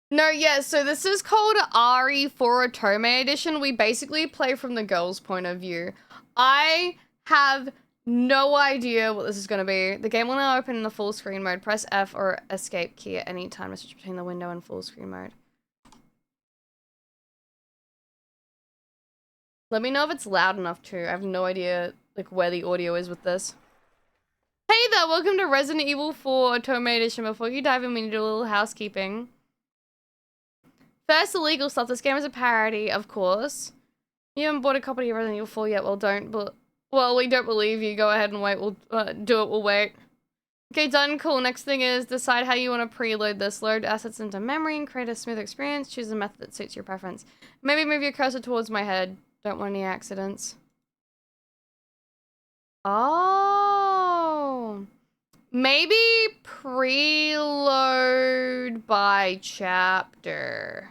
No, yeah, so this is called Ari for Otome Edition. We basically play from the girl's point of view. I have no idea what this is going to be. The game will now open in the full screen mode. Press F or escape key at any time to switch between the window and full screen mode. Let me know if it's loud enough too. I have no idea like where the audio is with this. Hey there, welcome to Resident Evil 4 Otome Edition. Before you dive in, we need to do a little housekeeping. First, the legal stuff. This game is a parody, of course. You haven't bought a copy of Resident Evil 4 yet. Well, we don't believe you. Go ahead and wait. We'll do it. We'll wait. Okay, done. Cool. Next thing is decide how you want to preload this. Load assets into memory and create a smooth experience. Choose a method that suits your preference. Maybe move your cursor towards my head. Don't want any accidents. Oh. Maybe preload by chapter.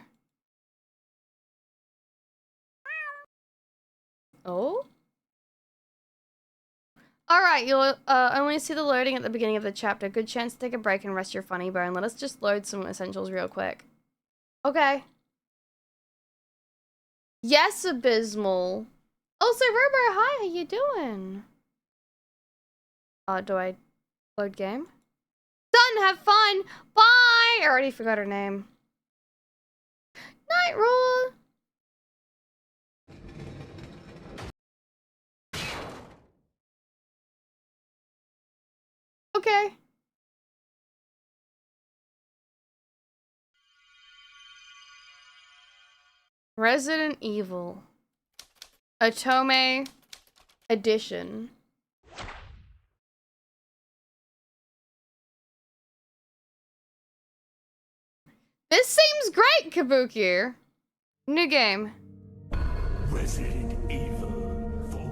Oh? Alright, you'll only see the loading at the beginning of the chapter. Good chance to take a break and rest your funny bone. Let us just load some essentials real quick. Okay. Yes, Abysmal. Also, Robo, hi, how you doing? Do I load game? Done, have fun! Bye! I already forgot her name. Night Roll! Okay. Resident Evil Otome Edition. This seems great, Kabuki. New game. Resident Evil 4.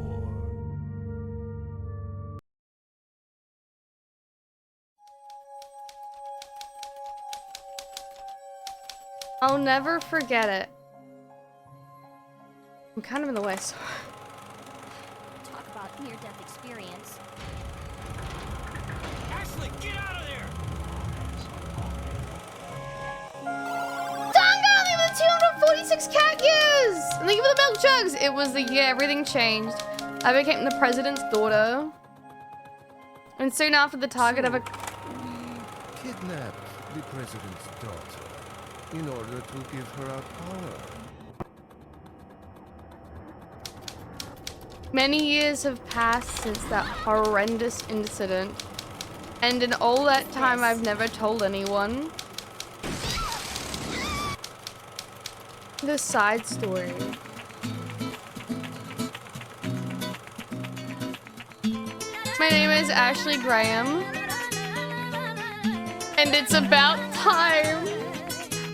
I'll never forget it. I'm kind of in the way, so... Talk about near-death experience. Ashley, get out of there! Tonga! They were 246 cat years! And thank you for the milk jugs! It was the year everything changed. I became the president's daughter. And soon after the target of a... We kidnapped the president's daughter in order to give her our power. Many years have passed since that horrendous incident. And in all that time, I've never told anyone. The side story. My name is Ashley Graham. And it's about time.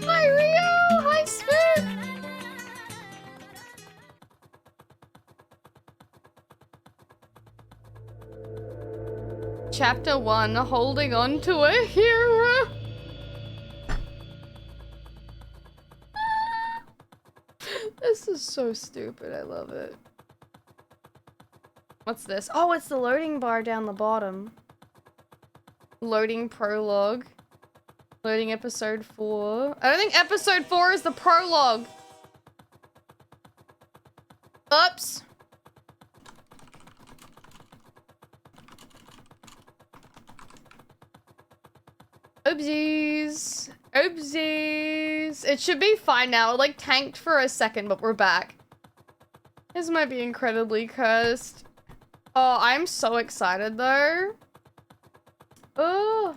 Hi, Rio! Hi, Smith! Chapter 1, holding on to a hero. This is so stupid. I love it. What's this? Oh, it's the loading bar down the bottom. Loading prologue. Loading episode 4. I don't think episode 4 is the prologue. Oops. Oopsies. Oopsies. It should be fine now. It like tanked for a second, but we're back. This might be incredibly cursed. Oh, I'm so excited though. Oh.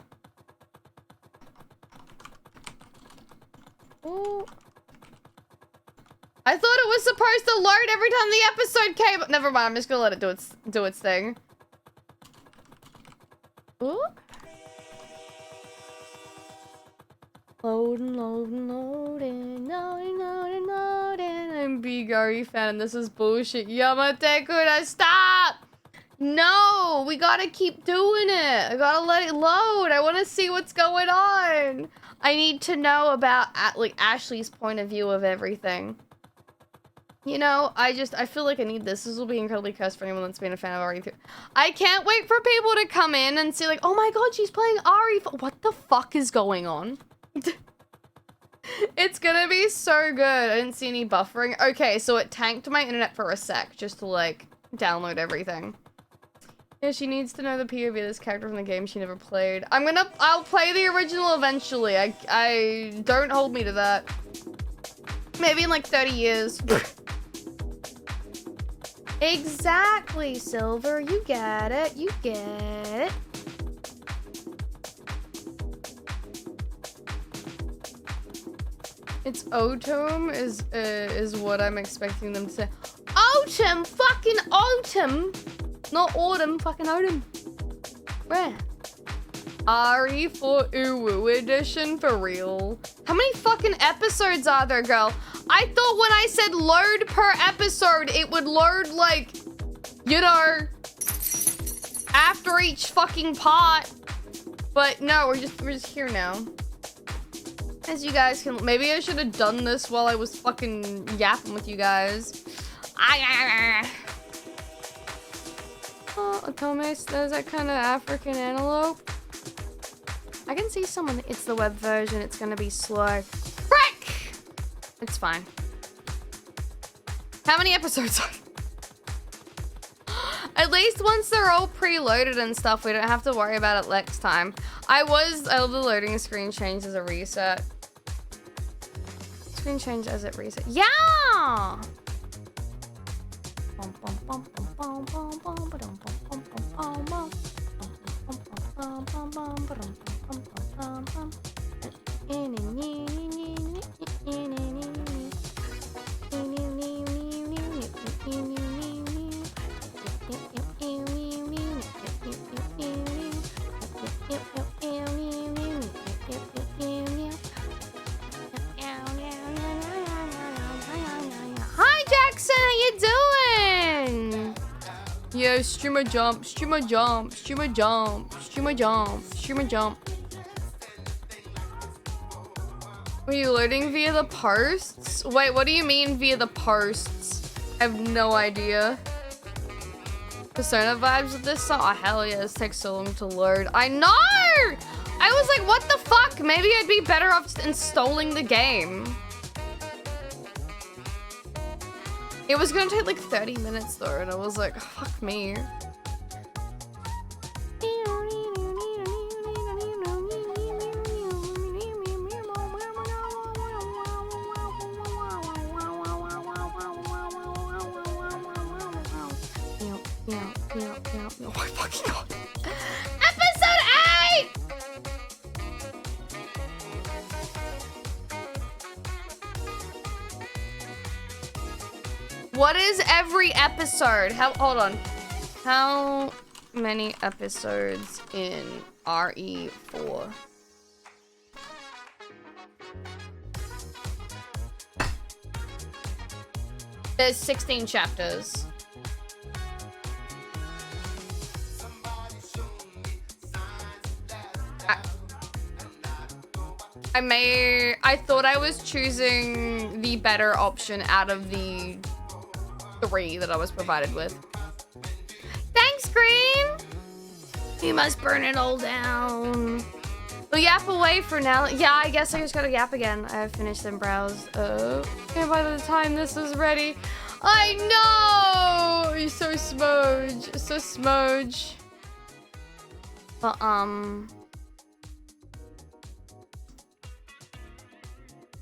Oh. I thought it was supposed to load every time the episode came, but never mind. I'm just gonna let it do its thing. Ooh. Loading, loading, loading, loading, loading, loading. I'm B Gary fan and this is bullshit. Yamatekura, stop! No, we gotta keep doing it. I gotta let it load. I wanna see what's going on. I need to know about like Ashley's point of view of everything. You know, I feel like I need this. This will be incredibly cursed for anyone that's been a fan of Ari. I can't wait for people to come in and see like, oh my god, she's playing Ari. What the fuck is going on? It's gonna be so good. I didn't see any buffering. Okay, so it tanked my internet for a sec just to like download everything. Yeah, she needs to know the POV of this character from the game she never played. I'll play the original eventually. I don't hold me to that. Maybe in like 30 years. Exactly, Silver. You get it. You get it. It's OTOME is what I'm expecting them to say. OTOME! Fucking OTOME! Not autumn, fucking autumn. Where? RE for Uwu edition for real. How many fucking episodes are there, girl? I thought when I said load per episode, it would load like, you know, after each fucking part. But no, we're just here now. As you guys can, maybe I should have done this while I was fucking yapping with you guys. Oh, Otome, there's that kind of African antelope. I can see someone, it's the web version, it's gonna be slow. Frick! It's fine. How many episodes are At least once they're all preloaded and stuff, we don't have to worry about it next time. I love the loading screen change as a reset. Screen change as it reset. Yeah! Hi Jackson, how you doing? Yo, streamer jump, streamer jump, streamer jump, streamer jump, streamer jump. Were you loading via the posts? Wait, what do you mean via the posts? I have no idea. Persona vibes with this song? Oh, hell yeah, this takes so long to load. I know! I was like, what the fuck? Maybe I'd be better off just installing the game. It was gonna take like 30 minutes though, and I was like, fuck me. Oh my fucking god. Episode 8! What is every episode? Hold on. How many episodes in RE4? There's 16 chapters. I thought I was choosing the better option out of the 3 that I was provided with. Thanks, Green! You must burn it all down. We'll yap away for now. Yeah, I guess I just gotta yap again. I have finished them browse. And by the time this is ready, I know! You're so smudge. So smudge. But,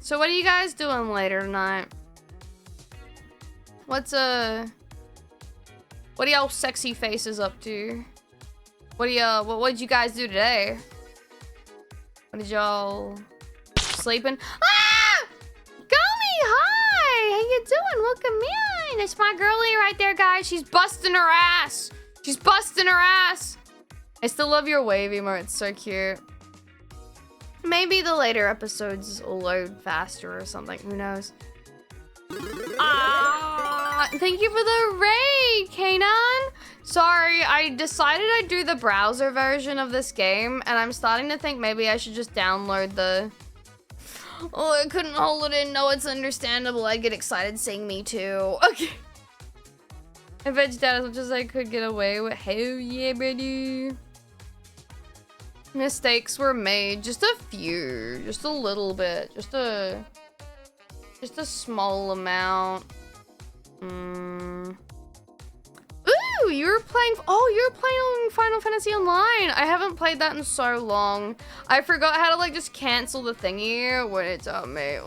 so what are you guys doing later tonight? What are y'all sexy faces up to? What did you guys do today? What did y'all sleeping? Ah! Gummy, hi! How you doing? Welcome in. It's my girlie right there, guys. She's busting her ass. She's busting her ass. I still love your wave emote. It's so cute. Maybe the later episodes will load faster or something. Who knows? Thank you for the raid, Kanan. Sorry, I decided I'd do the browser version of this game, and I'm starting to think maybe I should just download the... Oh, I couldn't hold it in. No, it's understandable. I'd get excited saying me too. Okay. I vegged out as much as I could get away with. Hell yeah, buddy. Mistakes were made. Just a few. Just a little bit. Just a small amount. Ooh, you were playing. Oh, you're playing Final Fantasy Online. I haven't played that in so long. I forgot how to like just cancel the thingy when it's on me.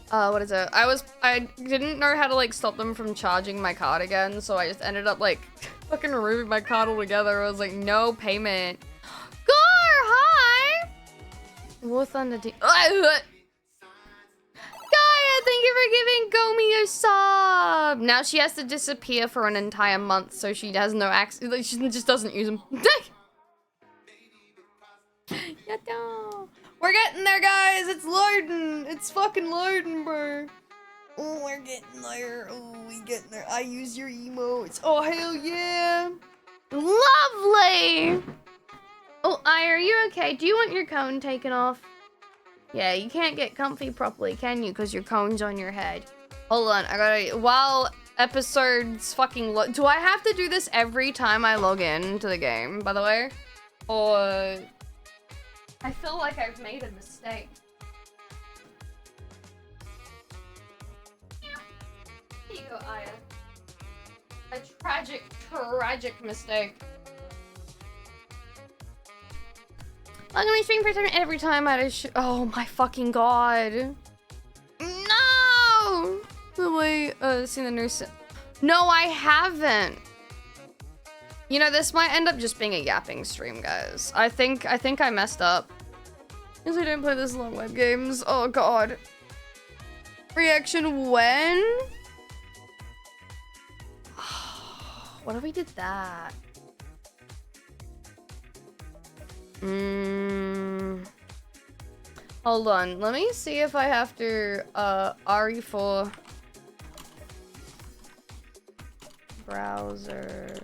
What is it? I didn't know how to like stop them from charging my card again, so I just ended up like fucking removing my card altogether. I was like, no payment. Gar, hi! War Thunder D. Gaia, thank you for giving Gomi a sub! Now she has to disappear for an entire month, so she has no access. Like, she just doesn't use them. We're getting there, guys. It's loading. It's fucking loading, bro. Oh, we're getting there. Oh, we getting there. I use your emotes. Oh, hell yeah. Lovely. Oh, are you okay? Do you want your cone taken off? Yeah, you can't get comfy properly, can you? Because your cone's on your head. Hold on. I gotta... While episodes fucking... Do I have to do this every time I log in to the game, by the way? Or... I feel like I've made a mistake. Here you go, Aya. A tragic mistake. I'm gonna stream for time every time I oh my fucking god. No! The way, seen the nurse. No, I haven't. You know, this might end up just being a yapping stream, guys. I think I messed up. Because I don't play this long web games. Oh god. Reaction when? What if we did that? Hold on. Let me see if I have to RE4 browser.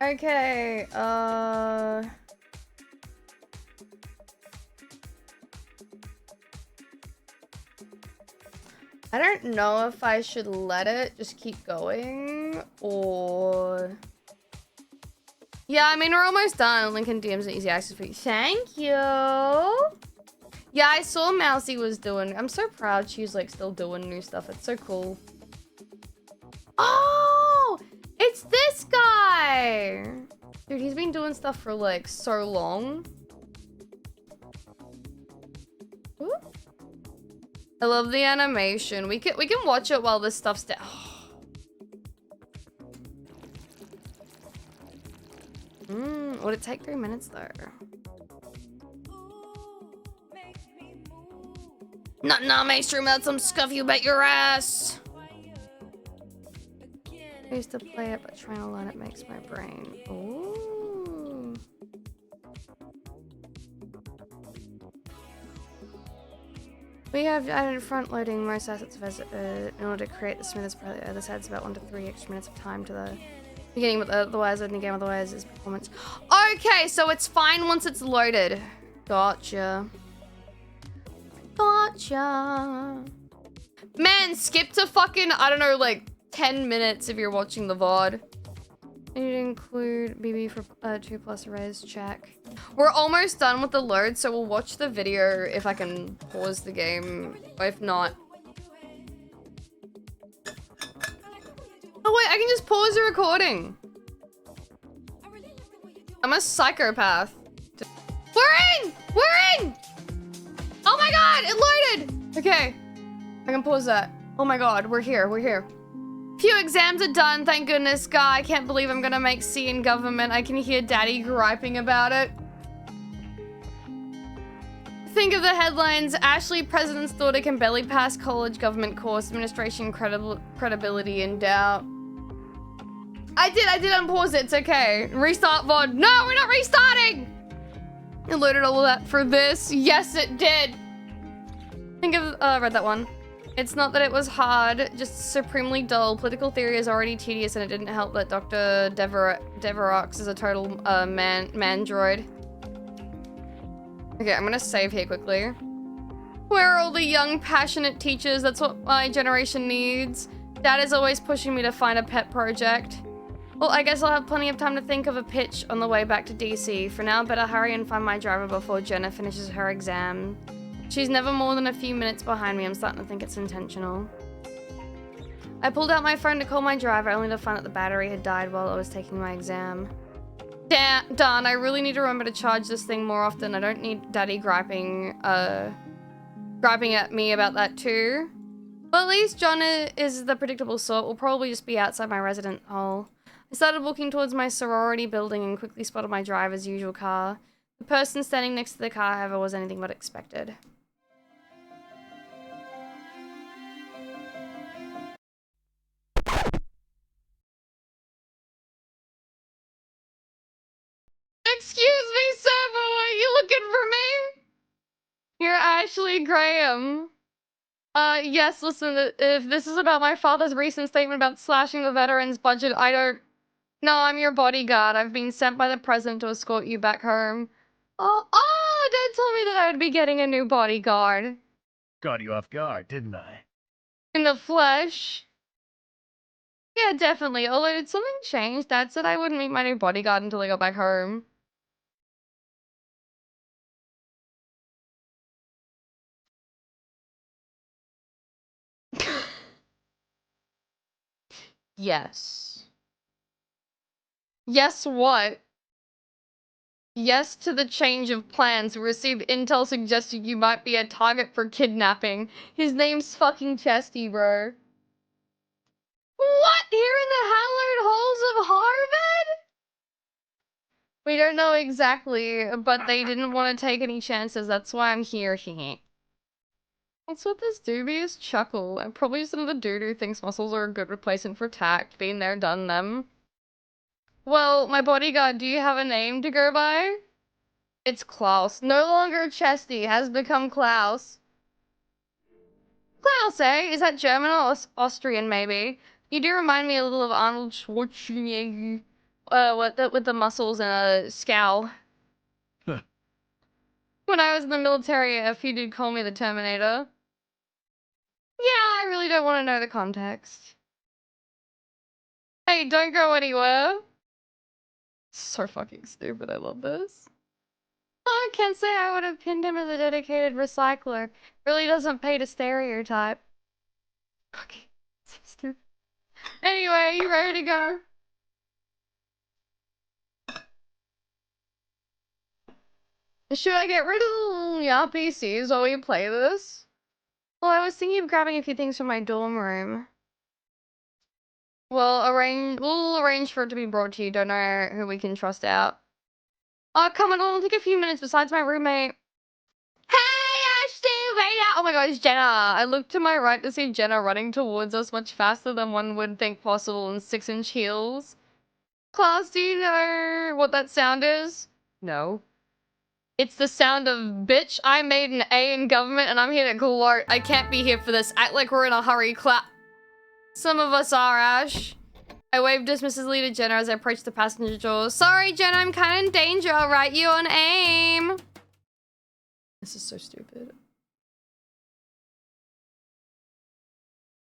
Okay, I don't know if I should let it just keep going or... Yeah, I mean, we're almost done. Lincoln DMs and easy access for you. Thank you. Yeah, I saw Mousy was doing... I'm so proud she's like still doing new stuff. It's so cool. Oh! It's this guy! Dude, he's been doing stuff for like so long. Ooh. I love the animation. We can watch it while this stuff's down. Would it take 3 minutes though? Nah, mainstream, that's some scuff you bet your ass. I used to play it, but trying to learn it makes my brain. Ooh. We have added front-loading most assets in order to create the smoothest. This adds about 1 to 3 extra minutes of time to the beginning, with otherwise in the game. Otherwise, is performance. Okay, so it's fine once it's loaded. Gotcha. Man, skip to fucking, I don't know, like 10 minutes if you're watching the VOD. I need to include BB for 2+ arrays, check. We're almost done with the load, so we'll watch the video if I can pause the game. If not... Oh wait, I can just pause the recording. I'm a psychopath. We're in! We're in! Oh my god, it loaded! Okay, I can pause that. Oh my god, we're here, we're here. Few exams are done, thank goodness, guy. I can't believe I'm gonna make C in government. I can hear daddy griping about it. Think of the headlines. Ashley, president's daughter, can barely pass college government course. Administration credibility in doubt. I did unpause it, it's okay. Restart VOD. No, we're not restarting! It loaded all of that for this. Yes, it did. Think of, read that one. It's not that it was hard, just supremely dull. Political theory is already tedious, and it didn't help that Dr. Deverox is a total mandroid. Okay, I'm gonna save here quickly. Where are all the young, passionate teachers? That's what my generation needs. Dad is always pushing me to find a pet project. Well, I guess I'll have plenty of time to think of a pitch on the way back to DC. For now, better hurry and find my driver before Jenna finishes her exam. She's never more than a few minutes behind me. I'm starting to think it's intentional. I pulled out my phone to call my driver, only to find that the battery had died while I was taking my exam. Darn, I really need to remember to charge this thing more often. I don't need Daddy griping at me about that too. Well, at least John is the predictable sort. Will probably just be outside my resident hall. I started walking towards my sorority building and quickly spotted my driver's usual car. The person standing next to the car, however, was anything but expected. Excuse me, sir, but are you looking for me? You're Ashley Graham. Yes, listen, if this is about my father's recent statement about slashing the veterans' budget, I don't... No, I'm your bodyguard. I've been sent by the president to escort you back home. Oh, Dad told me that I would be getting a new bodyguard. Caught you off guard, didn't I? In the flesh? Yeah, definitely. Although, did something change? Dad said I wouldn't meet my new bodyguard until I got back home. Yes. Yes, what? Yes to the change of plans. We received intel suggesting you might be a target for kidnapping. His name's fucking Chesty, bro. What? Here in the hallowed halls of Harvard? We don't know exactly, but they didn't want to take any chances. That's why I'm here. What's with this dubious chuckle? I'm probably just another dude who thinks muscles are a good replacement for tact. Been there, done them. Well, my bodyguard, do you have a name to go by? It's Klaus. No longer Chesty, has become Klaus. Klaus, eh? Is that German or Austrian, maybe? You do remind me a little of Arnold Schwarzenegger. With the muscles and a scowl. Huh. When I was in the military, a few did call me the Terminator. Yeah, I really don't want to know the context. Hey, don't go anywhere. So fucking stupid, I love this. Oh, I can't say I would have pinned him as a dedicated recycler. Really doesn't pay to stereotype. Okay, so stupid. Anyway, you ready to go? Should I get rid of your PCs while we play this? Well, I was thinking of grabbing a few things from my dorm room. Well, we'll arrange for it to be brought to you. Don't know who we can trust out. Oh, come on, it'll take a few minutes besides my roommate. Hey, Ashley, wait out! Oh my god, it's Jenna. I looked to my right to see Jenna running towards us much faster than one would think possible in 6-inch heels. Class, do you know what that sound is? No. It's the sound of, bitch, I made an A in government and I'm here to gloat. I can't be here for this. Act like we're in a hurry, clap. Some of us are, Ash. I waved dismissively to Jenna as I approached the passenger door. Sorry, Jenna, I'm kind of in danger. I'll write you on AIM. This is so stupid.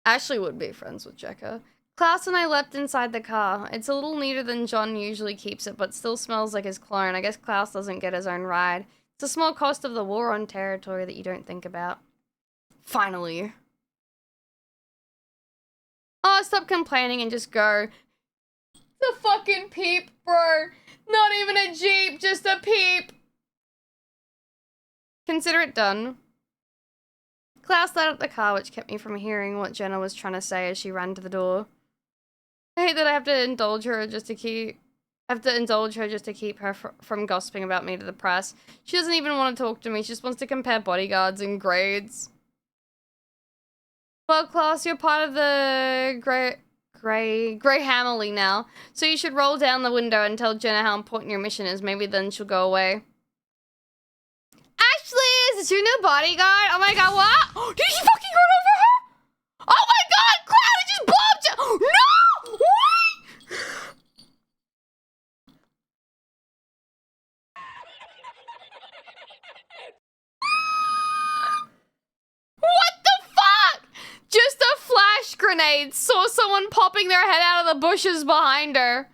Ashley would be friends with Jekka. Klaus and I leapt inside the car. It's a little neater than John usually keeps it, but still smells like his clone. I guess Klaus doesn't get his own ride. It's a small cost of the war on territory that you don't think about. Finally. Oh, stop complaining and just go. The fucking Peep, bro. Not even a Jeep, just a Peep. Consider it done. Klaus lighted up the car, which kept me from hearing what Jenna was trying to say as she ran to the door. I hate that I have to indulge her just to keep her from gossiping about me to the press. She doesn't even want to talk to me. She just wants to compare bodyguards and grades. Well, Klaus, you're part of the Grey Hammerly now, so you should roll down the window and tell Jenna how important your mission is. Maybe then she'll go away. Ashley, is this your new bodyguard? Oh my god, what? Did she fucking run over her? Oh my god, Cloud, it just bombed! No! Wait! What the fuck? Just a flash grenade. grenade. Saw someone popping their head out of the bushes behind her.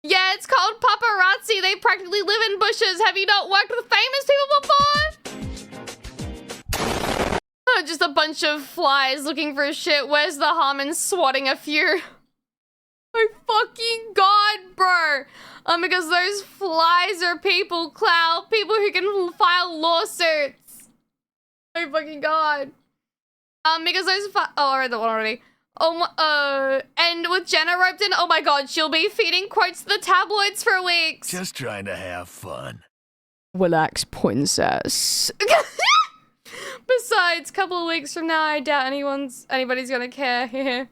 Yeah, it's called paparazzi. They practically live in bushes. Have you not worked with famous people before? Oh, just a bunch of flies looking for shit. Where's the harm in swatting a few? My fucking god, bro. Because those flies are people, Cloud. People who can file lawsuits. My fucking god. Because those oh, I read that one already. And with Jenna roped in, oh my god, she'll be feeding quotes to the tabloids for weeks. Just trying to have fun. Relax, princess. Besides, couple of weeks from now, I doubt anybody's gonna care.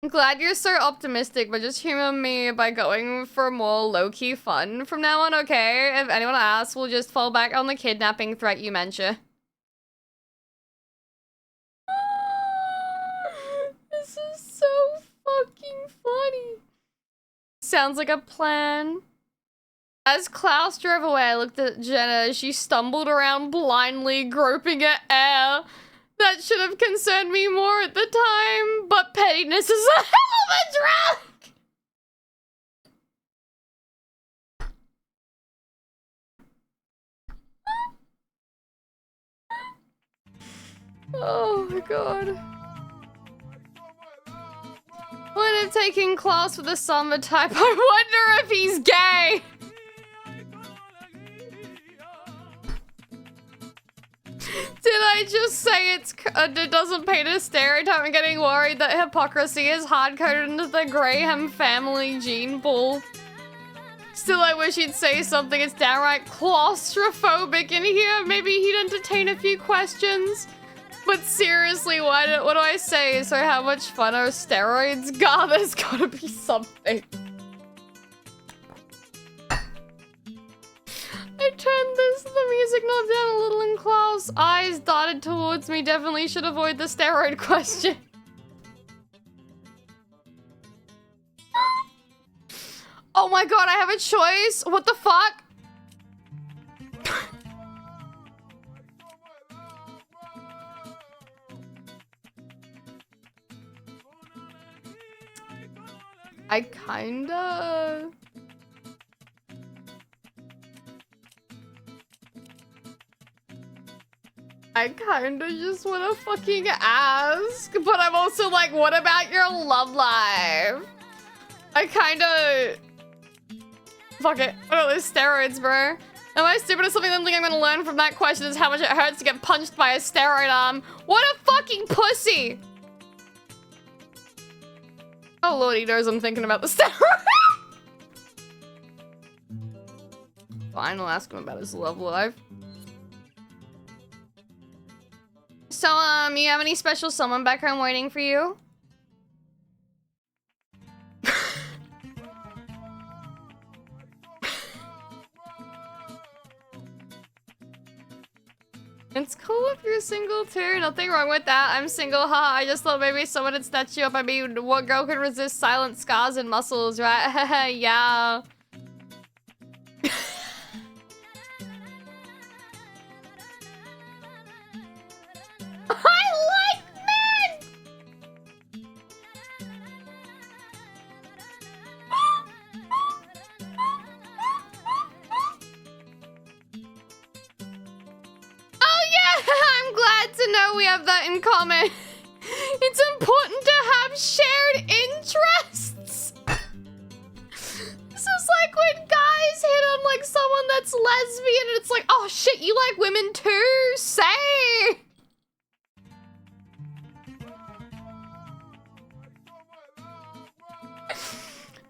I'm glad you're so optimistic, but just humor me by going for more low-key fun from now on, okay? If anyone asks, we'll just fall back on the kidnapping threat you mentioned. This is so fucking funny. Sounds like a plan. As Klaus drove away, I looked at Jenna as she stumbled around blindly, groping at air. That should have concerned me more at the time, but pettiness is a hell of a drug. Oh my god. When I'm taking class with a summer type, I wonder if he's gay. Did I just say it doesn't paint a stereotype? I'm getting worried that hypocrisy is hard-coded into the Graham family gene pool. Still, I wish he'd say something. It's downright claustrophobic in here. Maybe he'd entertain a few questions. But seriously, what do I say? So how much fun are steroids? God, there's gotta be something. I turned the music knob down a little and Klaus' eyes darted towards me. Definitely should avoid the steroid question. Oh my god, I have a choice? What the fuck? I kinda just wanna fucking ask, but I'm also like, what about your love life? Fuck it. What are those steroids, bro? Am I stupid or something? The thing I'm gonna learn from that question is how much it hurts to get punched by a steroid arm. What a fucking pussy! Oh lord, he knows I'm thinking about the steroid. Fine, I'll ask him about his love life. So, you have any special someone back home waiting for you? It's cool if you're single too, nothing wrong with that. I'm single, haha. I just thought maybe someone would snatch you up. I mean, what girl can resist silent scars and muscles, right? Yeah. I like men! Oh yeah, I'm glad to know we have that in common. It's important to have shared interests. This is like when guys hit on like someone that's lesbian and it's like, oh shit, you like women too? Say!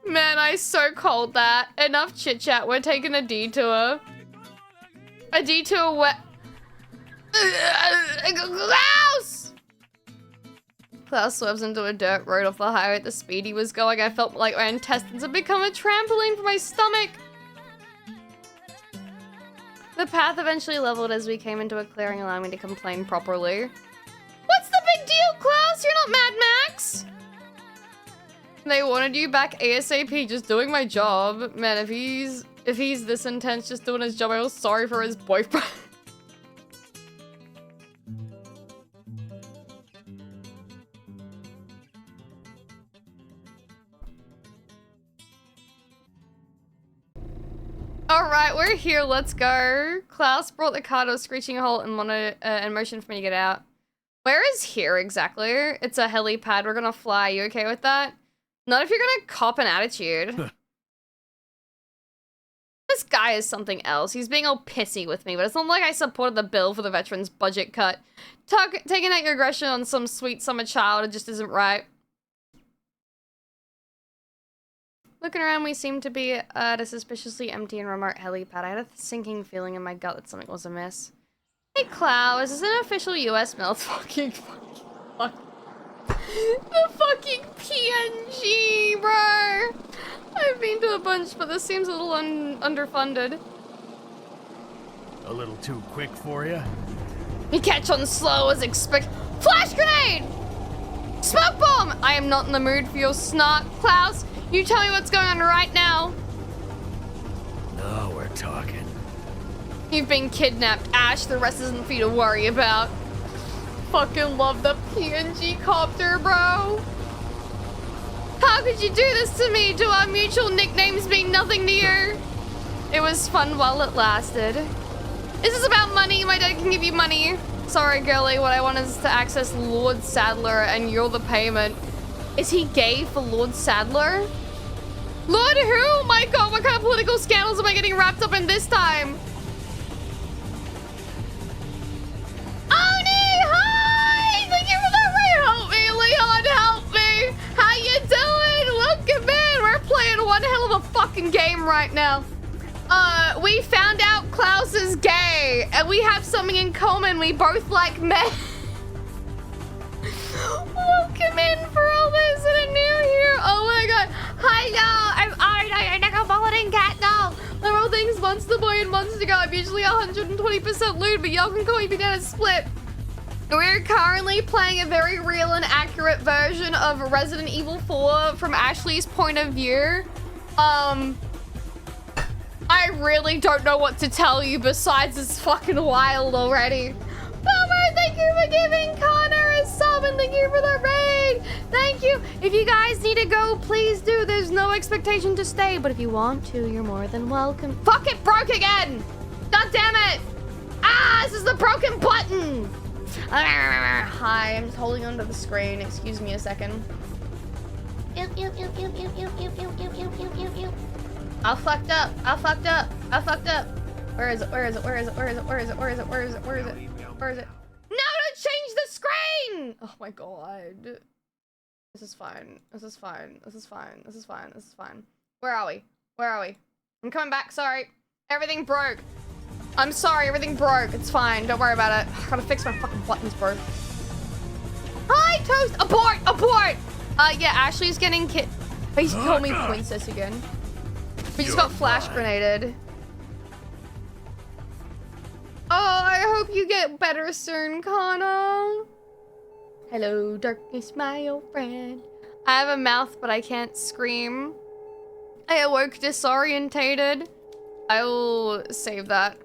Man, I so called that. Enough chit chat, we're taking a detour. A detour where... Klaus! Klaus swerves into a dirt road off the highway at the speed he was going. I felt like my intestines had become a trampoline for my stomach. The path eventually leveled as we came into a clearing, allowing me to complain properly. What's the big deal, Klaus? You're not Mad Max! They wanted you back ASAP, just doing my job. Man, if he's this intense just doing his job, I feel sorry for his boyfriend. Alright, we're here, let's go. Klaus brought the car to a screeching halt and motioned for me to get out. Where is here exactly? It's a helipad, we're gonna fly, you okay with that? Not if you're gonna cop an attitude. This guy is something else. He's being all pissy with me, but it's not like I supported the bill for the veterans budget cut. Taking out your aggression on some sweet summer child, it just isn't right. Looking around, we seem to be at a suspiciously empty and remote helipad. I had a sinking feeling in my gut that something was amiss. Hey, Klaus, is this an official US mail? Fucking the fucking PNG, bro! I've been to a bunch, but this seems a little underfunded. A little too quick for you? You catch on slow as expect. Flash grenade! Smoke bomb! I am not in the mood for your snark, Klaus. You tell me what's going on right now. Now we're talking. You've been kidnapped, Ash. The rest isn't for you to worry about. Fucking love the PNG copter, bro. How could you do this to me? Do our mutual nicknames mean nothing to you? It was fun while it lasted. Is this about money? My dad can give you money. Sorry, girlie. What I want is to access Lord Sadler, and you're the payment. Is he gay for Lord Sadler? Lord who? My god, what kind of political scandals am I getting wrapped up in this time? Oni, hi! Thank you for the raid. Help me, Leon, help me! How you doing? Welcome in. We're playing one hell of a fucking game right now. We found out Klaus is gay, and we have something in common. We both like men. Welcome in for all this and a new here. Oh my god. Hi, y'all. I'm Necropolitan Cat Doll. There are all things Monster Boy and Monster Girl. I'm usually 120% lewd, but y'all can call me Banana Split. We're currently playing a very real and accurate version of Resident Evil 4 from Ashley's point of view. I really don't know what to tell you besides it's fucking wild already. Bummer, thank you for giving Connor a sub and thank you for the raid. Thank you. If you guys need to go, please do. There's no expectation to stay, but if you want to, you're more than welcome. Fuck, it broke again. God damn it. Ah, this is the broken button. Hi, I'm just holding onto the screen. Excuse me a second. I fucked up. I fucked up. I fucked up. Where is it? Where is it? Where is it? Where is it? Where is it? Where is it? Where is it? Where is it? Where is it? No, don't change the screen! Oh my god. This is fine. This is fine. This is fine. This is fine. This is fine. Where are we? Where are we? I'm coming back. Sorry. Everything broke. I'm sorry. Everything broke. It's fine. Don't worry about it. I gotta fix my fucking buttons, bro. Hi, Toast. Abort! Abort! Yeah, Ashley's getting He called me princess again. We just got flash grenaded. Oh, I hope you get better soon, Kana. Hello, darkness, my old friend. I have a mouth, but I can't scream. I awoke disorientated. I will save that.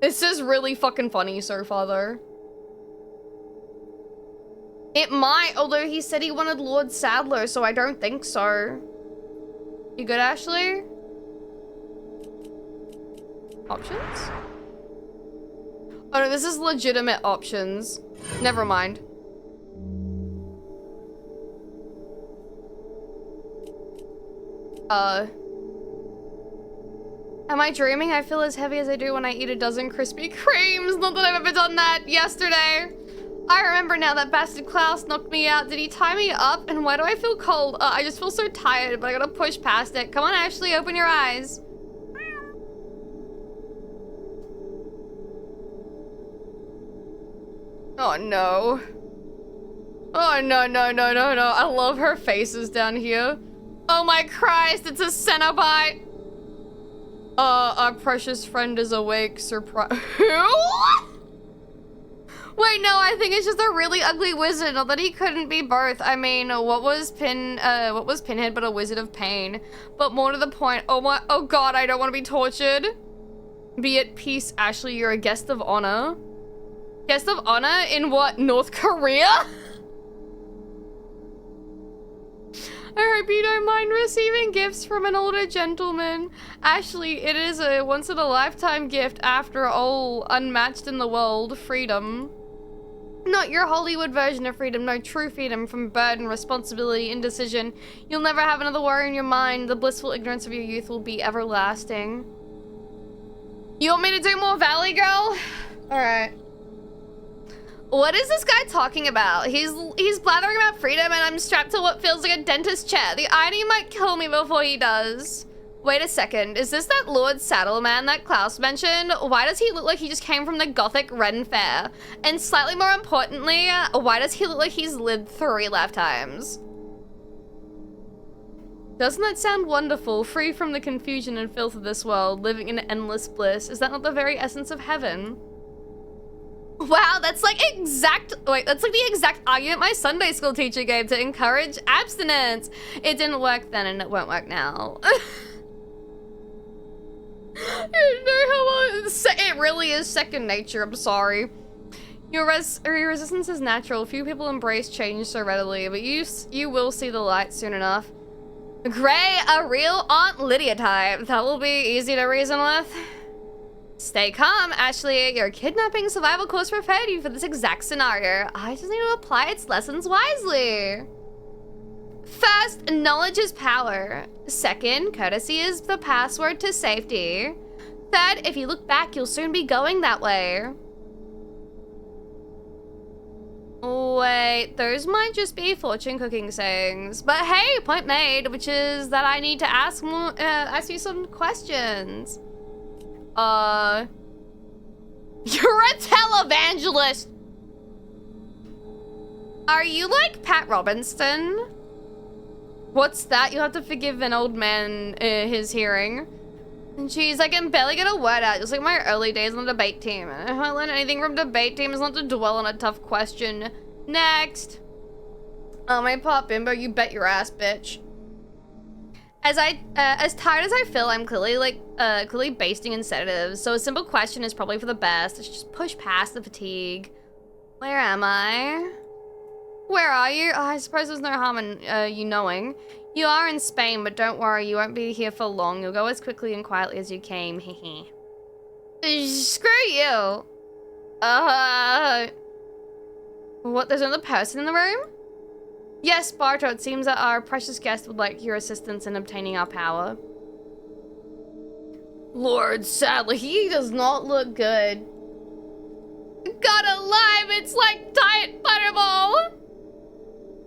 This is really fucking funny so far, though. It might, although he said he wanted Lord Sadler, so I don't think so. You good, Ashley? Options? Oh no, this is legitimate options. Never mind. Am I dreaming? I feel as heavy as I do when I eat a dozen Krispy Kremes. Not that I've ever done that yesterday. I remember now that bastard Klaus knocked me out. Did he tie me up? And why do I feel cold? I just feel so tired, but I gotta push past it. Come on, Ashley, open your eyes. Oh no. Oh no, no, no, no, no. I love her faces down here. Oh my Christ, it's a Cenobite. Our precious friend is awake. Surprise. What? Wait, no, I think it's just a really ugly wizard. Not that he couldn't be both. I mean, what was Pinhead but a wizard of pain? But more to the point, oh god, I don't want to be tortured. Be at peace, Ashley. You're a guest of honor. Guest of honor in what? North Korea? I hope you don't mind receiving gifts from an older gentleman. Actually, it is a once-in-a-lifetime gift after all, unmatched in the world, freedom. Not your Hollywood version of freedom, no, true freedom from burden, responsibility, indecision. You'll never have another worry in your mind. The blissful ignorance of your youth will be everlasting. You want me to do more Valley Girl? Alright. What is this guy talking about? He's blathering about freedom and I'm strapped to what feels like a dentist chair. The irony might kill me before he does. Wait a second, is this that Lord Saddleman that Klaus mentioned? Why does he look like he just came from the Gothic Ren Fair? And slightly more importantly, why does he look like he's lived 3 lifetimes? Doesn't that sound wonderful? Free from the confusion and filth of this world, living in endless bliss. Is that not the very essence of heaven? Wow, that's like that's like the exact argument my Sunday school teacher gave to encourage abstinence. It didn't work then and it won't work now. It really is second nature, I'm sorry. Your resistance is natural. Few people embrace change so readily, but you will see the light soon enough. Gray, a real Aunt Lydia type. That will be easy to reason with. Stay calm, Ashley. Your kidnapping survival course prepared you for this exact scenario. I just need to apply its lessons wisely. First, knowledge is power. Second, courtesy is the password to safety. Third, if you look back, you'll soon be going that way. Wait, those might just be fortune cooking sayings. But hey, point made, which is that I need to ask you some questions. You're a televangelist! Are you like Pat Robinson? What's that? You'll have to forgive an old man his hearing. And jeez, I can barely get a word out, just like my early days on the debate team. If I learned anything from debate team is not to dwell on a tough question. Next. Oh, my pop bimbo, you bet your ass, bitch. As tired as I feel, I'm clearly basting in sedatives, so a simple question is probably for the best. Let's just push past the fatigue. Where am I? Where are you? Oh, I suppose there's no harm in you knowing. You are in Spain, but don't worry, you won't be here for long. You'll go as quickly and quietly as you came, hehe. Screw you. What, there's another person in the room? Yes, Barto, it seems that our precious guest would like your assistance in obtaining our power. Lord, sadly, he does not look good. God alive, it's like Diet Butterball!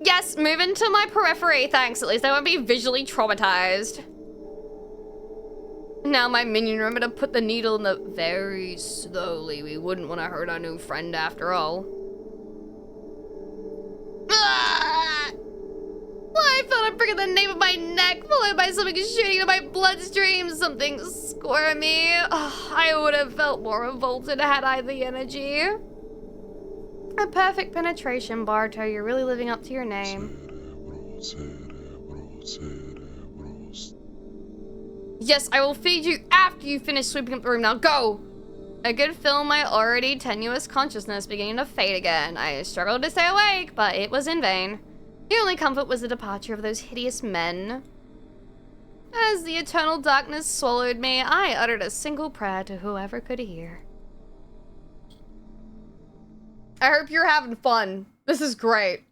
Yes, move into my periphery, thanks. At least I won't be visually traumatized. Now my minion, remember to put the needle in the... Very slowly, we wouldn't want to hurt our new friend after all. I felt a prick in the nape of my neck, followed by something shooting into my bloodstream. Something squirmy. Oh, I would have felt more revolted had I the energy. A perfect penetration, Barto. You're really living up to your name. Yes, I will feed you after you finish sweeping up the room. Now go! I could feel my already tenuous consciousness beginning to fade again. I struggled to stay awake, but it was in vain. The only comfort was the departure of those hideous men. As the eternal darkness swallowed me, I uttered a single prayer to whoever could hear. I hope you're having fun. This is great.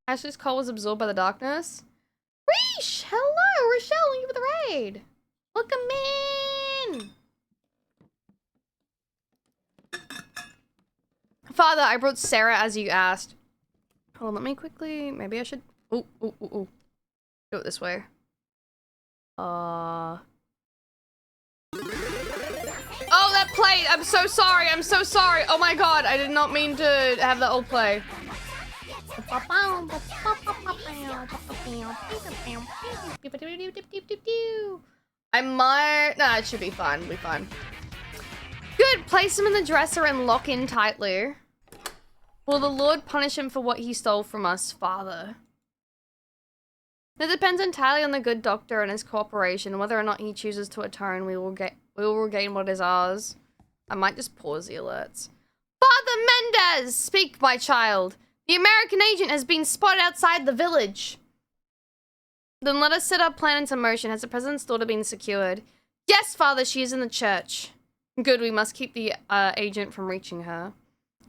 Ashley's call was absorbed by the darkness. Reesh! Hello, Rochelle, thank you for the raid. Welcome in. Father, I brought Sarah as you asked. Hold on, let me quickly, maybe I should, ooh. Do it this way. Oh, that played, I'm so sorry, Oh my god, I did not mean to have that old play. I might, nah, it should be fine, it'll be fine. Good, place him in the dresser and lock in tightly. Will the Lord punish him for what he stole from us, Father? It depends entirely on the good doctor and his cooperation. Whether or not he chooses to atone, we will regain what is ours. I might just pause the alerts. Father Mendez! Speak, my child. The American agent has been spotted outside the village. Then let us set our plan into motion. Has the president's daughter been secured? Yes, father, she is in the church. Good, we must keep the agent from reaching her.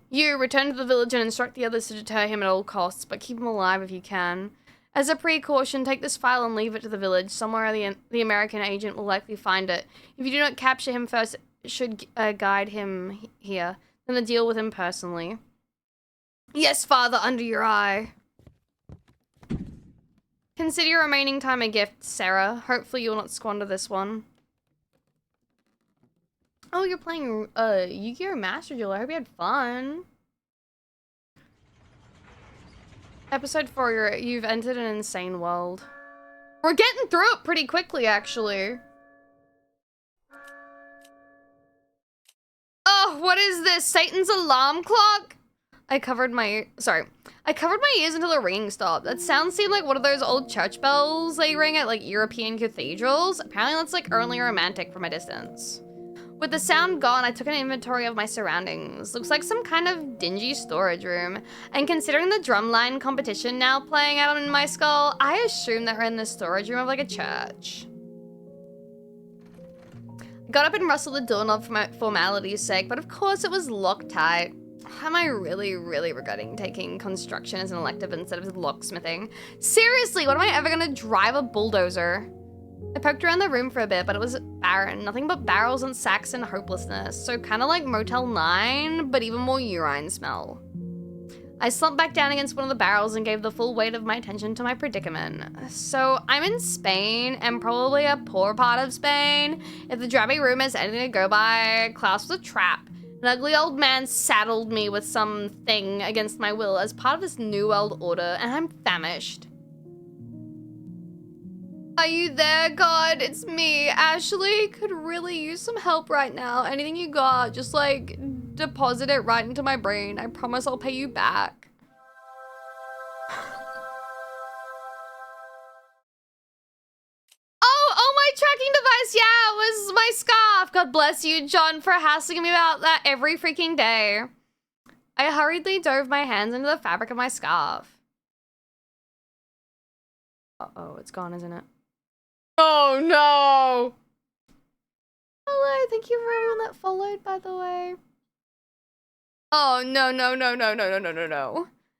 You, return to the village and instruct the others to deter him at all costs, but keep him alive if you can. As a precaution, take this file and leave it to the village. Somewhere the American agent will likely find it. If you do not capture him first, it should guide him here. Then the deal with him personally. Yes, father, under your eye. Consider your remaining time a gift, Sarah. Hopefully you'll not squander this one. Oh, you're playing Yu-Gi-Oh! Master Duel. I hope you had fun. Episode 4, you've entered an insane world. We're getting through it pretty quickly, actually. Oh, what is this? Satan's alarm clock? I covered my ears until the ringing stopped. That sound seemed like one of those old church bells they ring at like European cathedrals. Apparently that's like only romantic from a distance. With the sound gone, I took an inventory of my surroundings. Looks like some kind of dingy storage room. And considering the drumline competition now playing out in my skull, I assume that we're in the storage room of like a church. Got up and rustled the doorknob for my formality's sake, but of course it was Loctite. Am I really regretting taking construction as an elective instead of locksmithing? Seriously, when am I ever gonna drive a bulldozer? I poked around the room for a bit, but it was barren. Nothing but barrels and sacks and hopelessness. So kind of like Motel 9, but even more urine smell. I slumped back down against one of the barrels and gave the full weight of my attention to my predicament. So I'm in Spain, and probably a poor part of Spain. If the drabby room is anything to go by, Klaus was a trap. An ugly old man saddled me with something against my will as part of this new world order, and I'm famished. Are you there, God? It's me, Ashley. Could really use some help right now. Anything you got, just like deposit it right into my brain. I promise I'll pay you back. Oh, my tracking device. Yeah, it was my scarf. God bless you, John, for hassling me about that every freaking day. I hurriedly dove my hands into the fabric of my scarf. Uh-oh, it's gone, isn't it? Oh no! Hello, thank you for everyone that followed, by the way. Oh no.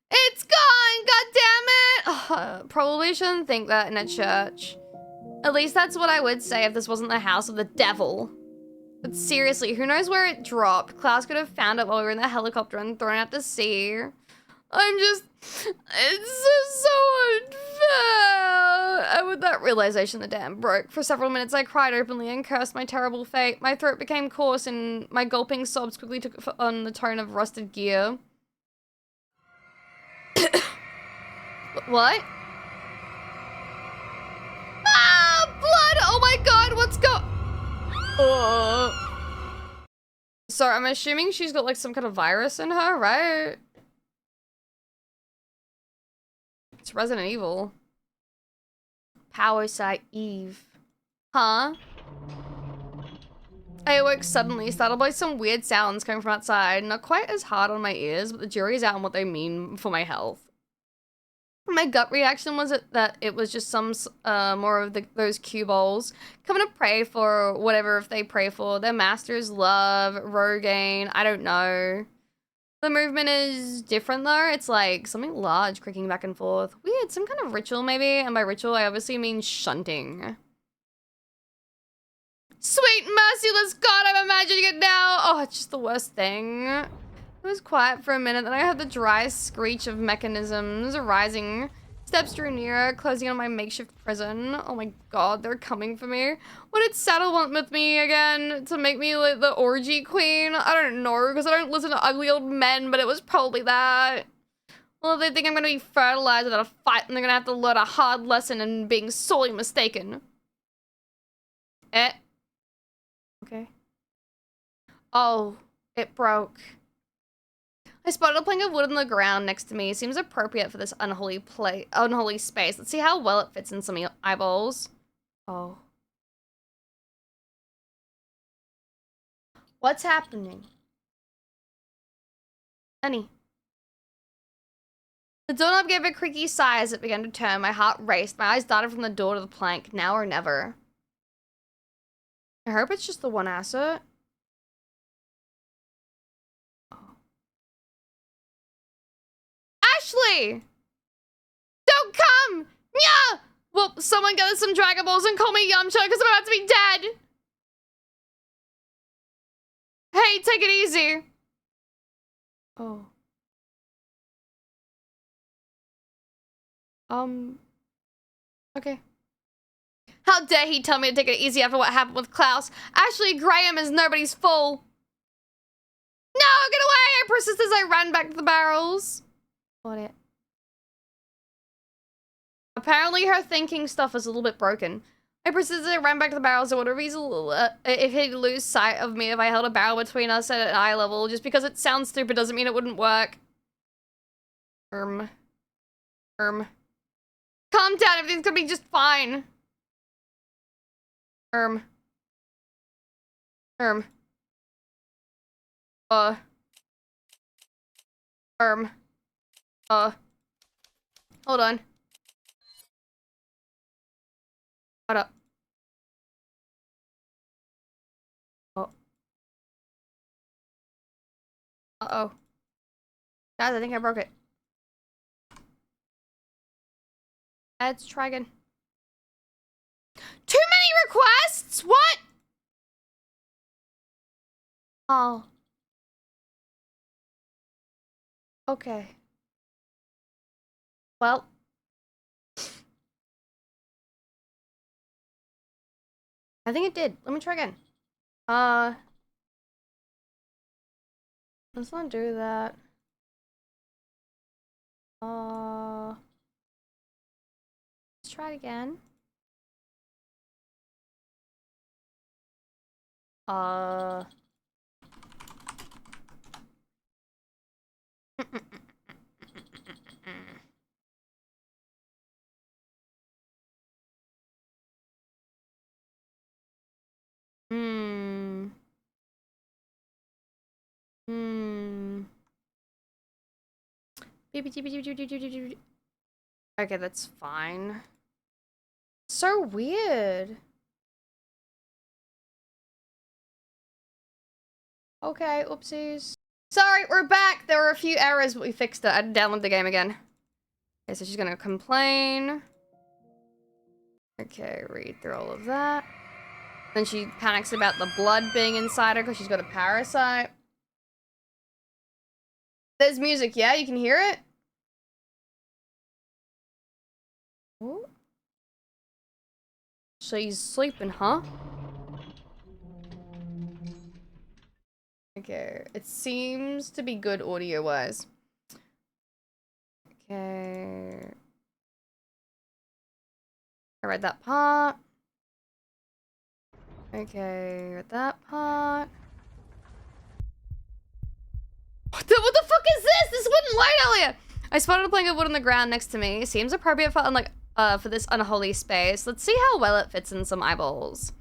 It's gone, god damn it! Oh, probably shouldn't think that in a church. At least that's what I would say if this wasn't the house of the devil. But seriously, who knows where it dropped? Klaus could have found it while we were in the helicopter and thrown it out to sea. It's so unfair. And with that realization, the dam broke. For several minutes, I cried openly and cursed my terrible fate. My throat became coarse and my gulping sobs quickly took on the tone of rusted gear. What? Ah, blood! Oh my god, what's So I'm assuming she's got like some kind of virus in her, right? It's Resident Evil. Power Site Eve. Huh? I awoke suddenly, startled by some weird sounds coming from outside. Not quite as hard on my ears, but the jury's out on what they mean for my health. My gut reaction was that it was just some more of those cue balls coming to pray for whatever if they pray for. Their masters, love, Rogaine, I don't know. The movement is different though. It's like something large creaking back and forth. Weird, some kind of ritual maybe. And by ritual, I obviously mean shunting. Sweet merciless God, I'm imagining it now. Oh, it's just the worst thing. It was quiet for a minute, then I heard the dry screech of mechanisms rising. Steps drew nearer, closing on my makeshift prison. Oh my god, they're coming for me. What did Saddle want with me again? To make me like the orgy queen? I don't know, because I don't listen to ugly old men, but it was probably that. Well, if they think I'm gonna be fertilized without a fight, then they're gonna have to learn a hard lesson in being sorely mistaken. Okay. Oh, it broke. I spotted a plank of wood on the ground next to me. Seems appropriate for this unholy space. Let's see how well it fits in some eyeballs. Oh. What's happening? Annie. The doorknob gave a creaky sigh as it began to turn. My heart raced. My eyes darted from the door to the plank. Now or never. I hope it's just the one asset. Oh. Ashley! Don't come! Yeah! Well, someone get us some Dragon Balls and call me Yamcha because I'm about to be dead. Hey, take it easy. Oh. Okay. How dare he tell me to take it easy after what happened with Klaus? Ashley Graham is nobody's fool. No, get away! I persisted as I ran back to the barrels. What it? Apparently her thinking stuff is a little bit broken. I persisted as I ran back to the barrels. I wonder if he'd lose sight of me if I held a barrel between us at an eye level. Just because it sounds stupid doesn't mean it wouldn't work. Calm down, everything's gonna be just fine. Hold on. Hold up. Oh. Uh-oh. Guys, I think I broke it. Let's try again. Too many requests? What? Oh. Okay. Well. I think it did. Let me try again. Let's not do that. Let's try it again. Okay, that's fine. So weird. Okay, oopsies. Sorry, we're back. There were a few errors, but we fixed it. I had to download the game again. Okay, so she's gonna complain. Okay, read through all of that. Then she panics about the blood being inside her because she's got a parasite. There's music, yeah? You can hear it? Ooh. She's sleeping, huh? Okay, it seems to be good audio-wise. Okay. I read that part. Okay, read that part. What the fuck is this? This wouldn't light earlier! I spotted a plank of wood on the ground next to me. Seems appropriate for this unholy space. Let's see how well it fits in some eyeballs.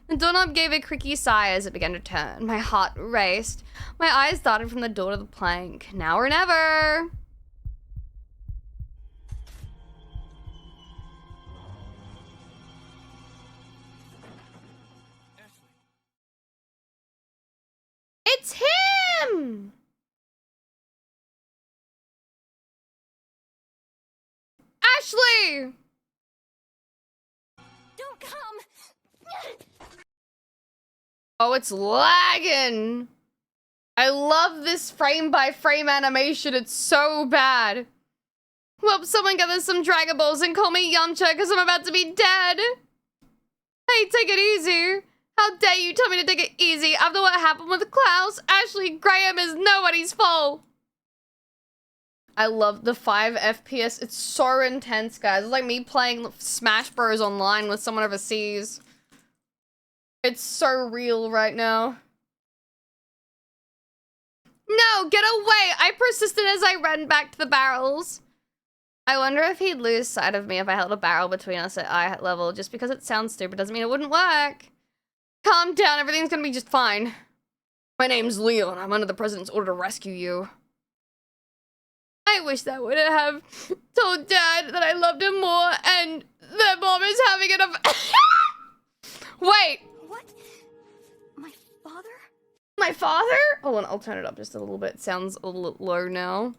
The doorknob gave a creaky sigh as it began to turn. My heart raced. My eyes darted from the door to the plank. Now or never. It's him! Ashley! Don't come! Oh, it's lagging. I love this frame-by-frame animation. It's so bad. Well, someone get us some Dragon Balls and call me Yamcha because I'm about to be dead. Hey, take it easy. How dare you tell me to take it easy after what happened with Klaus? Ashley Graham is nobody's fault. I love the 5 FPS. It's so intense, guys. It's like me playing Smash Bros. Online with someone overseas. It's so real right now. No, get away! I persisted as I ran back to the barrels. I wonder if he'd lose sight of me if I held a barrel between us at eye level. Just because it sounds stupid doesn't mean it wouldn't work. Calm down, everything's gonna be just fine. My name's Leon. I'm under the president's order to rescue you. I I wish I would have told Dad that I loved him more and that Mom is having an Wait! What? My father? My father? Hold on, I'll turn it up just a little bit. It sounds a little low now.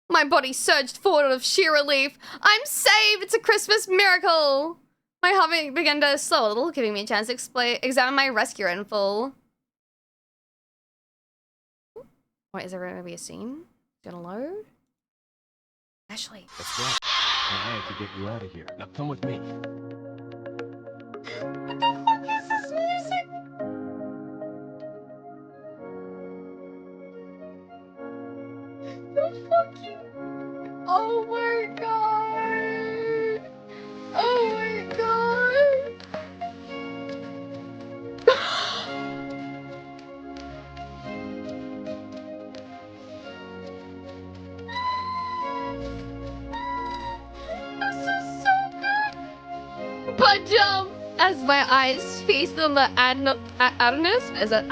My body surged forward out of sheer relief. I'm saved! It's a Christmas miracle! My heart began to slow a little, giving me a chance to examine my rescue in full. Wait, is there gonna be a scene? It's gonna load? Ashley. Let's go. I have to get you out of here. Now come with me. What the fuck is this music? The fucking... Oh my god! Oh my god! This is so good! But as my eyes feast on the Adonis, is that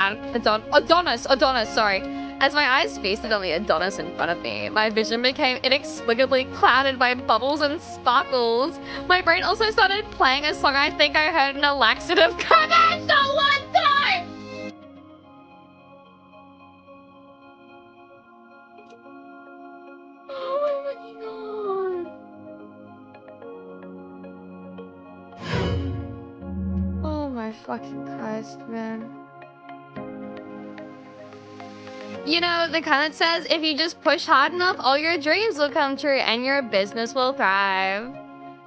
Adonis, sorry. As my eyes feasted on the Adonis in front of me, my vision became inexplicably clouded by bubbles and sparkles. My brain also started playing a song I think I heard in a laxative commercial one time! Oh my fucking god. Oh my fucking Christ, man. You know, the kind that says, if you just push hard enough, all your dreams will come true and your business will thrive.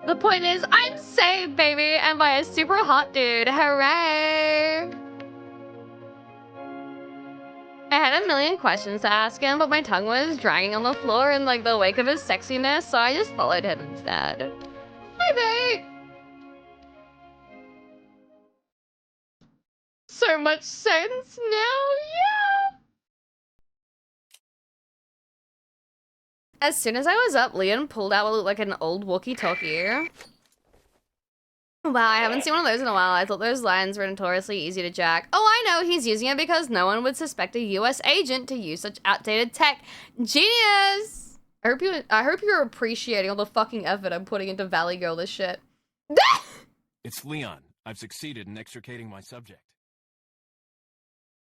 The point is, I'm saved, baby, and by a super hot dude. Hooray! I had a million questions to ask him, but my tongue was dragging on the floor in like the wake of his sexiness, so I just followed him instead. Hi, babe! So much sense now, yeah! As soon as I was up, Leon pulled out what looked like an old walkie-talkie. Wow, I haven't seen one of those in a while. I thought those lines were notoriously easy to jack. Oh, I know, he's using it because no one would suspect a US agent to use such outdated tech. Genius! I hope you're appreciating all the fucking effort I'm putting into Valley Girl this shit. It's Leon. I've succeeded in extricating my subject.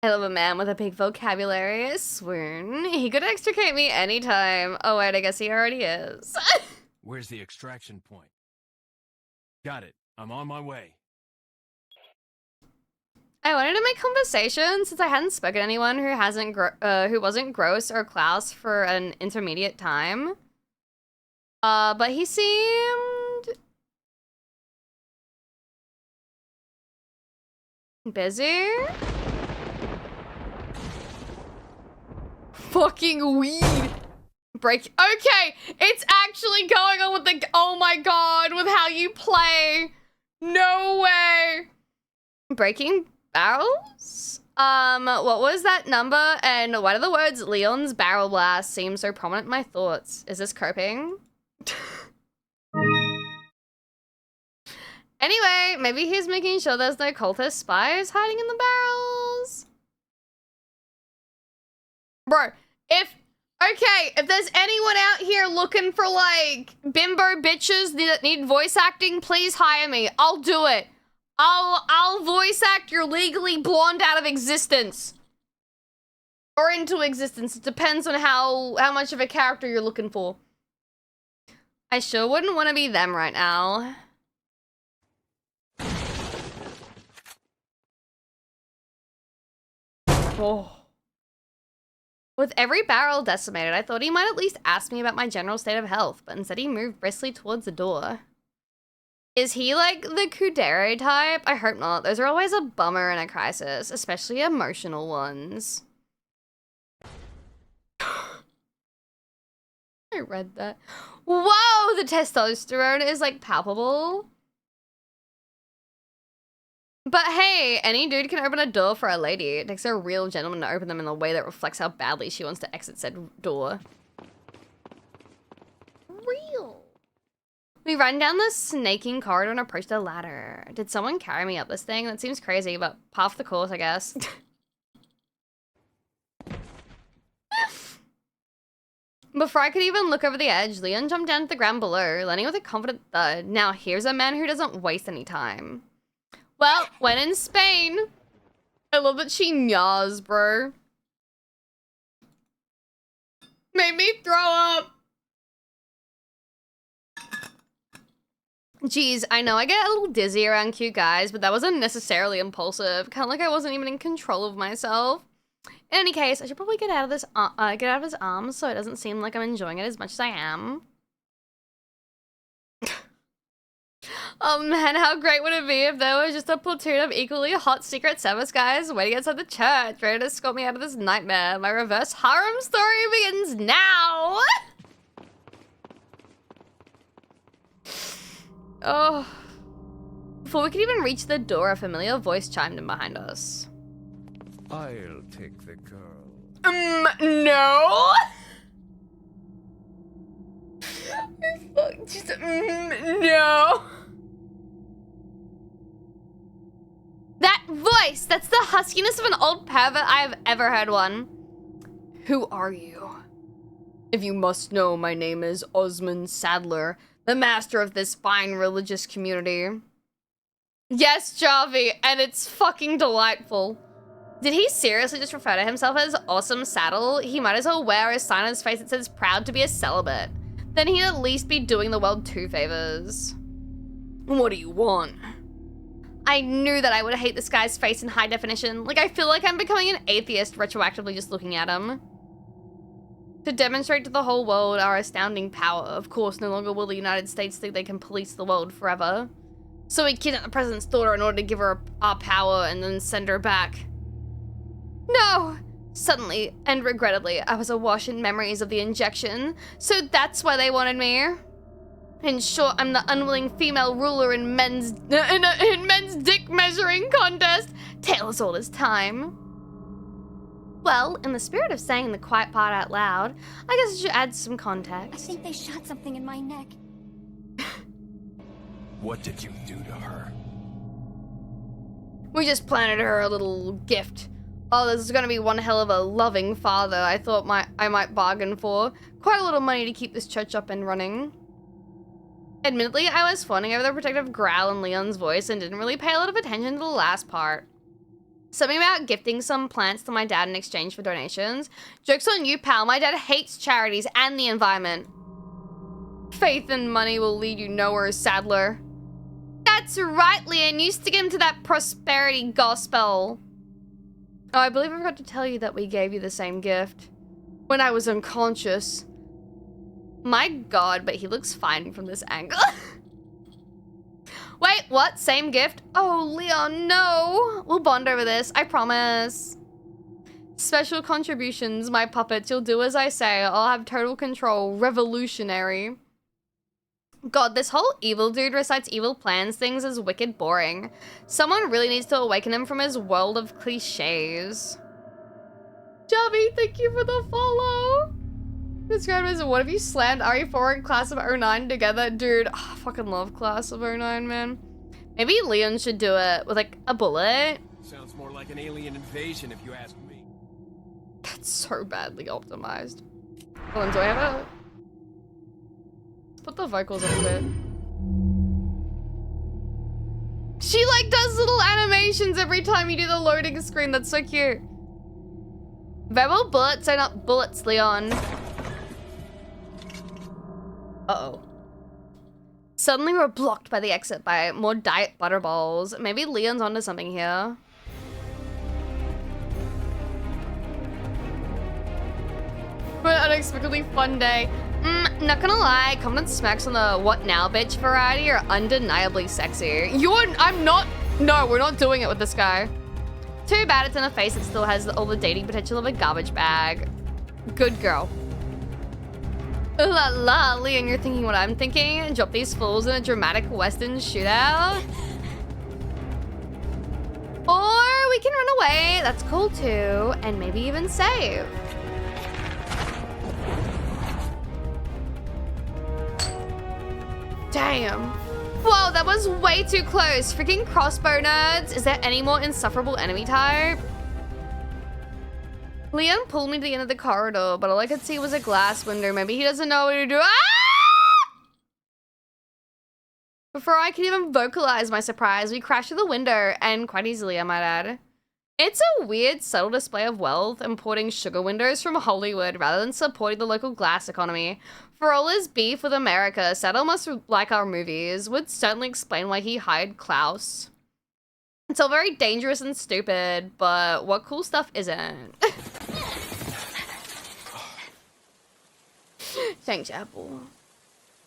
I love a man with a big vocabulary. Swoon. He could extricate me anytime. Oh wait, I guess he already is. Where's the extraction point? Got it. I'm on my way. I wanted to make conversation since I hadn't spoken to anyone who wasn't Gross or Klaus for an intermediate time. But he seemed busy. Fucking weed. Break. Okay, it's actually going on with the. Oh my god, with how you play. No way. Breaking barrels? What was that number? And why do the words Leon's barrel blast seem so prominent in my thoughts? Is this coping? Anyway, maybe he's making sure there's no cultist spies hiding in the barrels. Bro, if there's anyone out here looking for, like, bimbo bitches that need voice acting, please hire me. I'll do it. I'll voice act your legally blonde out of existence. Or into existence. It depends on how much of a character you're looking for. I sure wouldn't want to be them right now. Oh. With every barrel decimated, I thought he might at least ask me about my general state of health, but instead he moved briskly towards the door. Is he like the Kudere type? I hope not. Those are always a bummer in a crisis, especially emotional ones. I read that. Whoa, the testosterone is like palpable. But hey, any dude can open a door for a lady. It takes a real gentleman to open them in a way that reflects how badly she wants to exit said door. Real. We run down the snaking corridor and approach the ladder. Did someone carry me up this thing? That seems crazy, but half the course, I guess. Before I could even look over the edge, Leon jumped down to the ground below, landing with a confident thud. Now here's a man who doesn't waste any time. Well, when in Spain. I love that she nyaws, bro. Made me throw up. Jeez, I know I get a little dizzy around cute guys, but that wasn't necessarily impulsive. Kind of like I wasn't even in control of myself. In any case, I should probably get out of his arms so it doesn't seem like I'm enjoying it as much as I am. Oh man, how great would it be if there was just a platoon of equally hot Secret Service guys waiting outside the church, ready to escort me out of this nightmare. My reverse harem story begins now! Oh. Before we could even reach the door, a familiar voice chimed in behind us. I'll take the girl. No! No! That voice! That's the huskiness of an old pervert I have ever heard one. Who are you? If you must know, my name is Osmond Sadler, the master of this fine religious community. Yes, Javi, and it's fucking delightful. Did he seriously just refer to himself as Awesome Saddle? He might as well wear a sign on his face that says proud to be a celibate. Then he'd at least be doing the world 2 favors. What do you want? I knew that I would hate this guy's face in high definition. Like, I feel like I'm becoming an atheist retroactively just looking at him. To demonstrate to the whole world our astounding power. Of course, no longer will the United States think they can police the world forever. So we kidnapped the president's daughter in order to give her our power and then send her back. No! Suddenly, and regrettably, I was awash in memories of the injection, so that's why they wanted me. In short, I'm the unwilling female ruler in men's dick measuring contest. Tale as old as time. Well, in the spirit of saying the quiet part out loud, I guess I should add some I context. think they shot something in my neck. What did you do to her? We just planted her a little gift. Oh, this is gonna be one hell of a loving father I thought I might bargain for. Quite a little money to keep this church up and running. Admittedly, I was fawning over the protective growl in Leon's voice and didn't really pay a lot of attention to the last part. Something about gifting some plants to my dad in exchange for donations. Joke's on you, pal. My dad hates charities and the environment. Faith and money will lead you nowhere, Sadler. That's right, Leon. You stick him to that prosperity gospel. Oh, I believe I forgot to tell you that we gave you the same gift. When I was unconscious. My god, but he looks fine from this angle. Wait, what? Same gift? Oh, Leon, no. We'll bond over this, I promise. Special contributions, my puppets. You'll do as I say. I'll have total control. Revolutionary. God, this whole evil dude recites evil plans things is wicked boring. Someone really needs to awaken him from his world of cliches. Javi, thank you for the follow. Described as, what if you slammed RE4 and Class of 09 together? Dude, I fucking love Class of 09, man. Maybe Leon should do it with, like, a bullet. Sounds more like an alien invasion if you ask me. That's so badly optimized. Hold on, do I have a... Let's put the vocals in a bit. She, like, does little animations every time you do the loading screen. That's so cute. Verbal bullets are not bullets, Leon. Uh-oh. Suddenly we're blocked by the exit by more diet butterballs. Maybe Leon's onto something here. What an unexpectedly fun day. Not gonna lie, confident smacks on the what now bitch variety are undeniably sexy. I'm not, no, we're not doing it with this guy. Too bad it's in a face that still has all the dating potential of a garbage bag. Good girl. Ooh la la, Leon, you're thinking what I'm thinking? Drop these fools in a dramatic western shootout? Or we can run away, that's cool too, and maybe even save. Damn. Whoa, that was way too close. Freaking crossbow nerds. Is there any more insufferable enemy type? Leon pulled me to the end of the corridor, but all I could see was a glass window. Maybe he doesn't know what to do. Ah! Before I could even vocalize my surprise, we crashed through the window, and quite easily, I might add. It's a weird, subtle display of wealth, importing sugar windows from Hollywood rather than supporting the local glass economy. For all his beef with America, Saddle must like our movies, would certainly explain why he hired Klaus. It's all very dangerous and stupid, but what cool stuff isn't? Thanks, Apple.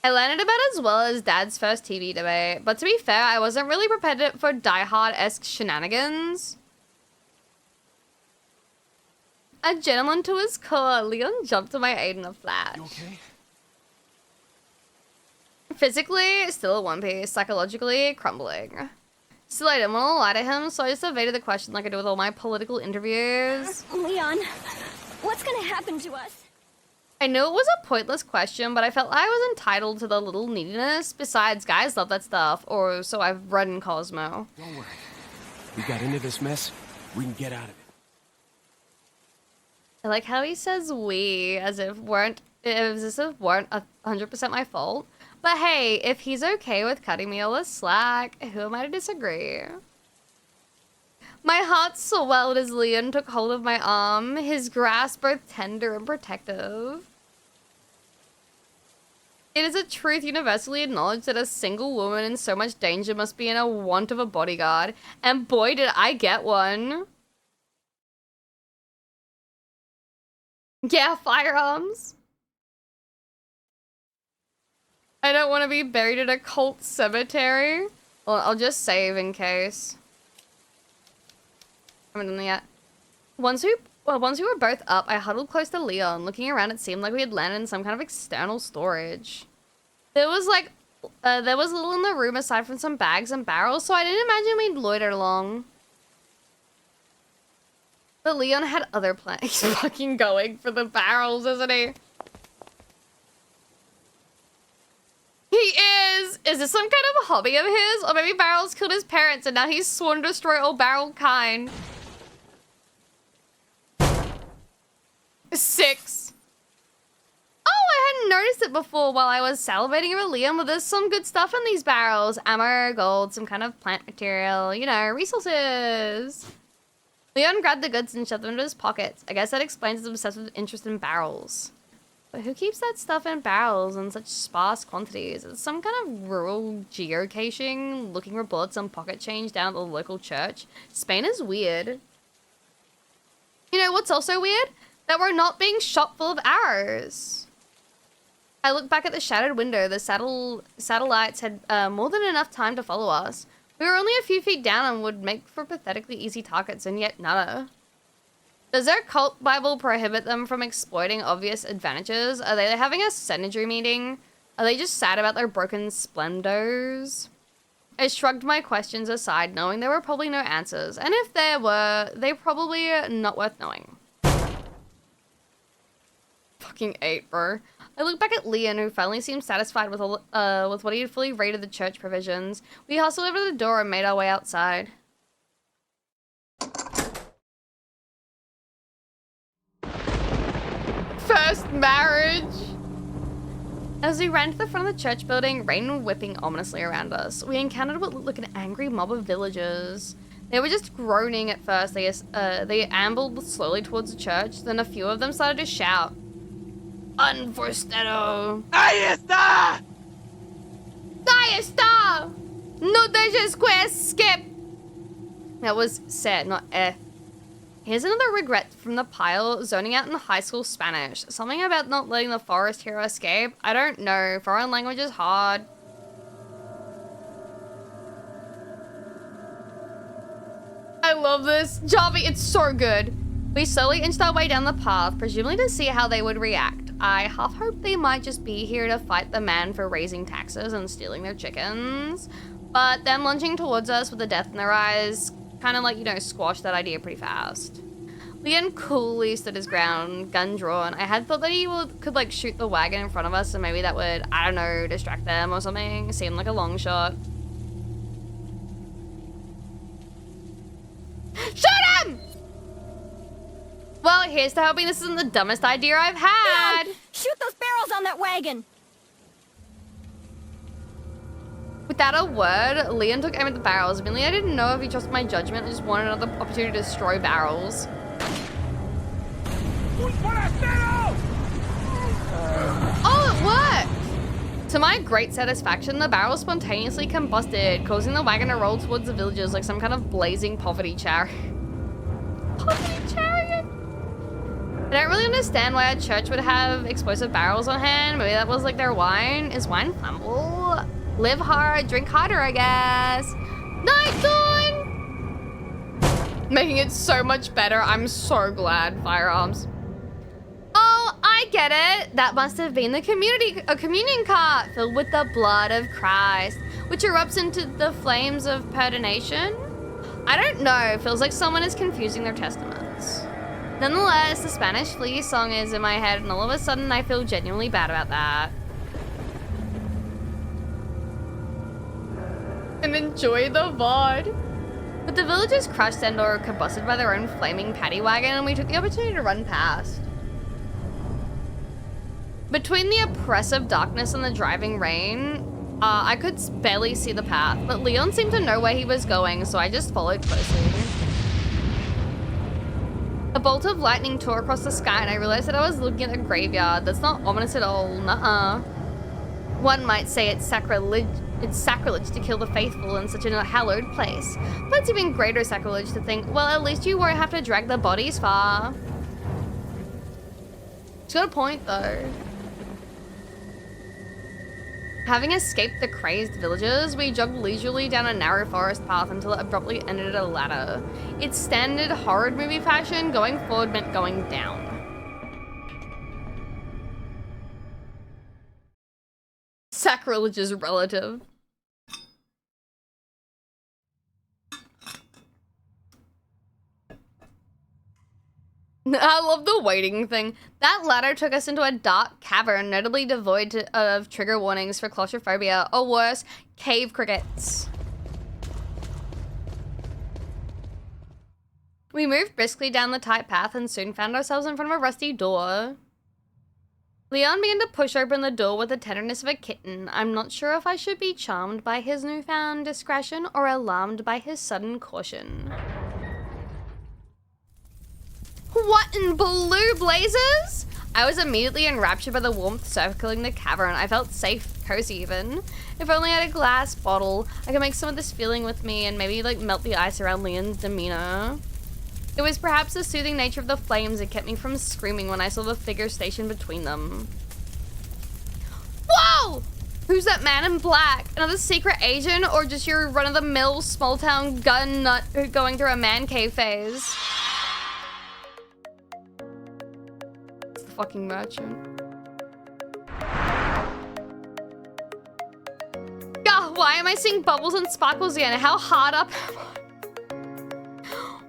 I landed about as well as Dad's first TV debate, but to be fair, I wasn't really prepared for Die Hard-esque shenanigans. A gentleman to his core, Leon jumped to my aid in a flash. You okay? Physically, still in one piece, psychologically, crumbling. Still, I didn't want to lie to him, so I just evaded the question like I do with all my political interviews. Leon, what's gonna happen to us? I knew it was a pointless question, but I felt I was entitled to the little neediness. Besides, guys love that stuff, or so I've read in Cosmo. Don't worry. We got into this mess. We can get out of it. I like how he says we, as if weren't 100% my fault. But hey, if he's okay with cutting me all the slack, who am I to disagree? My heart swelled as Leon took hold of my arm, his grasp both tender and protective. It is a truth universally acknowledged that a single woman in so much danger must be in a want of a bodyguard, and boy did I get one. Yeah, firearms. I don't want to be buried in a cult cemetery. Well, I'll just save in case. I haven't done that yet. Once we were both up, I huddled close to Leon. Looking around, it seemed like we had landed in some kind of external storage. There was little in the room aside from some bags and barrels, so I didn't imagine we'd loiter long. But Leon had other plans. He's fucking going for the barrels, isn't he? He is! Is this some kind of hobby of his? Or maybe Barrels killed his parents and now he's sworn to destroy all barrel kind. 6. Oh, I hadn't noticed it before while I was salivating over Liam. Well, there's some good stuff in these barrels. Ammo, gold, some kind of plant material, you know, resources. Leon grabbed the goods and shoved them into his pockets. I guess that explains his obsessive interest in barrels. But who keeps that stuff in barrels in such sparse quantities? It's some kind of rural geocaching, looking for bullets and pocket change down at the local church. Spain is weird. You know what's also weird? That we're not being shot full of arrows. I looked back at the shattered window. The satellites had more than enough time to follow us. We were only a few feet down and would make for pathetically easy targets, and yet nada. Does their cult Bible prohibit them from exploiting obvious advantages? Are they having a Senedry meeting? Are they just sad about their broken splendors? I shrugged my questions aside, knowing there were probably no answers. And if there were, they probably not worth knowing. Fucking 8, bro. I looked back at Leon, who finally seemed satisfied with what he had fully raided the church provisions. We hustled over to the door and made our way outside. First marriage! As we ran to the front of the church building, rain whipping ominously around us, we encountered what looked like an angry mob of villagers. They were just groaning at first. They ambled slowly towards the church, then a few of them started to shout. Unforstero! ¡Ahí está! Ahí está! No dejes que escape! That was se, not eh. Here's another regret from the pile, zoning out in high school Spanish. Something about not letting the forest hero escape. I don't know. Foreign language is hard. I love this. Javi, it's so good. We slowly inched our way down the path, presumably to see how they would react. I half hoped they might just be here to fight the man for raising taxes and stealing their chickens. But them lunging towards us with the death in their eyes kind of like, you know, squashed that idea pretty fast. Leon coolly stood his ground, gun drawn. I had thought that he could like shoot the wagon in front of us and maybe that would, I don't know, distract them or something. Seemed like a long shot. Shoot him! Well, Well, here's to hoping this isn't the dumbest idea I've had. Leon, shoot those barrels on that wagon. Without a word, Leon took aim at the barrels. Mainly, I didn't know if he trusted my judgment. I just wanted another opportunity to destroy barrels. Oh, it worked! To my great satisfaction, the barrel spontaneously combusted, causing the wagon to roll towards the villagers like some kind of blazing poverty chariot. Poverty chariot? I don't really understand why a church would have explosive barrels on hand. Maybe that was like their wine. Is wine flammable? Live hard, drink harder, I guess. Night Dawn! Making it so much better. I'm so glad, firearms. Oh, I get it. That must have been a communion cart filled with the blood of Christ, which erupts into the flames of perdonation. I don't know. Feels like someone is confusing their testaments. Nonetheless, the Spanish flea song is in my head, and all of a sudden I feel genuinely bad about that. And enjoy the VOD. But the villagers crushed and or combusted by their own flaming paddy wagon, and we took the opportunity to run past. Between the oppressive darkness and the driving rain, I could barely see the path, but Leon seemed to know where he was going, so I just followed closely. A bolt of lightning tore across the sky, and I realized that I was looking at a graveyard. That's not ominous at all, nuh-uh. One might say it's sacrilege to kill the faithful in such a hallowed place. But it's even greater sacrilege to think, well, at least you won't have to drag the bodies far. She's got a point, though. Having escaped the crazed villagers, we jogged leisurely down a narrow forest path until it abruptly ended at a ladder. Its standard horror movie fashion, going forward meant going down. Sacrilege is relative. I love the waiting thing. That ladder took us into a dark cavern, notably devoid of trigger warnings for claustrophobia, or worse, cave crickets. We moved briskly down the tight path and soon found ourselves in front of a rusty door. Leon began to push open the door with the tenderness of a kitten. I'm not sure if I should be charmed by his newfound discretion or alarmed by his sudden caution. What in blue blazes? I was immediately enraptured by the warmth circling the cavern. I felt safe, cozy even. If only I had a glass bottle, I could make some of this feeling with me and maybe like melt the ice around Leon's demeanor. It was perhaps the soothing nature of the flames that kept me from screaming when I saw the figure stationed between them. Whoa! Who's that man in black? Another secret agent or just your run-of-the-mill small-town gun nut going through a man cave phase? Fucking merchant. God, why am I seeing bubbles and sparkles again? How hard up am I?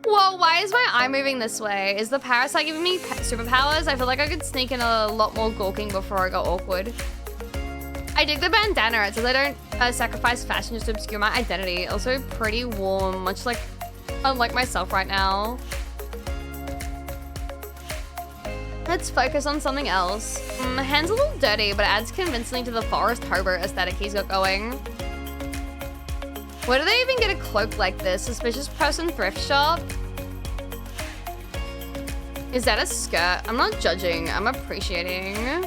Whoa, why is my eye moving this way? Is the parasite giving me superpowers? I feel like I could sneak in a lot more gawking before I got awkward. I dig the bandana. It says I don't sacrifice fashion just to obscure my identity. Also pretty warm, much like unlike myself right now. Let's focus on something else. Hand's a little dirty, but it adds convincingly to the forest hobo aesthetic he's got going. Where do they even get a cloak like this? Suspicious person thrift shop? Is that a skirt? I'm not judging, I'm appreciating.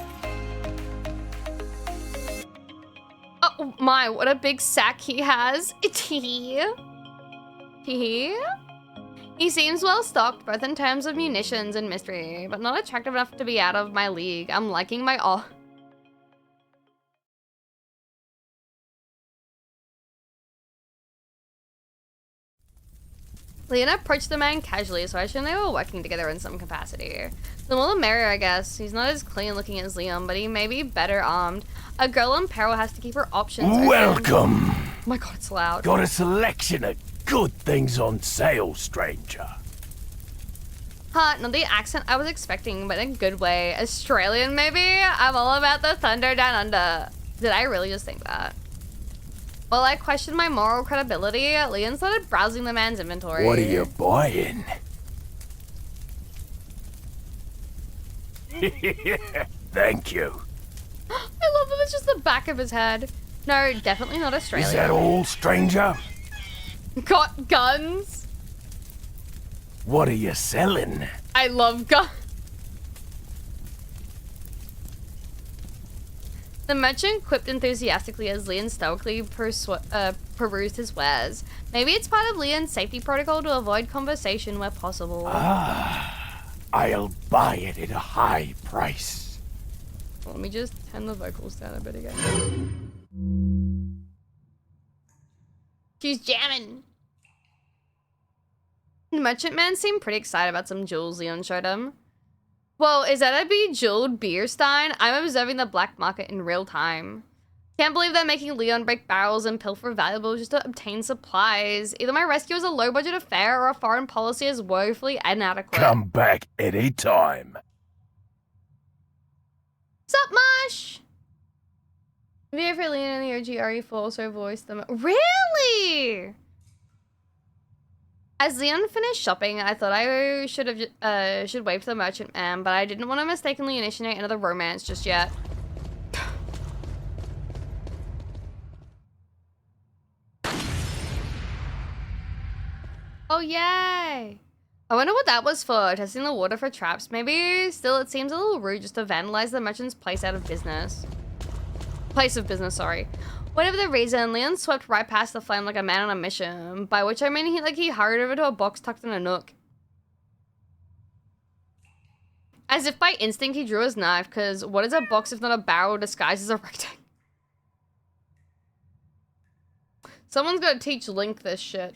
Oh my, what a big sack he has. He seems well stocked, both in terms of munitions and mystery, but not attractive enough to be out of my league. I'm liking my all. Leon approached the man casually, so I assume they were working together in some capacity. The more the merrier, I guess. He's not as clean looking as Leon, but he may be better armed. A girl in peril has to keep her options open. Welcome. Oh my god, it's loud. Got a selection of good things on sale, stranger. Not the accent I was expecting, but in a good way. Australian, maybe? I'm all about the thunder down under. Did I really just think that? While I questioned my moral credibility, Leon started browsing the man's inventory. What are you buying? Thank you. I love that it's just the back of his head. No, definitely not Australian. Is that all, stranger? Got guns? What are you selling? I love guns. The merchant quipped enthusiastically as Leon stoically perused his wares. Maybe it's part of Leon's safety protocol to avoid conversation where possible. I'll buy it at a high price. Let me just turn the vocals down a bit again. She's jamming. The merchant man seemed pretty excited about some jewels Leon showed him. Whoa, is that a bejeweled beer stein? I'm observing the black market in real time. Can't believe they're making Leon break barrels and pilfer valuables just to obtain supplies. Either my rescue is a low-budget affair or a foreign policy is woefully inadequate. Come back any time. Sup, Mosh? Video for Leon and the OG RE4 also voiced them. Really? As Leon finished shopping, I thought I should wave to the merchant man, but I didn't want to mistakenly initiate another romance just yet. Oh, yay! I wonder what that was for, testing the water for traps. Maybe still it seems a little rude just to vandalize the merchant's place of business, sorry. Whatever the reason, Leon swept right past the flame like a man on a mission, by which I mean he hurried over to a box tucked in a nook. As if by instinct he drew his knife, because what is a box if not a barrel disguised as a rectangle? Someone's gotta teach Link this shit.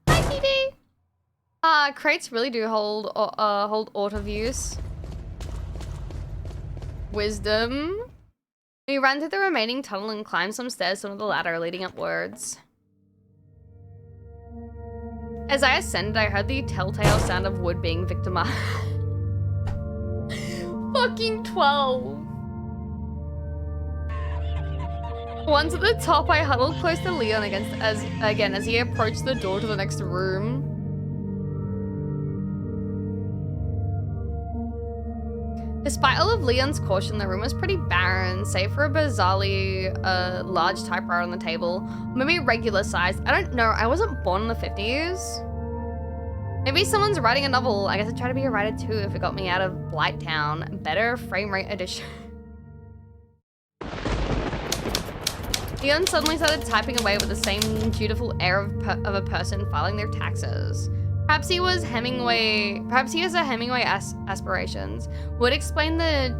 Hi, PD! Crates really do hold auto use. Wisdom. We ran through the remaining tunnel and climbed some stairs to one of the ladder leading upwards. As I ascended, I heard the telltale sound of wood being victimized. Fucking 12. Once at the top, I huddled close to Leon as he approached the door to the next room. Despite all of Leon's caution, the room was pretty barren, save for a bizarrely large typewriter on the table. Maybe regular size. I don't know. I wasn't born in the 50s. Maybe someone's writing a novel. I guess I'd try to be a writer too if it got me out of Blighttown. Better frame rate edition. Leon suddenly started typing away with the same dutiful air of a person filing their taxes. Perhaps he has a Hemingway aspirations. Would explain the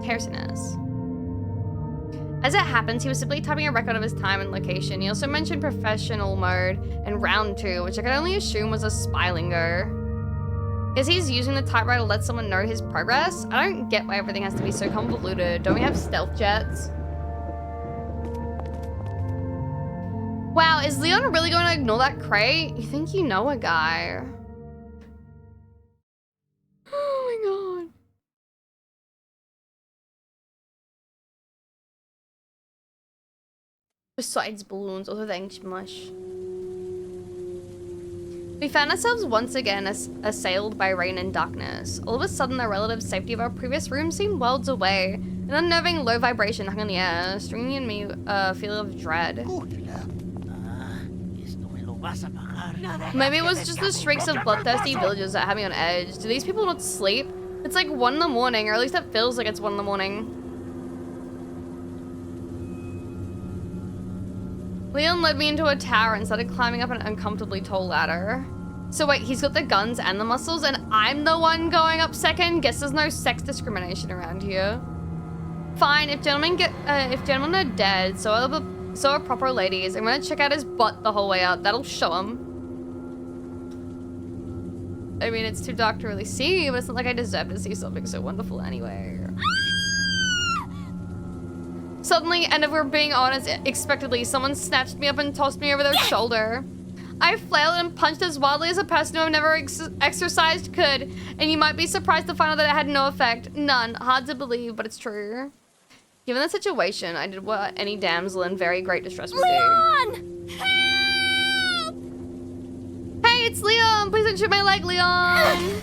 terseness. As it happens, he was simply typing a record of his time and location. He also mentioned professional mode and round 2, which I could only assume was a spy lingo. Guess he's using the typewriter to let someone know his progress? I don't get why everything has to be so convoluted. Don't we have stealth jets? Wow, is Leon really going to ignore that crate? You think you know a guy. Oh my god. Besides balloons, also thanks much. We found ourselves once again assailed by rain and darkness. All of a sudden, the relative safety of our previous room seemed worlds away. An unnerving low vibration hung in the air, stringing in me a feeling of dread. Maybe it was just the shrieks of bloodthirsty villagers that had me on edge. Do these people not sleep? It's like 1 in the morning, or at least it feels like it's 1 in the morning. Leon led me into a tower and started climbing up an uncomfortably tall ladder. So wait, he's got the guns and the muscles, and I'm the one going up second? Guess there's no sex discrimination around here. Fine, if gentlemen are dead, so are proper ladies. I'm gonna check out his butt the whole way out. That'll show him. I mean, it's too dark to really see, but it's not like I deserve to see something so wonderful anyway. Suddenly, and if we're being honest, expectedly, someone snatched me up and tossed me over their shoulder. I flailed and punched as wildly as a person who I've never exercised could, and you might be surprised to find out that it had no effect. None. Hard to believe, but it's true. Given the situation, I did what any damsel in very great distress would do. Leon! Help! it's Leon! Please don't shoot my leg, Leon!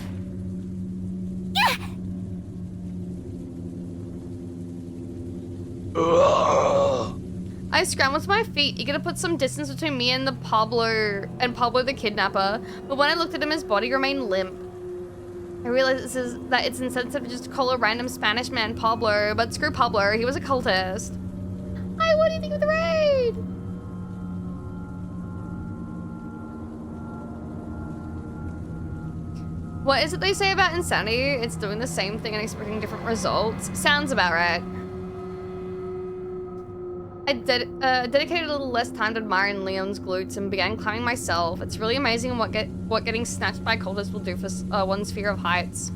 I scrambled to my feet, eager to put some distance between me and Pablo the kidnapper, but when I looked at him, his body remained limp. I realized that it's insensitive to just call a random Spanish man Pablo, but screw Pablo, he was a cultist. Hi, what do you think of the raid? What is it they say about insanity? It's doing the same thing and expecting different results. Sounds about right. I dedicated a little less time to admiring Leon's glutes and began climbing myself. It's really amazing what getting snatched by cultists will do for one's fear of heights.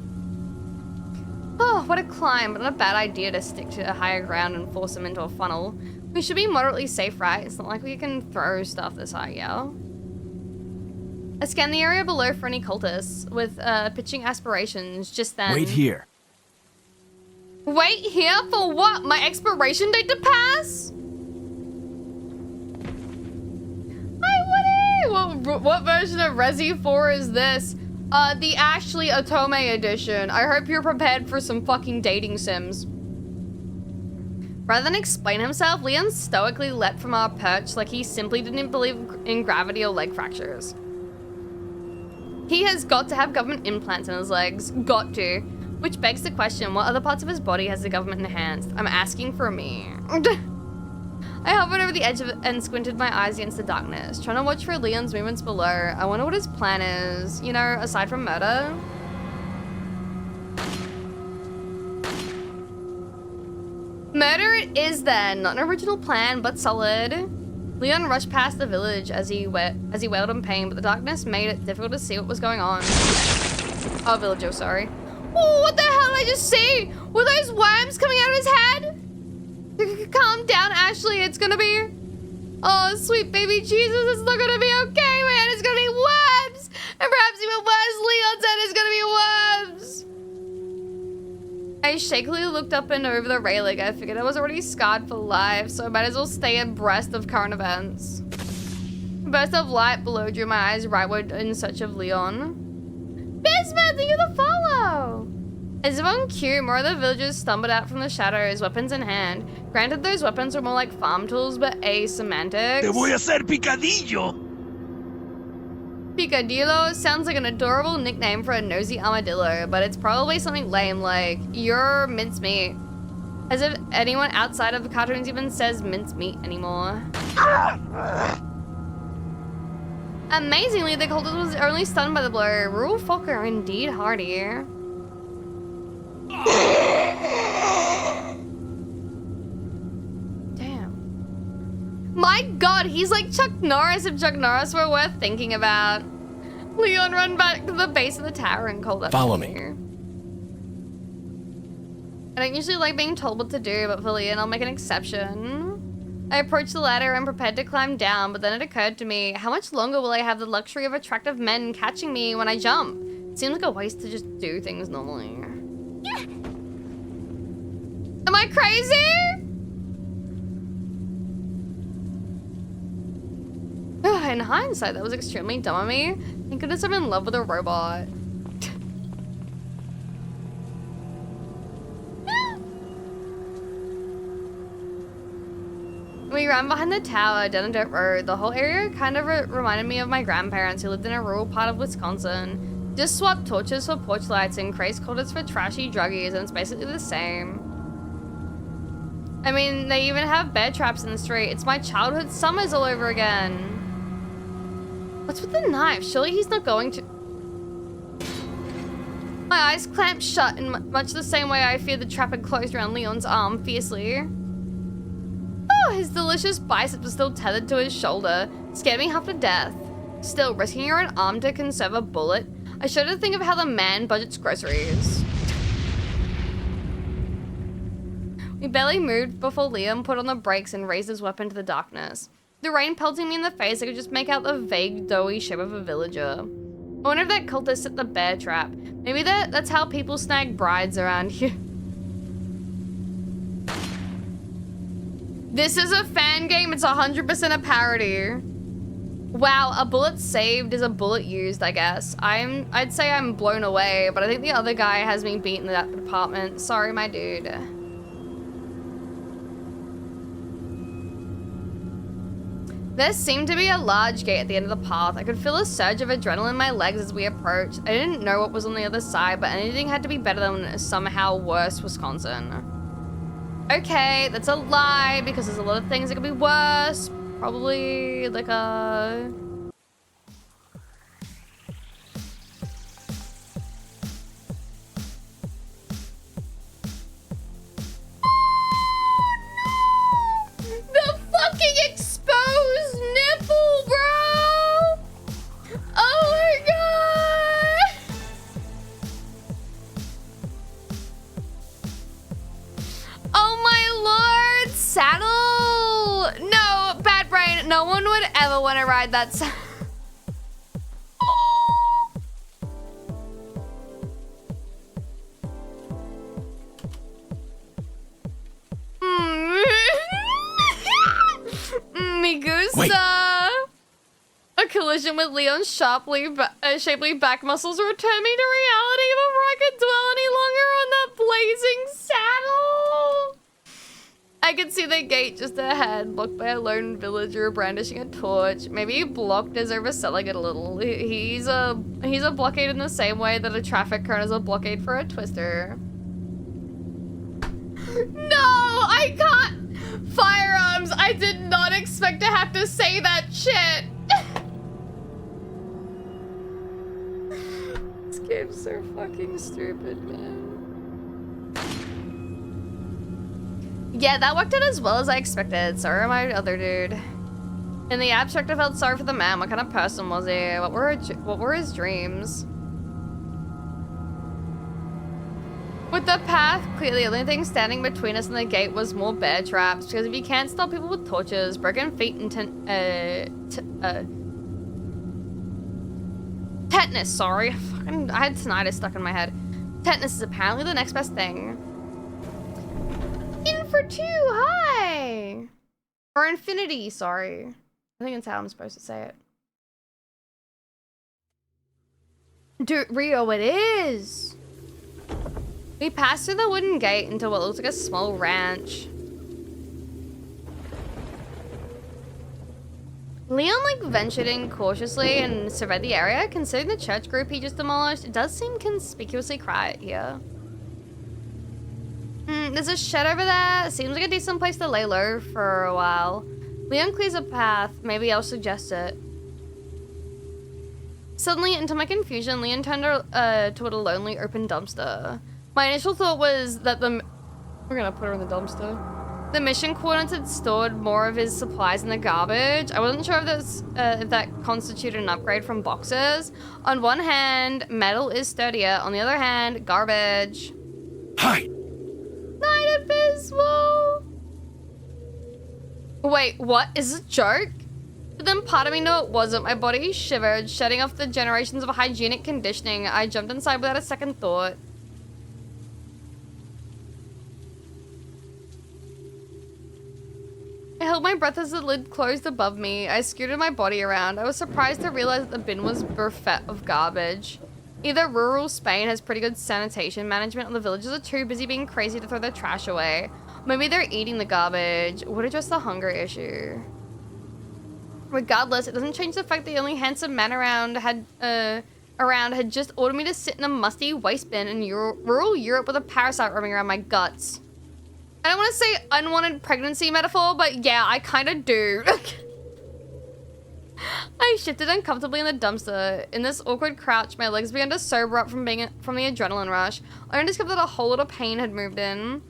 Oh, what a climb, but not a bad idea to stick to a higher ground and force them into a funnel. We should be moderately safe, right? It's not like we can throw stuff this high, yeah? I scanned the area below for any cultists with pitching aspirations just then. Wait here. Wait here for what? My expiration date to pass? Hi, Woody! What version of Resi 4 is this? The Ashley Otome edition. I hope you're prepared for some fucking dating sims. Rather than explain himself, Leon stoically leapt from our perch like he simply didn't believe in gravity or leg fractures. He has got to have government implants in his legs. Got to. Which begs the question, what other parts of his body has the government enhanced? I'm asking for me. I hovered over the edge of it and squinted my eyes against the darkness, trying to watch for Leon's movements below. I wonder what his plan is, you know, aside from murder. Murder it is then. Not an original plan, but solid. Leon rushed past the village as he wailed in pain, but the darkness made it difficult to see what was going on. Oh, villager, sorry. Oh, what the hell did I just see? Were those worms coming out of his head? Calm down, Ashley. It's gonna be... Oh, sweet baby Jesus, it's not gonna be okay, man. It's gonna be worms. And perhaps even worse, Leon said it's gonna be worms. I shakily looked up and over the railing. I figured I was already scarred for life, so I might as well stay abreast of current events. A burst of light below drew my eyes rightward in search of Leon. Bismuth, thank you for the follow! As if on cue, more of the villagers stumbled out from the shadows, weapons in hand. Granted, those weapons were more like farm tools, but semantics. Te voy a hacer picadillo! Picadillo sounds like an adorable nickname for a nosy armadillo, but it's probably something lame like, you're mincemeat. As if anyone outside of the cartoons even says mincemeat anymore. Amazingly, the cultist was only stunned by the blow. Rural folk are indeed hardy. Damn. My god, he's like Chuck Norris if Chuck Norris were worth thinking about. Leon ran back to the base of the tower and called up. Follow me. I don't usually like being told what to do, but for Leon, I'll make an exception. I approached the ladder and prepared to climb down, but then it occurred to me, how much longer will I have the luxury of attractive men catching me when I jump? It seems like a waste to just do things normally. Am I crazy? In hindsight, that was extremely dumb of me. Thank goodness I'm in love with a robot. We ran behind the tower down a dirt road. The whole area kind of reminded me of my grandparents who lived in a rural part of Wisconsin. Just swapped torches for porch lights and crazed quarters for trashy druggies, and it's basically the same. I mean, they even have bear traps in the street. It's my childhood summers all over again. What's with the knife? Surely he's not going to... My eyes clamped shut in much the same way I feared the trap had closed around Leon's arm fiercely. Oh, his delicious biceps are still tethered to his shoulder. Scared me half to death. Still, risking your own arm to conserve a bullet? I shudder to think of how the man budgets groceries. We barely moved before Liam put on the brakes and raised his weapon to the darkness. The rain pelting me in the face, I could just make out the vague, doughy shape of a villager. I wonder if that cultist set the bear trap. Maybe that's how people snag brides around here. This is a fan game, it's 100% a parody. Wow, a bullet saved is a bullet used, I guess. I'd say I'm blown away, but I think the other guy has me beat in that department. Sorry, my dude. There seemed to be a large gate at the end of the path. I could feel a surge of adrenaline in my legs as we approached. I didn't know what was on the other side, but anything had to be better than somehow worse Wisconsin. Okay, that's a lie, because there's a lot of things that could be worse. Probably like a... The fucking exposed nipple, bro! Oh my god! Oh my lord! Saddle! No, bad brain. No one would ever want to ride that saddle. Migusa! A collision with Leon's shapely back muscles returned me to reality before I could dwell any longer on that blazing saddle. I could see the gate just ahead, blocked by a lone villager brandishing a torch. Maybe he blocked as overselling it a little. He's a blockade in the same way that a traffic cone is a blockade for a twister. No, I can't. Firearms. I did not expect to have to say that shit. This game's so fucking stupid, man. Yeah, that worked out as well as I expected. Sorry, my other dude. In the abstract, I felt sorry for the man. What kind of person was he? What were his dreams? With the path, clearly the only thing standing between us and the gate was more bear traps, because if you can't stop people with torches, broken feet, and tetanus, sorry. I had tinnitus stuck in my head. Tetanus is apparently the next best thing. In for 2, hi! Or infinity, sorry. I think that's how I'm supposed to say it. Dude, Rio, it is! We passed through the wooden gate into what looks like a small ranch. Leon, ventured in cautiously and surveyed the area. Considering the church group he just demolished, it does seem conspicuously quiet here. There's a shed over there. Seems like a decent place to lay low for a while. Leon clears a path. Maybe I'll suggest it. Suddenly, into my confusion, Leon turned toward a lonely open dumpster. My initial thought was that we're gonna put her in the dumpster. The mission coordinates had stored more of his supplies in the garbage. I wasn't sure if that constituted an upgrade from boxes. On one hand, metal is sturdier. On the other hand, garbage. Hi. Night Abysmal. Wait, what? Is this a joke? But then part of me knew it wasn't. My body shivered, shedding off the generations of hygienic conditioning. I jumped inside without a second thought. I held my breath as the lid closed above me. I scooted my body around. I was surprised to realize that the bin was bereft of garbage. Either rural Spain has pretty good sanitation management, or the villagers are too busy being crazy to throw their trash away. Maybe they're eating the garbage. Would address the hunger issue. Regardless, it doesn't change the fact that the only handsome man around had just ordered me to sit in a musty waste bin in rural Europe with a parasite roaming around my guts. I don't want to say unwanted pregnancy metaphor, but yeah, I kind of do. I shifted uncomfortably in the dumpster. In this awkward crouch, my legs began to sober up from the adrenaline rush. I only discovered that a whole lot of pain had moved in.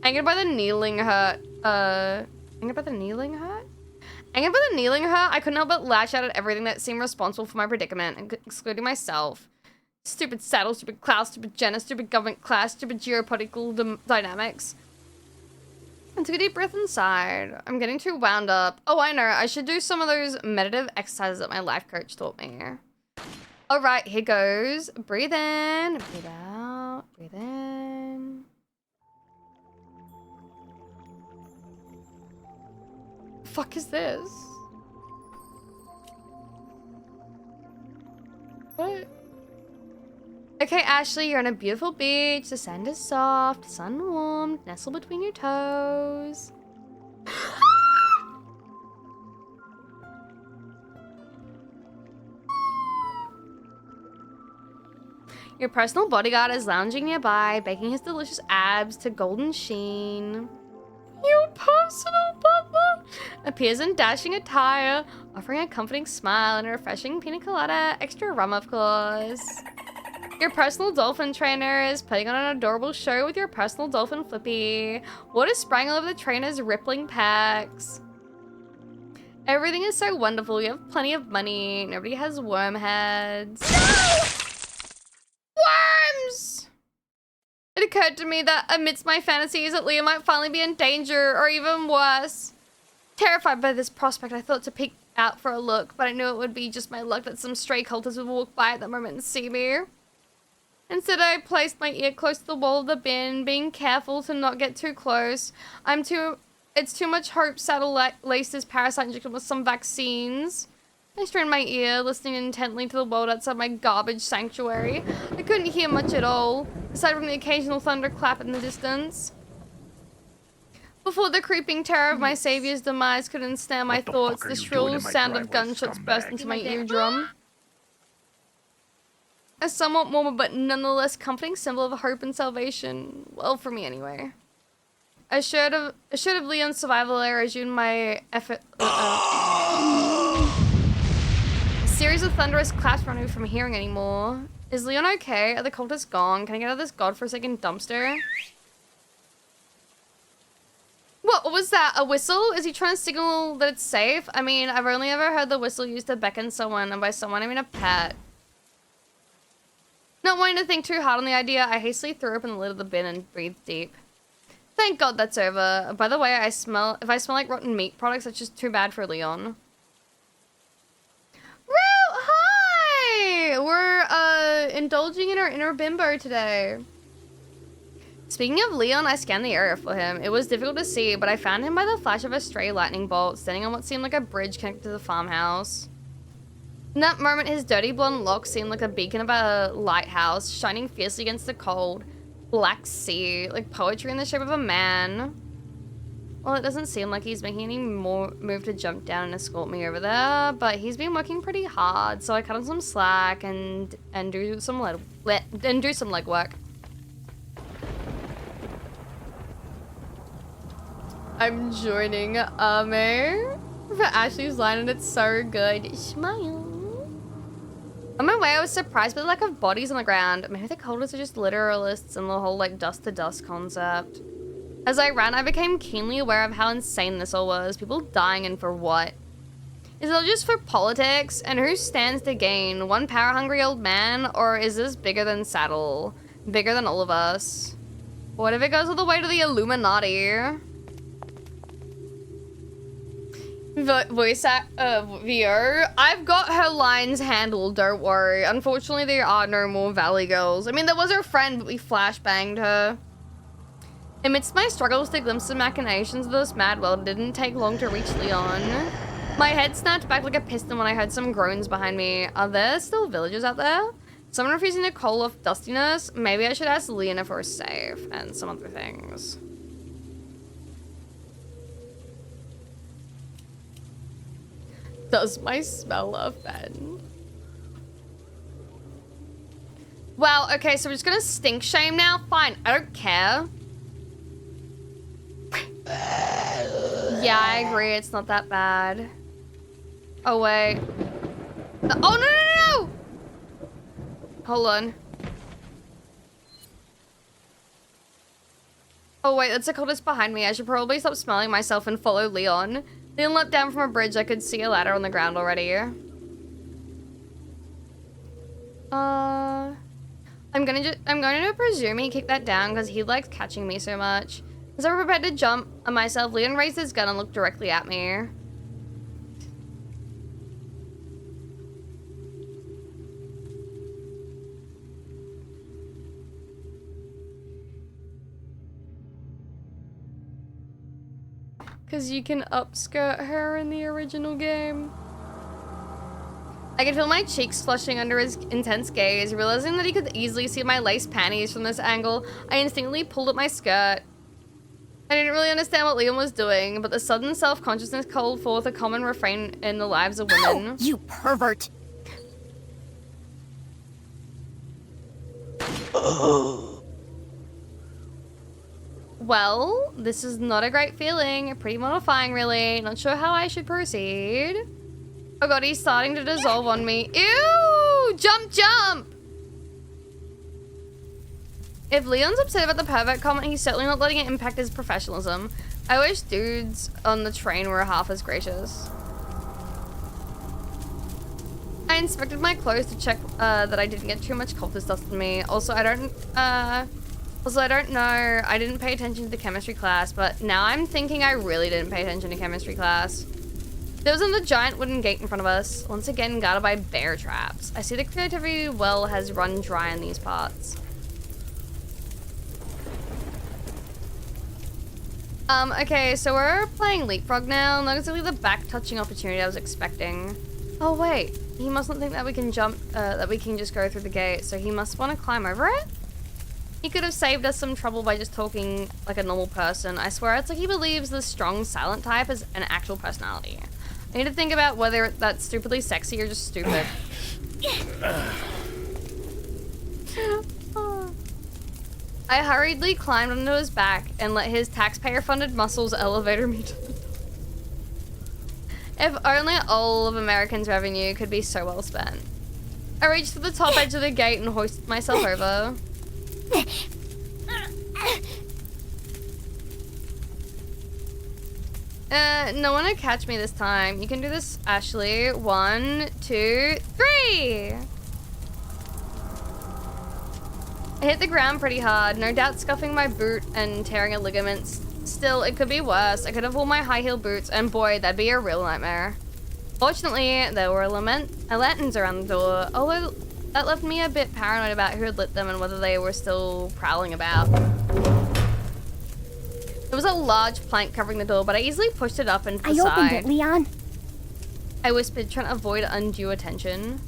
Angered by the kneeling hurt, I couldn't help but lash out at everything that seemed responsible for my predicament, excluding myself. Stupid saddle, stupid Klaus, stupid Jenna, stupid government class, stupid geopolitical dynamics. I took a deep breath inside. I'm getting too wound up. Oh, I know. I should do some of those meditative exercises that my life coach taught me. All right, here goes. Breathe in, breathe out, breathe in. Fuck is this? Okay, Ashley, you're on a beautiful beach. The sand is soft, sun warmed, nestle between your toes. Your personal bodyguard is lounging nearby, baking his delicious abs to golden sheen. Your personal butler appears in dashing attire, offering a comforting smile and a refreshing pina colada, extra rum of course. Your personal dolphin trainer is putting on an adorable show with your personal dolphin Flippy. Water spraying all over the trainer's rippling pecs. Everything is so wonderful. You have plenty of money. Nobody has worm heads. No! Worms! It occurred to me that amidst my fantasies that Leah might finally be in danger, or even worse. Terrified by this prospect, I thought to peek out for a look, but I knew it would be just my luck that some stray cultists would walk by at that moment and see me. Instead, I placed my ear close to the wall of the bin, being careful to not get too close. It's too much hope Saddle laced this parasite injection with some vaccines. I strained my ear, listening intently to the world outside my garbage sanctuary. I couldn't hear much at all, aside from the occasional thunderclap in the distance. Before the creeping terror of my savior's demise could ensnare my thoughts, the shrill sound of gunshots burst into my eardrum. A somewhat morbid but nonetheless comforting symbol of hope and salvation. Well, for me anyway. Assured of Leon's survival, I resumed my effort. A series of thunderous claps prevented me from hearing anymore. Is Leon okay? Are the cultists gone? Can I get out of this godforsaken dumpster? What was that? A whistle? Is he trying to signal that it's safe? I mean, I've only ever heard the whistle used to beckon someone, and by someone I mean a pet. Not wanting to think too hard on the idea, I hastily threw open the lid of the bin and breathed deep. Thank God that's over. By the way, if I smell like rotten meat products, that's just too bad for Leon. Hi! We're, indulging in our inner bimbo today. Speaking of Leon, I scanned the area for him. It was difficult to see, but I found him by the flash of a stray lightning bolt, standing on what seemed like a bridge connected to the farmhouse. In that moment, his dirty blonde locks seemed like a beacon of a lighthouse, shining fiercely against the cold, black sea, like poetry in the shape of a man. Well, it doesn't seem like he's making any more move to jump down and escort me over there, but he's been working pretty hard, so I cut him some slack and do some legwork. I'm joining Ame for Ashley's line, and it's so good. Smile. On my way, I was surprised by the lack of bodies on the ground. Maybe the cultists are just literalists and the whole like dust to dust concept. As I ran, I became keenly aware of how insane this all was. People dying, and for what? Is it just for politics? And who stands to gain? One power-hungry old man? Or is this bigger than Saddle? Bigger than all of us? What if it goes all the way to the Illuminati? VO, I've got her lines handled, don't worry. Unfortunately, there are no more Valley Girls. I mean, there was her friend, but we flashbanged her. Amidst my struggles to glimpse the machinations of this mad world, it didn't take long to reach Leon. My head snapped back like a piston when I heard some groans behind me. Are there still villagers out there? Someone refusing to call off dustiness? Maybe I should ask Leon if we're safe, and some other things. Does my smell offend? Wow, okay, so we're just gonna stink shame now? Fine, I don't care. Yeah, I agree, it's not that bad. Oh, wait. Oh, no, no, no, no! Hold on. Oh, wait, that's a cultist behind me. I should probably stop smelling myself and follow Leon. Leon leapt down from a bridge. I could see a ladder on the ground already. I'm going to presume he kicked that down because he likes catching me so much. As I prepared to jump on myself, Leon raised his gun and looked directly at me. Because you can upskirt her in the original game. I could feel my cheeks flushing under his intense gaze. Realizing that he could easily see my lace panties from this angle, I instinctively pulled at my skirt. I didn't really understand what Leon was doing, but the sudden self-consciousness called forth a common refrain in the lives of women. Oh, you pervert! Well, this is not a great feeling. Pretty mortifying, really. Not sure how I should proceed. Oh god, he's starting to dissolve on me. Ew! Jump, jump! If Leon's upset about the pervert comment, he's certainly not letting it impact his professionalism. I wish dudes on the train were half as gracious. I inspected my clothes to check that I didn't get too much cultist dust on me. Also, I don't know. I didn't pay attention to the chemistry class, but now I'm thinking I really didn't pay attention to chemistry class. There was the giant wooden gate in front of us, once again guarded by bear traps. I see the creativity well has run dry in these parts. Okay, so we're playing Leapfrog now. Not exactly the back-touching opportunity I was expecting. Oh wait, he mustn't think that we can jump, that we can just go through the gate, so he must want to climb over it? He could have saved us some trouble by just talking like a normal person. I swear it's like he believes the strong silent type is an actual personality. I need to think about whether that's stupidly sexy or just stupid. I hurriedly climbed onto his back and let his taxpayer-funded muscles elevator me to the top. If only all of Americans' revenue could be so well spent. I reached for the top edge of the gate and hoisted myself over. No one will catch me this time. You can do this, Ashley. 1, 2, 3! I hit the ground pretty hard, no doubt scuffing my boot and tearing a ligament. Still, it could be worse. I could have worn my high heel boots, and boy, that'd be a real nightmare. Fortunately, there were lanterns around the door, although that left me a bit paranoid about who had lit them and whether they were still prowling about. There was a large plank covering the door, but I easily pushed it up into the side. I opened it, Leon. I whispered, trying to avoid undue attention.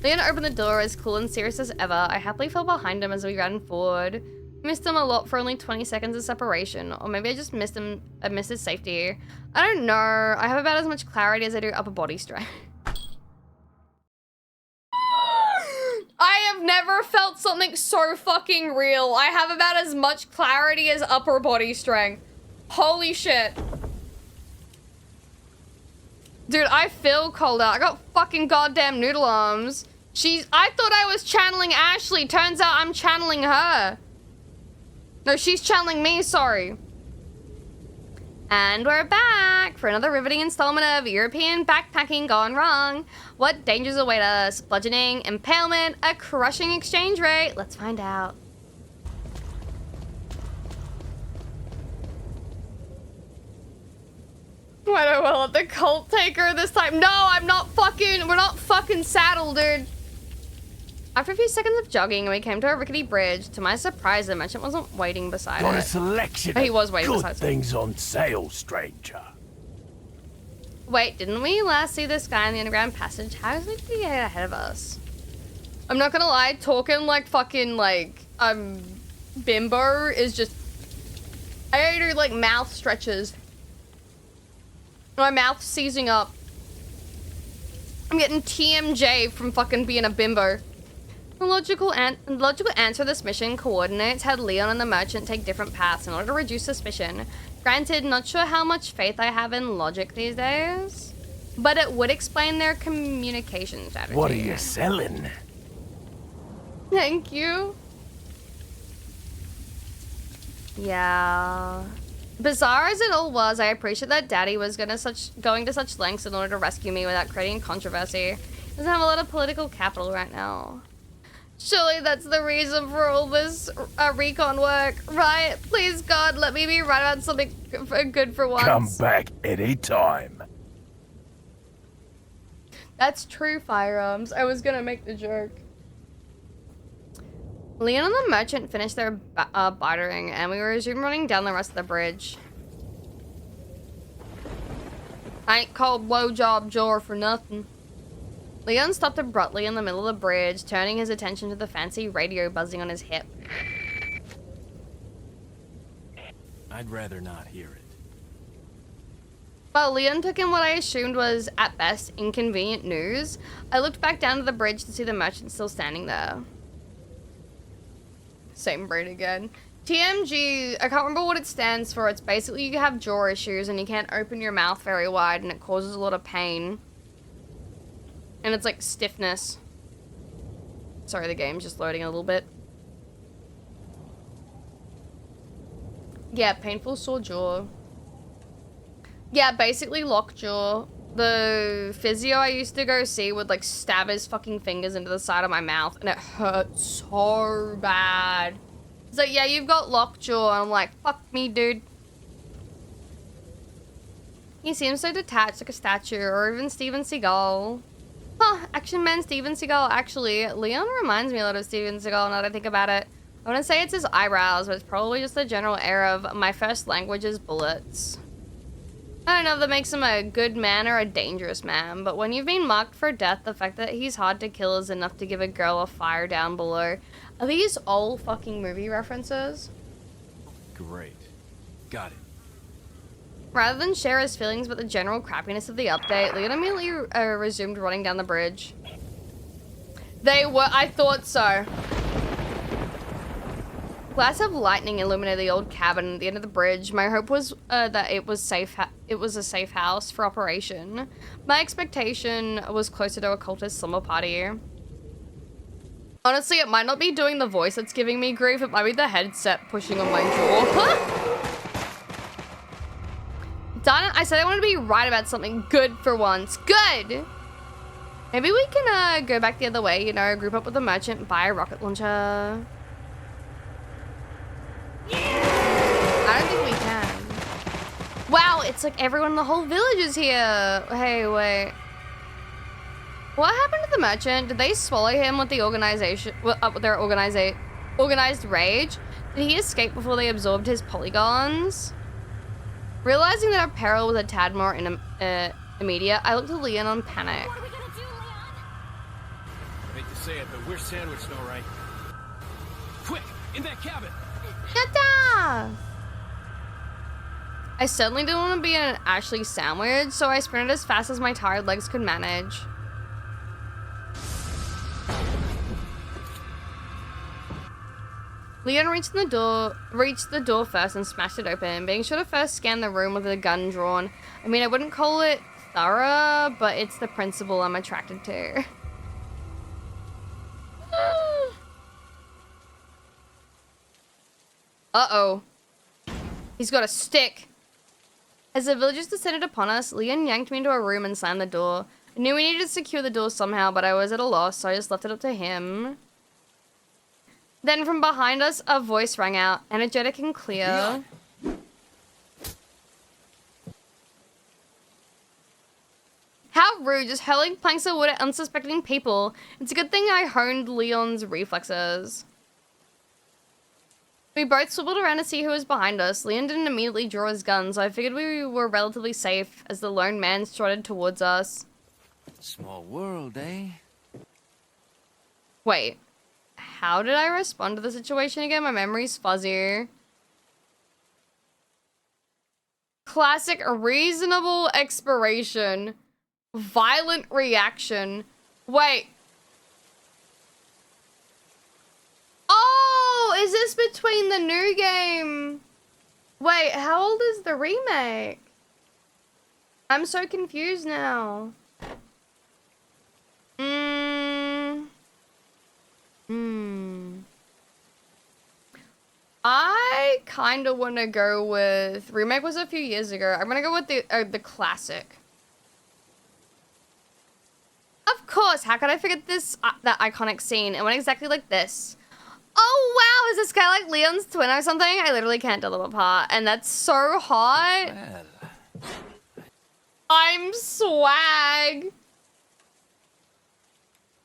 Leon opened the door as cool and serious as ever. I happily fell behind him as we ran forward. I missed him a lot for only 20 seconds of separation, or maybe I just missed him. I missed his safety. I don't know. I have about as much clarity as I do upper body strength. I have never felt something so fucking real. I have about as much clarity as upper body strength. Holy shit. Dude, I feel cold out. I got fucking goddamn noodle arms. I thought I was channeling Ashley. Turns out I'm channeling her. No, she's channeling me, sorry. And we're back for another riveting installment of European backpacking gone wrong. What dangers await us? Bludgeoning, impalement, a crushing exchange rate. Let's find out. Why do I let the cult take her this time? No, we're not fucking saddled, dude. After a few seconds of jogging, we came to a rickety bridge. To my surprise, the merchant wasn't waiting beside Got it. a selection He was of waiting good beside it. things on sale, stranger. Wait, didn't we last see this guy in the underground passage? How did he get ahead of us? I'm not gonna lie, talking like fucking like, bimbo is just... I gotta do like mouth stretches. My mouth's seizing up. I'm getting TMJ from fucking being a bimbo. The logical answer to this mission coordinates had Leon and the merchant take different paths in order to reduce suspicion. Granted, not sure how much faith I have in logic these days, but it would explain their communication strategy. What are you selling? Thank you. Yeah. Bizarre as it all was, I appreciate that Daddy was going to such lengths in order to rescue me without creating controversy. He doesn't have a lot of political capital right now. Surely that's the reason for all this recon work, right? Please, God, let me be right about something good for once. Come back anytime. That's true, Firearms. I was gonna make the joke. Leon and the merchant finished their bartering, and we resumed running down the rest of the bridge. I ain't called blowjob Jor for nothing. Leon stopped abruptly in the middle of the bridge, turning his attention to the fancy radio buzzing on his hip. I'd rather not hear it. While Leon took in what I assumed was, at best, inconvenient news, I looked back down to the bridge to see the merchant still standing there. Same brain again. TMG, I can't remember what it stands for. It's basically you have jaw issues and you can't open your mouth very wide and it causes a lot of pain. And it's like stiffness. Sorry, the game's just loading a little bit. Yeah, painful sore jaw. Yeah, basically lockjaw. The physio I used to go see would like stab his fucking fingers into the side of my mouth and it hurt so bad. He's like, yeah, you've got lockjaw. And I'm like, fuck me, dude. He seems so detached, like a statue, or even Steven Seagal. Huh, Action Man Steven Seagal. Actually, Leon reminds me a lot of Steven Seagal now that I think about it. I want to say it's his eyebrows, but it's probably just the general air of my first language is bullets. I don't know if that makes him a good man or a dangerous man, but when you've been marked for death, the fact that he's hard to kill is enough to give a girl a fire down below. Are these old fucking movie references? Great. Got it. Rather than share his feelings about the general crappiness of the update, Leon immediately resumed running down the bridge. They were- I thought so. Glass of lightning illuminated the old cabin at the end of the bridge. My hope was that it was a safe house for operation. My expectation was closer to a cultist slumber party. Honestly, it might not be doing the voice that's giving me grief. It might be the headset pushing on my jaw. Darn it, I said I wanted to be right about something good for once. Good! Maybe we can go back the other way, you know, group up with the merchant, buy a rocket launcher. I don't think we can. Wow, it's like everyone in the whole village is here. Hey, wait. What happened to the merchant? Did they swallow him with the organization, with their organized rage? Did he escape before they absorbed his polygons? Realizing that our peril was a tad more immediate, I looked at Leon in panic. What are we gonna do, Leon? Hate to say it, but we're sandwiched, all right. Quick, in that cabin! Yatta! I certainly didn't want to be in an Ashley sandwich, so I sprinted as fast as my tired legs could manage. Leon reached the door first and smashed it open, being sure to first scan the room with a gun drawn. I mean, I wouldn't call it thorough, but it's the principle I'm attracted to. Uh-oh. He's got a stick. As the villagers descended upon us, Leon yanked me into a room and slammed the door. I knew we needed to secure the door somehow, but I was at a loss, so I just left it up to him. Then from behind us, a voice rang out, energetic and clear. How rude, just hurling planks of wood at unsuspecting people. It's a good thing I honed Leon's reflexes. We both swiveled around to see who was behind us. Leon didn't immediately draw his gun, so I figured we were relatively safe as the lone man strutted towards us. Small world, eh? Wait, how did I respond to the situation again? My memory's fuzzy. Classic reasonable expiration. Violent reaction. Wait. Oh, is this between the new game? Wait, how old is the remake? I'm so confused now. I kind of want to go with... Remake was a few years ago. I'm going to go with the classic. Of course, how could I forget this, that iconic scene? It went exactly like this. Oh, wow, is this guy like Leon's twin or something? I literally can't tell them apart, and that's so hot. Well, I'm swag.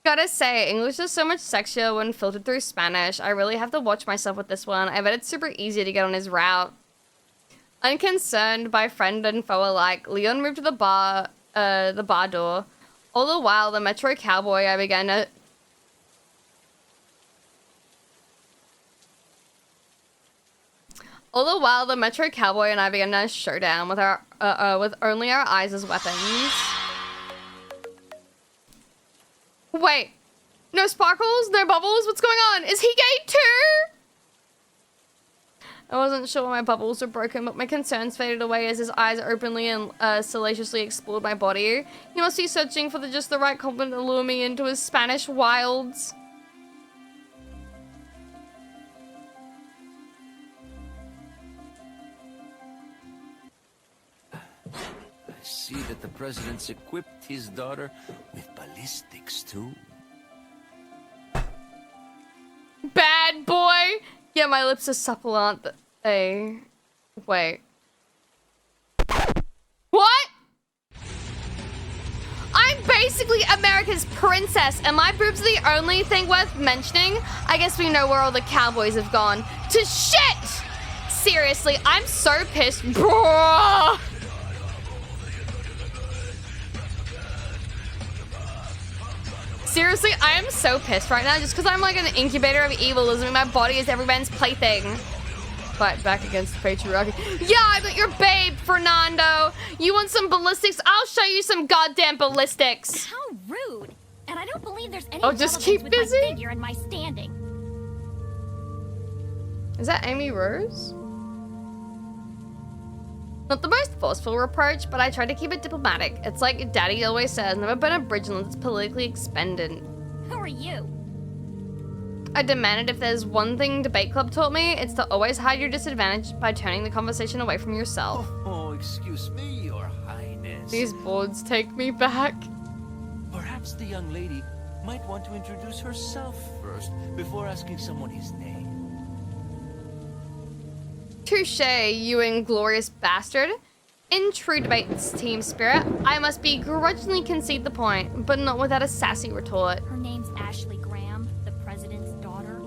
Gotta say, English is so much sexier when filtered through Spanish. I really have to watch myself with this one. I bet it's super easy to get on his route. Unconcerned by friend and foe alike, Leon moved to the bar door. All the while, the Metro Cowboy, I began to... All the while, the Metro Cowboy and I began a showdown with our, with only our eyes as weapons. Wait. No sparkles? No bubbles? What's going on? Is he gay too? I wasn't sure my bubbles were broken, but my concerns faded away as his eyes openly and salaciously explored my body. He must be searching for just the right compliment to lure me into his Spanish wilds. I see that the president's equipped his daughter with ballistics, too. Bad boy! Yeah, my lips are supple, aren't they? Wait. What? I'm basically America's princess, and my boobs are the only thing worth mentioning? I guess we know where all the cowboys have gone. To shit! Seriously, I'm so pissed. Bruh! Seriously, I am so pissed right now just because I'm like an incubator of evil doesn't mean my body is every man's plaything. Fight back against the patriarchy. Yeah, I'm your babe, Fernando. You want some ballistics? I'll show you some goddamn ballistics. How rude. And I don't believe there's any Oh, just relevance keep with busy? my figure and my standing. Is that Amy Rose? Not the most forceful approach, but I try to keep it diplomatic. It's like Daddy always says, never burn a bridge unless it's politically expended. Who are you? I demanded if there's one thing Debate Club taught me, it's to always hide your disadvantage by turning the conversation away from yourself. Oh, excuse me, Your Highness. These boards take me back. Perhaps the young lady might want to introduce herself first before asking someone his name. Touche, you inglorious bastard. In true Debate's team spirit, I must begrudgingly concede the point, but not without a sassy retort. Her name's Ashley Graham, the president's daughter.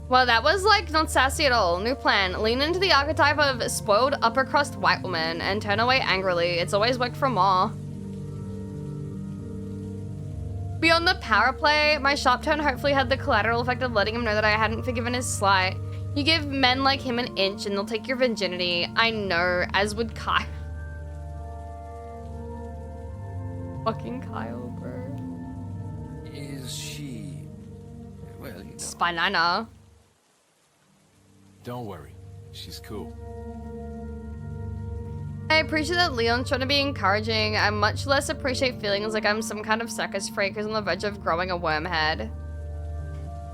Well, that was like not sassy at all. New plan, lean into the archetype of spoiled upper crust white woman and turn away angrily. It's always worked for Ma. Beyond the power play, my sharp turn hopefully had the collateral effect of letting him know that I hadn't forgiven his slight. You give men like him an inch and they'll take your virginity. I know, as would Kyle. Fucking Kyle, bro. Is she... well, you know... Spinina. Don't worry. She's cool. I appreciate that Leon's trying to be encouraging. I much less appreciate feelings like I'm some kind of circus freak who's on the verge of growing a worm head.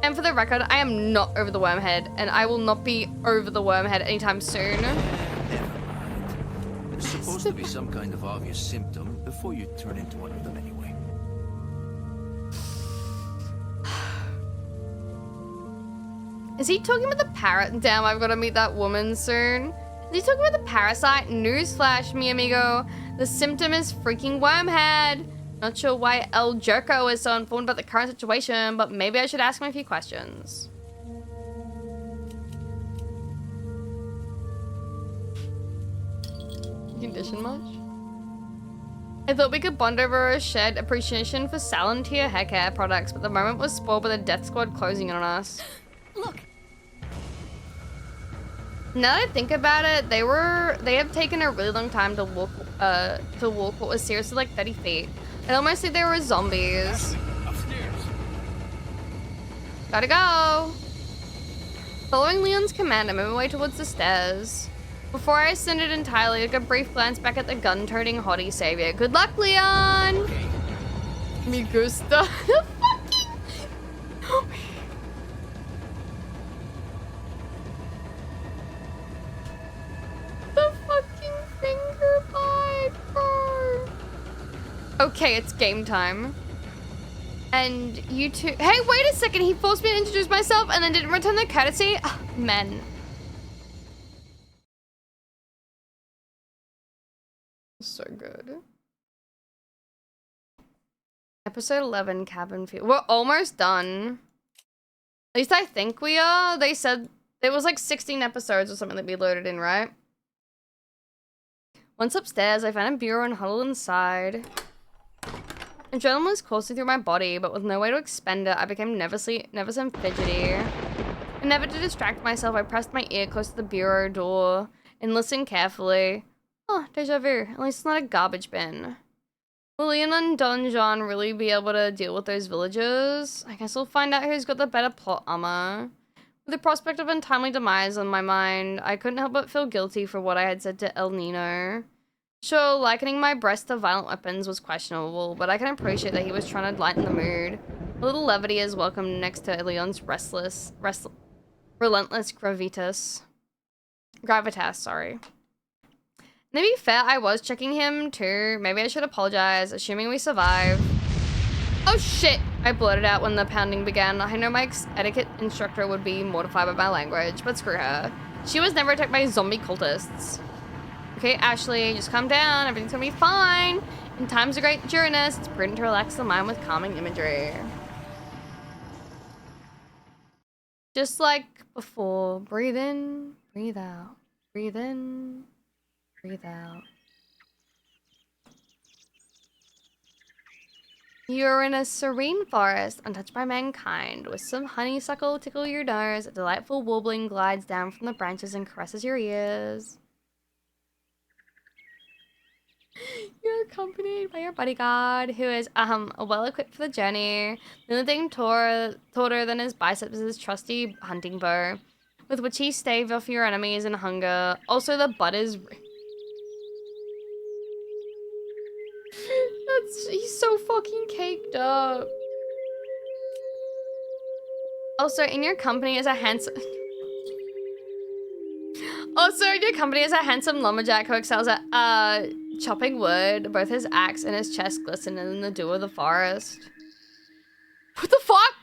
And for the record, I am not over the worm head, and I will not be over the worm head anytime soon. Never mind. There's supposed to be some kind of obvious symptom before you turn into one of them anyway. Is he talking about the parrot? Damn, I've got to meet that woman soon. Is he talking about the parasite? Newsflash, mi amigo. The symptom is freaking wormhead. Not sure why El Jerko is so informed about the current situation, but maybe I should ask him a few questions. Condition much? I thought we could bond over a shared appreciation for Salantir hair care products, but the moment was spoiled by the death squad closing in on us. Look, Now that I think about it, they have taken a really long time to walk what was seriously like 30 feet. I almost think they were zombies. Upstairs. Gotta go. Following Leon's command, I move my way towards the stairs. Before I ascended entirely, I took a brief glance back at the gun-toting hottie savior. Good luck, Leon! Me gusta. The fucking... The fucking finger bite, bro. Okay, it's game time. And you two... Hey, wait a second. He forced me to introduce myself and then didn't return the courtesy. Ugh, men. So good. Episode 11, Cabin Fever. We're almost done. At least I think we are. They said it was like 16 episodes or something that we loaded in, right? Once upstairs, I found a bureau and huddled inside. Adrenaline was coursing through my body, but with no way to expend it, I became nervous and fidgety. And never to distract myself, I pressed my ear close to the bureau door and listened carefully. Oh, deja vu. At least it's not a garbage bin. Will Leon and Don John really be able to deal with those villagers? I guess we'll find out who's got the better plot armor. With the prospect of untimely demise on my mind, I couldn't help but feel guilty for what I had said to El Nino. Sure, likening my breast to violent weapons was questionable, but I can appreciate that he was trying to lighten the mood. A little levity is welcome next to Leon's relentless gravitas, sorry. To be fair, I was checking him too. Maybe I should apologize, assuming we survive. Oh shit! I blurted out when the pounding began. I know my etiquette instructor would be mortified by my language, but screw her. She was never attacked by zombie cultists. Okay, Ashley, just calm down. Everything's gonna be fine. In times of great journeyers, it's prudent to relax the mind with calming imagery. Just like before, breathe in, breathe out, breathe in, breathe out. You're in a serene forest, untouched by mankind. With some honeysuckle tickle your nose, a delightful warbling glides down from the branches and caresses your ears. You're accompanied by your bodyguard, who is well equipped for the journey. The only thing taller than his biceps is his trusty hunting bow, with which he staved off your enemies in hunger. Also, the butt is. He's so fucking caked up. Also, in your company is a handsome. Lumberjack who excels at chopping wood. Both his axe and his chest glisten in the dew of the forest. What the fuck?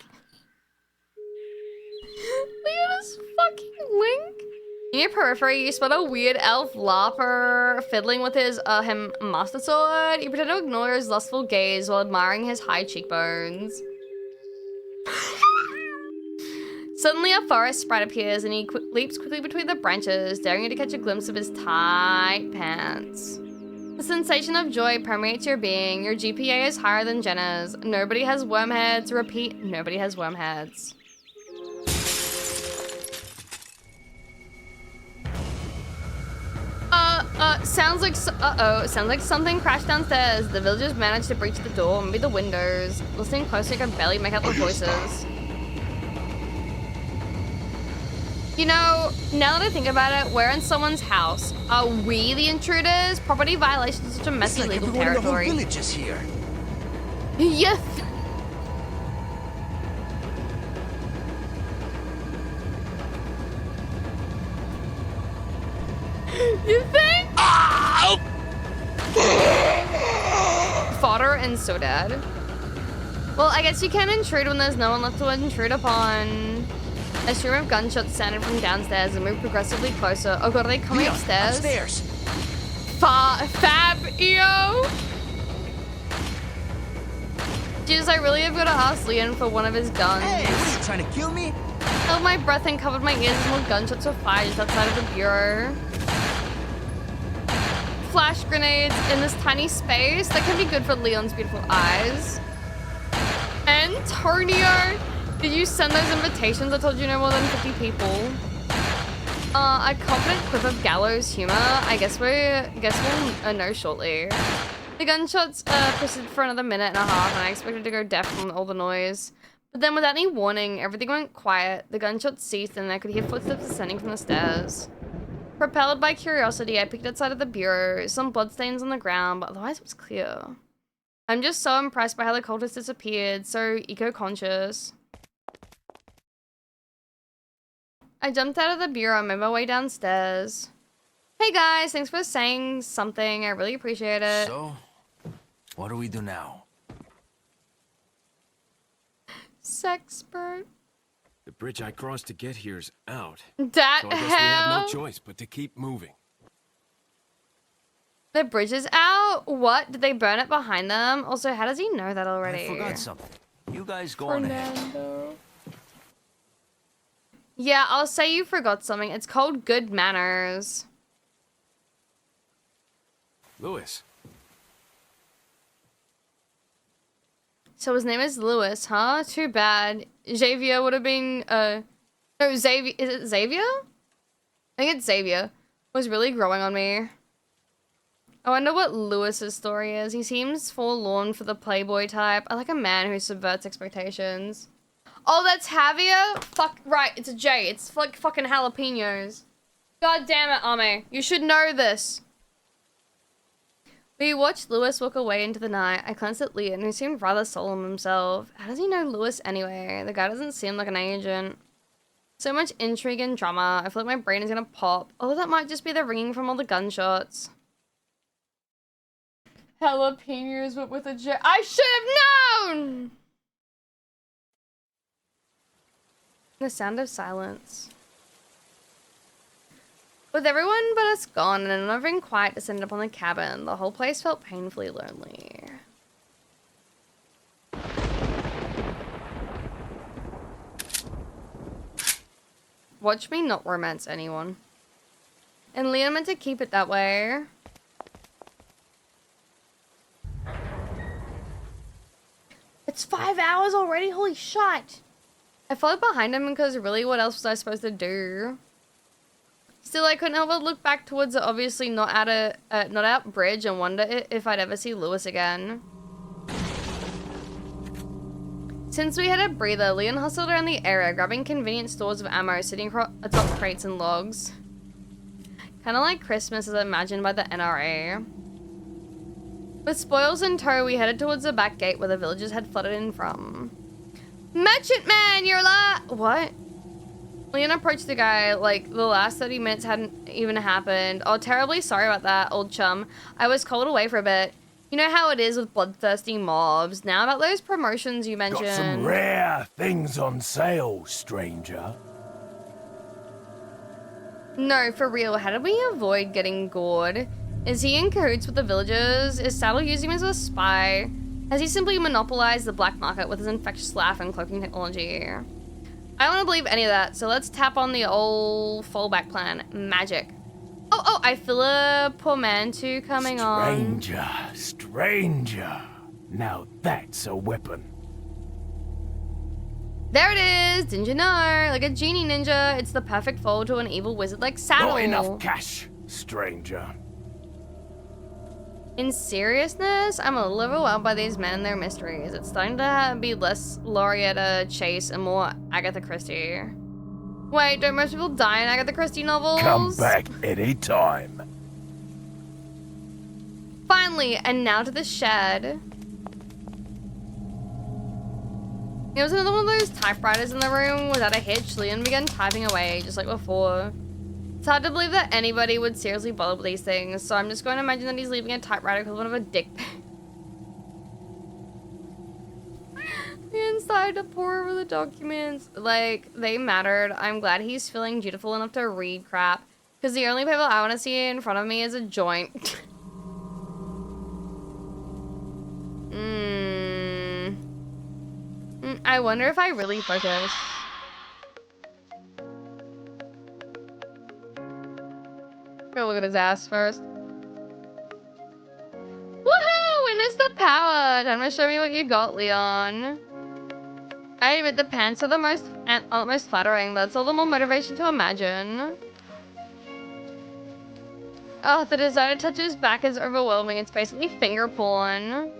Look at this fucking Link. In your periphery, you spot a weird elf laugher fiddling with his master sword. You pretend to ignore his lustful gaze while admiring his high cheekbones. Suddenly, a forest sprite appears, and he leaps quickly between the branches, daring you to catch a glimpse of his tight pants. The sensation of joy permeates your being. Your GPA is higher than Jenna's. Nobody has worm heads. Repeat, nobody has worm heads. Sounds like something crashed downstairs. The villagers managed to breach the door, maybe the windows. Listening closely, I could barely make out the voices. You know, now that I think about it, we're in someone's house. Are we the intruders? Property violation is such a messy legal territory. The whole village is here. Yes. You think? Fodder and so dead. Well, I guess you can't intrude when there's no one left to intrude upon. A stream of gunshots sounded from downstairs and moved progressively closer. Oh god, are they coming upstairs? Upstairs. Fab EO? Jesus, I really have got to ask Leon for one of his guns. Hey, what are you trying to kill me? I held my breath and covered my ears as more gunshots were fired just outside of the bureau. Flash grenades in this tiny space. That can be good for Leon's beautiful eyes. Antonio, did you send those invitations? I told you no more than 50 people. A confident quip of gallows humor. I guess we'll know shortly. The gunshots persisted for another minute and a half, and I expected to go deaf from all the noise. But then, without any warning, everything went quiet. The gunshots ceased, and I could hear footsteps descending from the stairs. Propelled by curiosity, I peeked outside of the bureau. Some bloodstains on the ground, but otherwise it was clear. I'm just so impressed by how the cultists disappeared, so eco-conscious. I jumped out of the bureau and made my way downstairs. Hey guys, thanks for saying something. I really appreciate it. So, what do we do now? Sexpert. The bridge I crossed to get here's out. That So I guess we hell? have no choice but to keep moving. The bridge is out? What? Did they burn it behind them? Also, how does he know that already? I forgot something. You guys go on ahead. Fernando. Yeah, I'll say you forgot something. It's called good manners. Louis. So his name is Louis, huh? Too bad. Xavier would have been, no, Xavier, is it Xavier? I think it's Xavier. Was really growing on me. I wonder what Lewis's story is. He seems forlorn for the playboy type. I like a man who subverts expectations. Oh, that's Javier? Fuck, right, it's a J. It's like fucking jalapenos. God damn it, Ame. You should know this. We watched Lewis walk away into the night. I glanced at Leon, who seemed rather solemn himself. How does he know Lewis anyway? The guy doesn't seem like an agent. So much intrigue and drama. I feel like my brain is gonna pop. Oh, that might just be the ringing from all the gunshots. Jalapenos, but with a J. I should have known! The sound of silence. With everyone but us gone and another ring quiet descended upon the cabin, the whole place felt painfully lonely. Watch me not romance anyone. And Leon meant to keep it that way. It's 5 hours already? Holy shit! I followed behind him because really what else was I supposed to do? Still, I couldn't help but look back towards the obviously not out bridge and wonder if I'd ever see Lewis again. Since we had a breather, Leon hustled around the area, grabbing convenient stores of ammo sitting atop crates and logs. Kinda like Christmas as imagined by the NRA. With spoils in tow, we headed towards the back gate where the villagers had flooded in from. Merchant man, you're alive! What? Leon approached the guy like the last 30 minutes hadn't even happened. Oh, terribly sorry about that, old chum. I was called away for a bit. You know how it is with bloodthirsty mobs. Now about those promotions you mentioned. Got some rare things on sale, stranger. No, for real, how did we avoid getting gored? Is he in cahoots with the villagers? Is Saddle using him as a spy? Has he simply monopolized the black market with his infectious laugh and cloaking technology? I don't want to believe any of that, so let's tap on the old fallback plan. Magic. Oh, I feel a portmanteau coming on. Stranger. Now that's a weapon. There it is! Didn't you know? Like a genie ninja, it's the perfect foil to an evil wizard like Saddle. Not enough cash, stranger. In seriousness, I'm a little overwhelmed by these men and their mysteries. It's starting to be less Laureata Chase and more Agatha Christie. Wait, don't most people die in Agatha Christie novels? Come back anytime. Finally, and now to the shed. There was another one of those typewriters in the room without a hitch. Leon began typing away, just like before. It's hard to believe that anybody would seriously bother with these things, so I'm just going to imagine that he's leaving a typewriter equivalent of a dick pic. Leon started to pour over the documents. Like, they mattered. I'm glad he's feeling dutiful enough to read crap, because the only paper I want to see in front of me is a joint. I wonder if I really focus. Go look at his ass first. Woohoo! Witness the power! Time to show me what you got, Leon. I admit the pants are the most flattering. That's all the more motivation to imagine. Oh, the desire to touch his back is overwhelming. It's basically finger porn.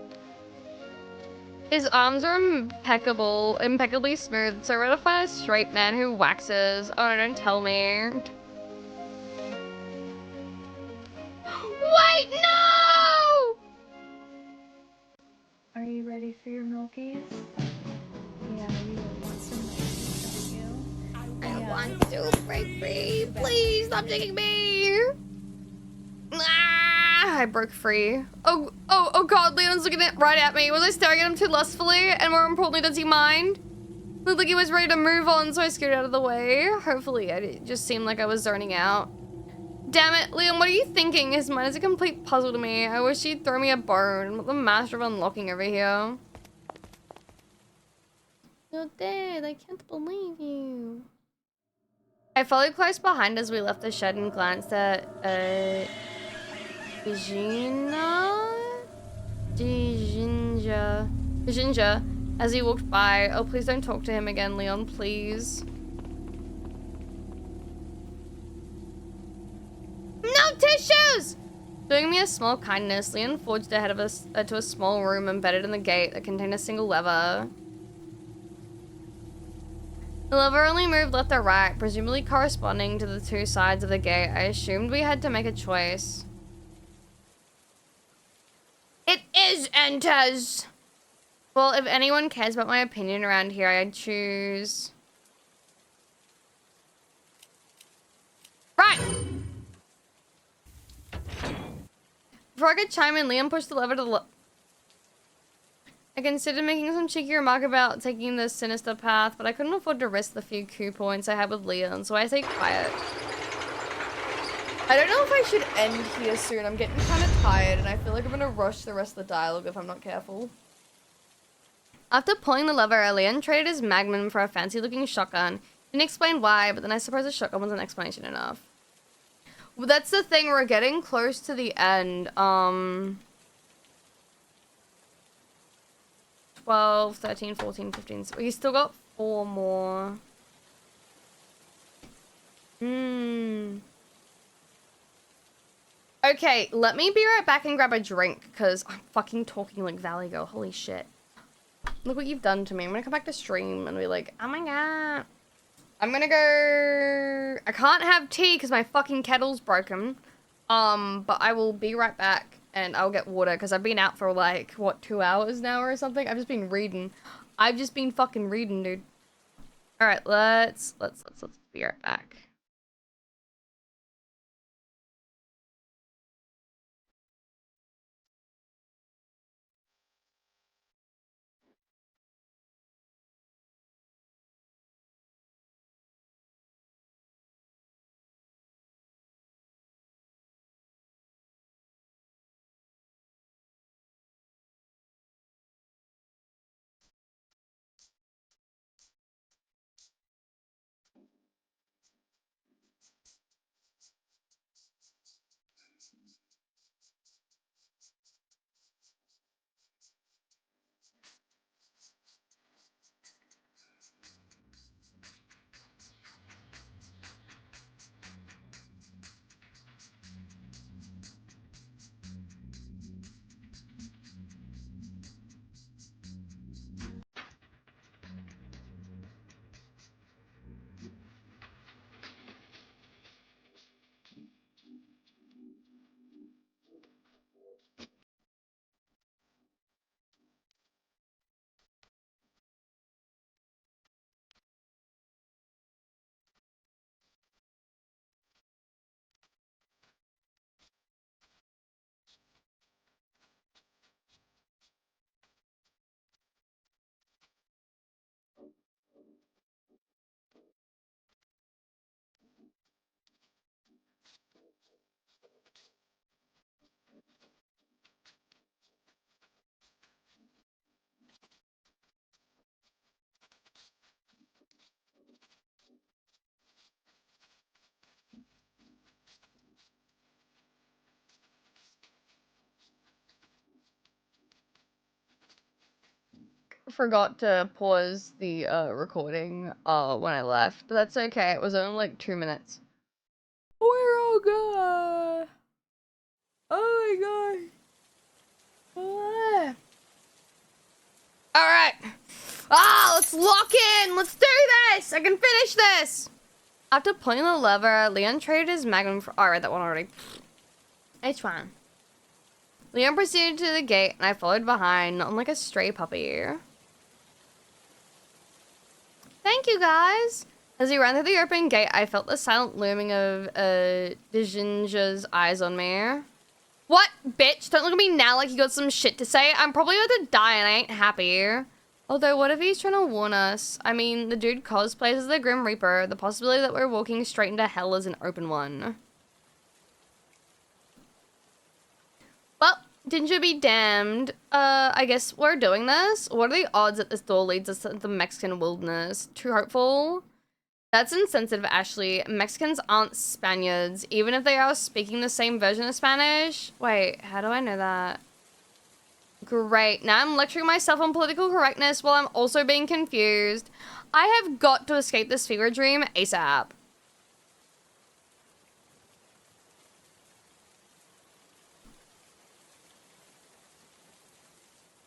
His arms are impeccably smooth, so rare to find a straight man who waxes. Oh, no, don't tell me. Wait, no! Are you ready for your milkies? Yeah, you want some milkies, don't you? I want to break free. Please stop taking me. Ah, I broke free. Oh God, Leon's looking right at me. Was I staring at him too lustfully? And more importantly, does he mind? Looked like he was ready to move on, so I scared out of the way. Hopefully, it just seemed like I was zoning out. Damn it, Leon, what are you thinking? His mind is a complete puzzle to me. I wish he'd throw me a bone. I'm the master of unlocking over here. You're dead. I can't believe you. I followed close behind as we left the shed and glanced at, Ginger, as he walked by. Oh, please don't talk to him again, Leon, please. No tissues! Doing me a small kindness, Leon forged ahead of us to a small room embedded in the gate that contained a single lever. The lever only moved left or right, presumably corresponding to the two sides of the gate. I assumed we had to make a choice. It is enters! Well, if anyone cares about my opinion around here, I'd choose... Right! Before I could chime in, Liam pushed the lever to the I considered making some cheeky remark about taking the sinister path, but I couldn't afford to risk the few coup points I had with Leon, so I stayed quiet. I don't know if I should end here soon. I'm getting kind of tired, and I feel like I'm gonna rush the rest of the dialogue if I'm not careful. After pulling the lever, Leon traded his Magnum for a fancy-looking shotgun. Didn't explain why, but then I suppose a shotgun was an explanation enough. Well, that's the thing, we're getting close to the end. 12, 13, 14, 15. So we still got 4 more. Okay, let me be right back and grab a drink, because I'm fucking talking like Valley Girl. Holy shit. Look what you've done to me. I'm gonna come back to stream and be like, oh my god. I'm gonna go... I can't have tea because my fucking kettle's broken. But I will be right back. And I'll get water, because I've been out for, like, what, 2 hours now or something? I've just been reading. I've just been fucking reading, dude. Alright, let's be right back. Forgot to pause the recording when I left, but that's okay. It was only like 2 minutes. We're all good. Oh my god. Alright. Let's lock in. Let's do this. I can finish this. After pulling the lever, Leon traded his Magnum for... Oh, I read that one already. It's fine. Leon proceeded to the gate, and I followed behind, not like a stray puppy. Thank you, guys! As he ran through the open gate, I felt the silent looming of Ginger's eyes on me. What? Bitch, don't look at me now like you got some shit to say. I'm probably about to die and I ain't happy. Although, what if he's trying to warn us? I mean, the dude cosplays as the Grim Reaper. The possibility that we're walking straight into hell is an open one. Well, Ginger be damned. I guess we're doing this. What are the odds that this door leads us to the Mexican wilderness? Too hopeful? That's insensitive, Ashley. Mexicans aren't Spaniards, even if they are speaking the same version of Spanish. Wait, how do I know that? Great. Now I'm lecturing myself on political correctness while I'm also being confused. I have got to escape this fever dream ASAP.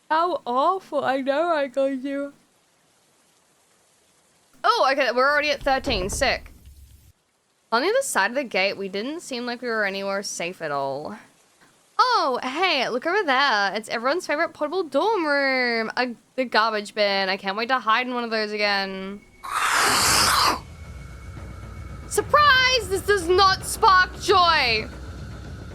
How awful. I know I got you. Oh, okay. We're already at 13. Sick. On the other side of the gate, we didn't seem like we were anywhere safe at all. Oh, hey, look over there. It's everyone's favorite portable dorm room. The garbage bin. I can't wait to hide in one of those again. Surprise! This does not spark joy!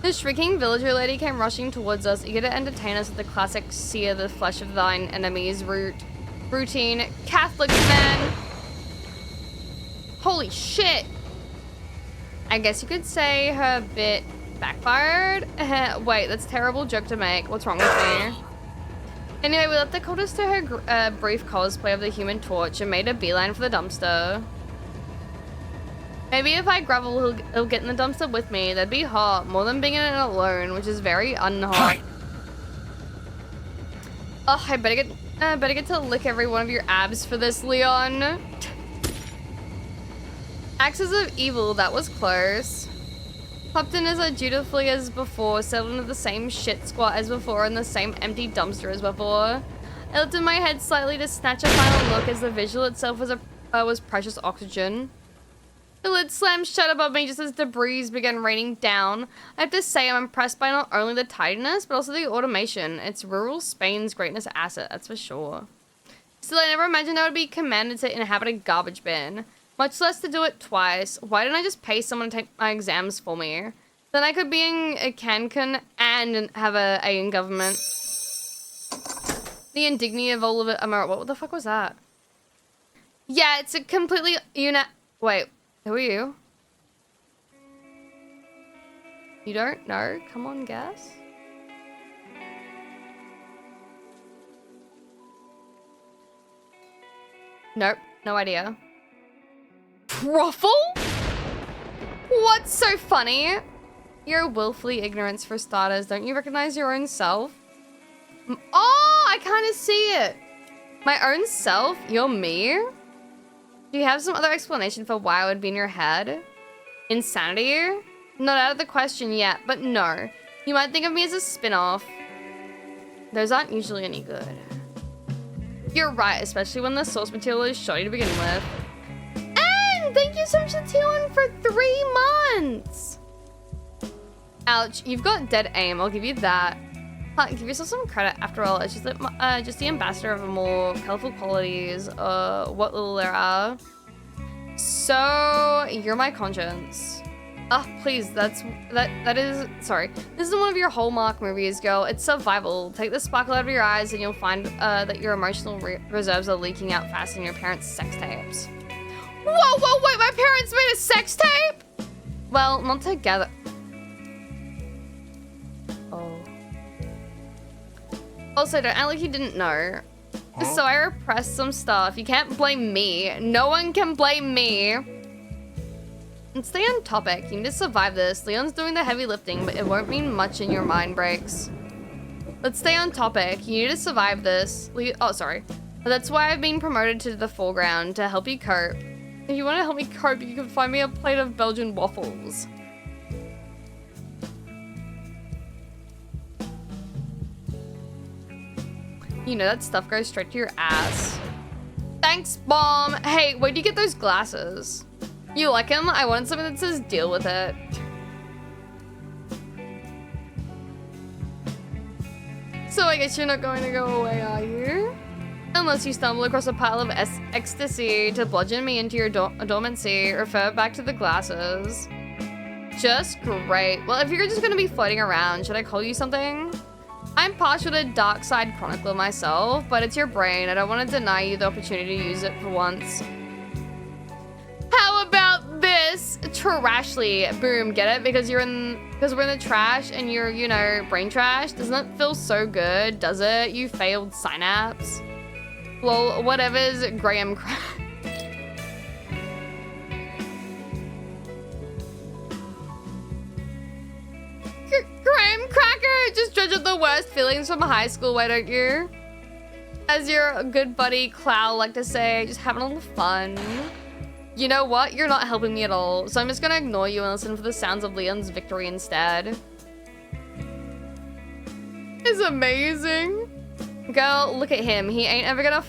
The shrieking villager lady came rushing towards us, eager to entertain us with the classic sear the flesh of thine enemies routine. Catholics, man! Holy shit! I guess you could say her bit backfired. Wait, that's a terrible joke to make. What's wrong with me? Anyway, we left the cultist to her brief cosplay of the Human Torch and made a beeline for the dumpster. Maybe if I grovel, he'll get in the dumpster with me. That'd be hot, more than being in it alone, which is very unhot. Oh, I better get to lick every one of your abs for this, Leon. Axes of evil, that was close. Popped in as dutifully as before, settled into the same shit squat as before, and the same empty dumpster as before. I lifted my head slightly to snatch a final look as the visual itself was precious oxygen. The lid slammed shut above me just as debris began raining down. I have to say I'm impressed by not only the tidiness, but also the automation. It's rural Spain's greatest asset, that's for sure. Still, I never imagined I would be commanded to inhabit a garbage bin. Much less to do it twice. Why didn't I just pay someone to take my exams for me? Then I could be in Cancun and have a in government. The indignity of all of it. What the fuck was that? Yeah, it's a completely Wait. Who are you? You don't know? Come on, guess. Nope, no idea. Truffle? What's so funny? You're willfully ignorance for starters. Don't you recognize your own self? Oh, I kind of see it. My own self? You're me? Do you have some other explanation for why I would be in your head? Insanity? Not out of the question yet, but no. You might think of me as a spin-off. Those aren't usually any good. You're right, especially when the source material is shoddy to begin with. And thank you so much to T1 for 3 months! Ouch, you've got dead aim, I'll give you that. Give yourself some credit, after all, it's just the ambassador of more colorful qualities, what little there are. So, you're my conscience. Ah, please, that is, sorry. This isn't one of your Hallmark movies, girl. It's survival. Take the sparkle out of your eyes and you'll find that your emotional reserves are leaking out fast in your parents' sex tapes. Whoa, wait, my parents made a sex tape? Well, not together. Oh. Also, don't act like you didn't know. Huh? So I repressed some stuff. You can't blame me. No one can blame me. And stay on topic. You need to survive this. Leon's doing the heavy lifting, but it won't mean much in your mind breaks. Let's stay on topic. You need to survive this. Oh, sorry. That's why I've been promoted to the foreground, to help you cope. If you want to help me cope, you can find me a plate of Belgian waffles. You know that stuff goes straight to your ass. Thanks, Bomb. Hey, where'd you get those glasses? You like them? I wanted something that says deal with it. So I guess you're not going to go away, are you? Unless you stumble across a pile of ecstasy to bludgeon me into your dormancy, refer back to the glasses. Just great. Well, if you're just going to be floating around, should I call you something? I'm partial to Dark Side Chronicler myself, but it's your brain. I don't want to deny you the opportunity to use it for once. How about this? Trashly. Boom, get it? Because we're in the trash and you're, you know, brain trash. Doesn't that feel so good, does it? You failed synapse. Well, whatever's Graham. Graham Cracker! Just dredge up the worst feelings from high school, why don't you? As your good buddy Clow like to say, just having a little fun. You know what? You're not helping me at all, so I'm just gonna ignore you and listen for the sounds of Leon's victory instead. It's amazing. Girl, look at him. He ain't ever gonna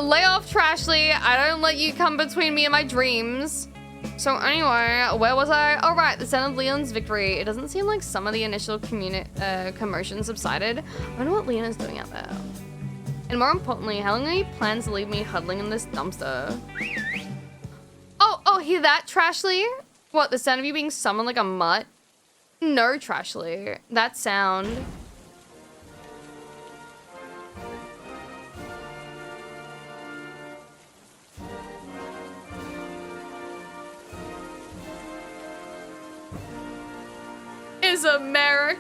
lay off, Trashly. I don't let you come between me and my dreams. So anyway, where was I? Oh right, the sound of Leon's victory. It doesn't seem like some of the initial commotion subsided. I wonder what Leon is doing out there. And more importantly, how long are he plans to leave me huddling in this dumpster? Oh, hear that, Trashly? What, the sound of you being summoned like a mutt? No, Trashly. That sound. Is America.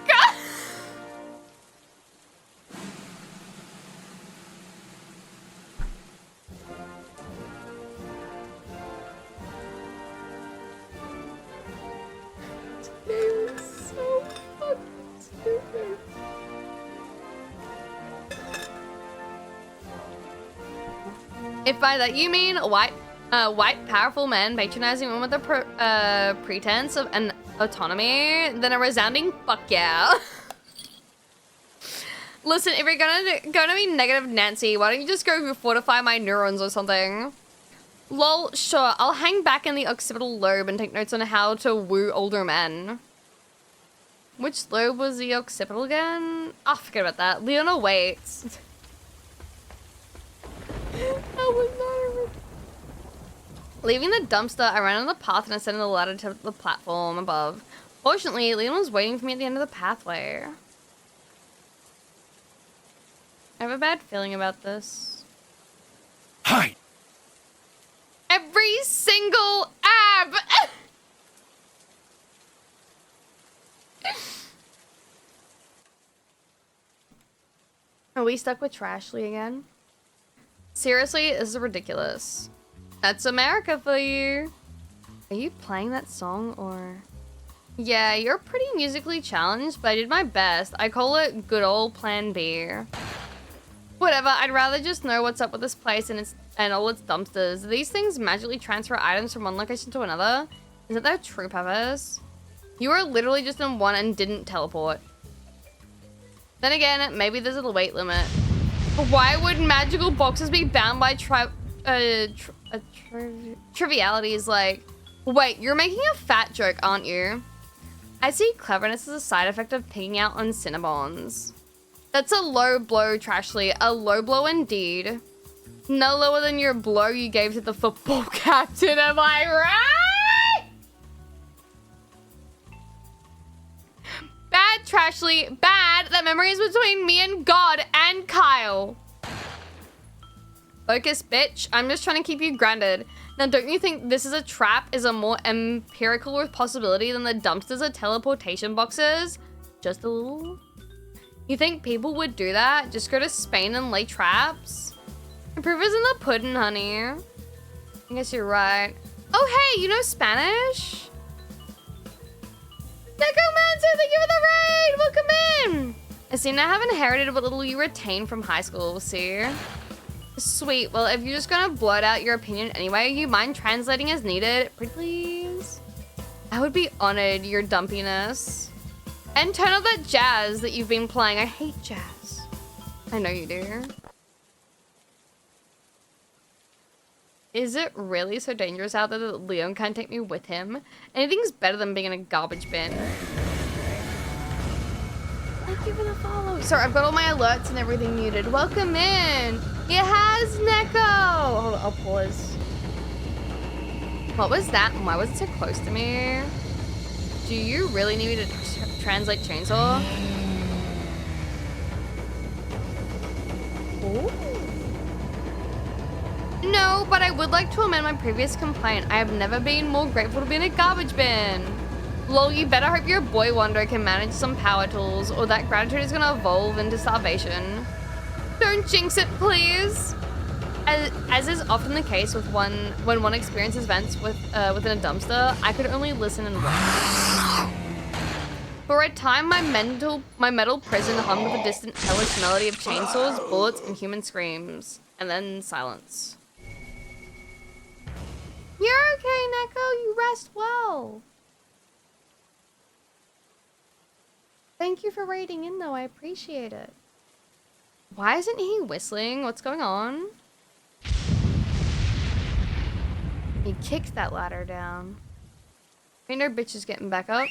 It's so fucking stupid. If by that you mean white powerful men patronizing women with the pretense of an autonomy, then a resounding fuck yeah. Listen, if you're gonna be negative Nancy, why don't you just go fortify my neurons or something? Lol, sure, I'll hang back in the occipital lobe and take notes on how to woo older men. Which lobe was the occipital again? Oh, forget about that. Leona waits. That was not a... Leaving the dumpster, I ran on the path and ascended the ladder to the platform above. Fortunately, Leon was waiting for me at the end of the pathway. I have a bad feeling about this. Hi. Every single ab! Are we stuck with Trashly again? Seriously, this is ridiculous. That's America for you. Are you playing that song or... Yeah, you're pretty musically challenged, but I did my best. I call it good old plan B. Whatever, I'd rather just know what's up with this place and all its dumpsters. Do these things magically transfer items from one location to another? Is that their true purpose? You were literally just in one and didn't teleport. Then again, maybe there's a weight limit. Why would magical boxes be bound by trivialities like... Wait, you're making a fat joke, aren't you? I see cleverness as a side effect of picking out on Cinnabons. That's a low blow, Trashly. A low blow indeed. No lower than your blow you gave to the football captain, am I right? Bad, Trashly. Bad. That memory is between me and God and Kyle. Focus, bitch. I'm just trying to keep you grounded. Now, don't you think this is a trap is a more empirical possibility than the dumpsters are teleportation boxes? Just a little? You think people would do that? Just go to Spain and lay traps? The proof is in the pudding, honey. I guess you're right. Oh, hey, you know Spanish? Necromancer, thank you for the raid! Welcome in! I seem to have inherited what little you retained from high school, see? Sweet, well, if you're just gonna blurt out your opinion anyway, you mind translating as needed? Pretty please? I would be honored, your dumpiness. And turn up that jazz that you've been playing. I hate jazz. I know you do. Is it really so dangerous out there that Leon can't take me with him? Anything's better than being in a garbage bin. Thank you for the follow. Sorry, I've got all my alerts and everything muted. Welcome in. It has Neko. Hold on, I'll pause. What was that? And why was it so close to me? Do you really need me to translate chainsaw? Ooh. No, but I would like to amend my previous complaint. I have never been more grateful to be in a garbage bin. Lol, you better hope your boy wonder can manage some power tools, or that gratitude is gonna evolve into starvation. Don't jinx it, please. As is often the case with when one experiences events within a dumpster, I could only listen and watch. For a time, my metal prison hummed with a distant, hellish melody of chainsaws, bullets, and human screams. And then silence. You're okay, Neko. You rest well. Thank you for raiding in, though. I appreciate it. Why isn't he whistling? What's going on? He kicked that ladder down. Ain't no bitches getting back up.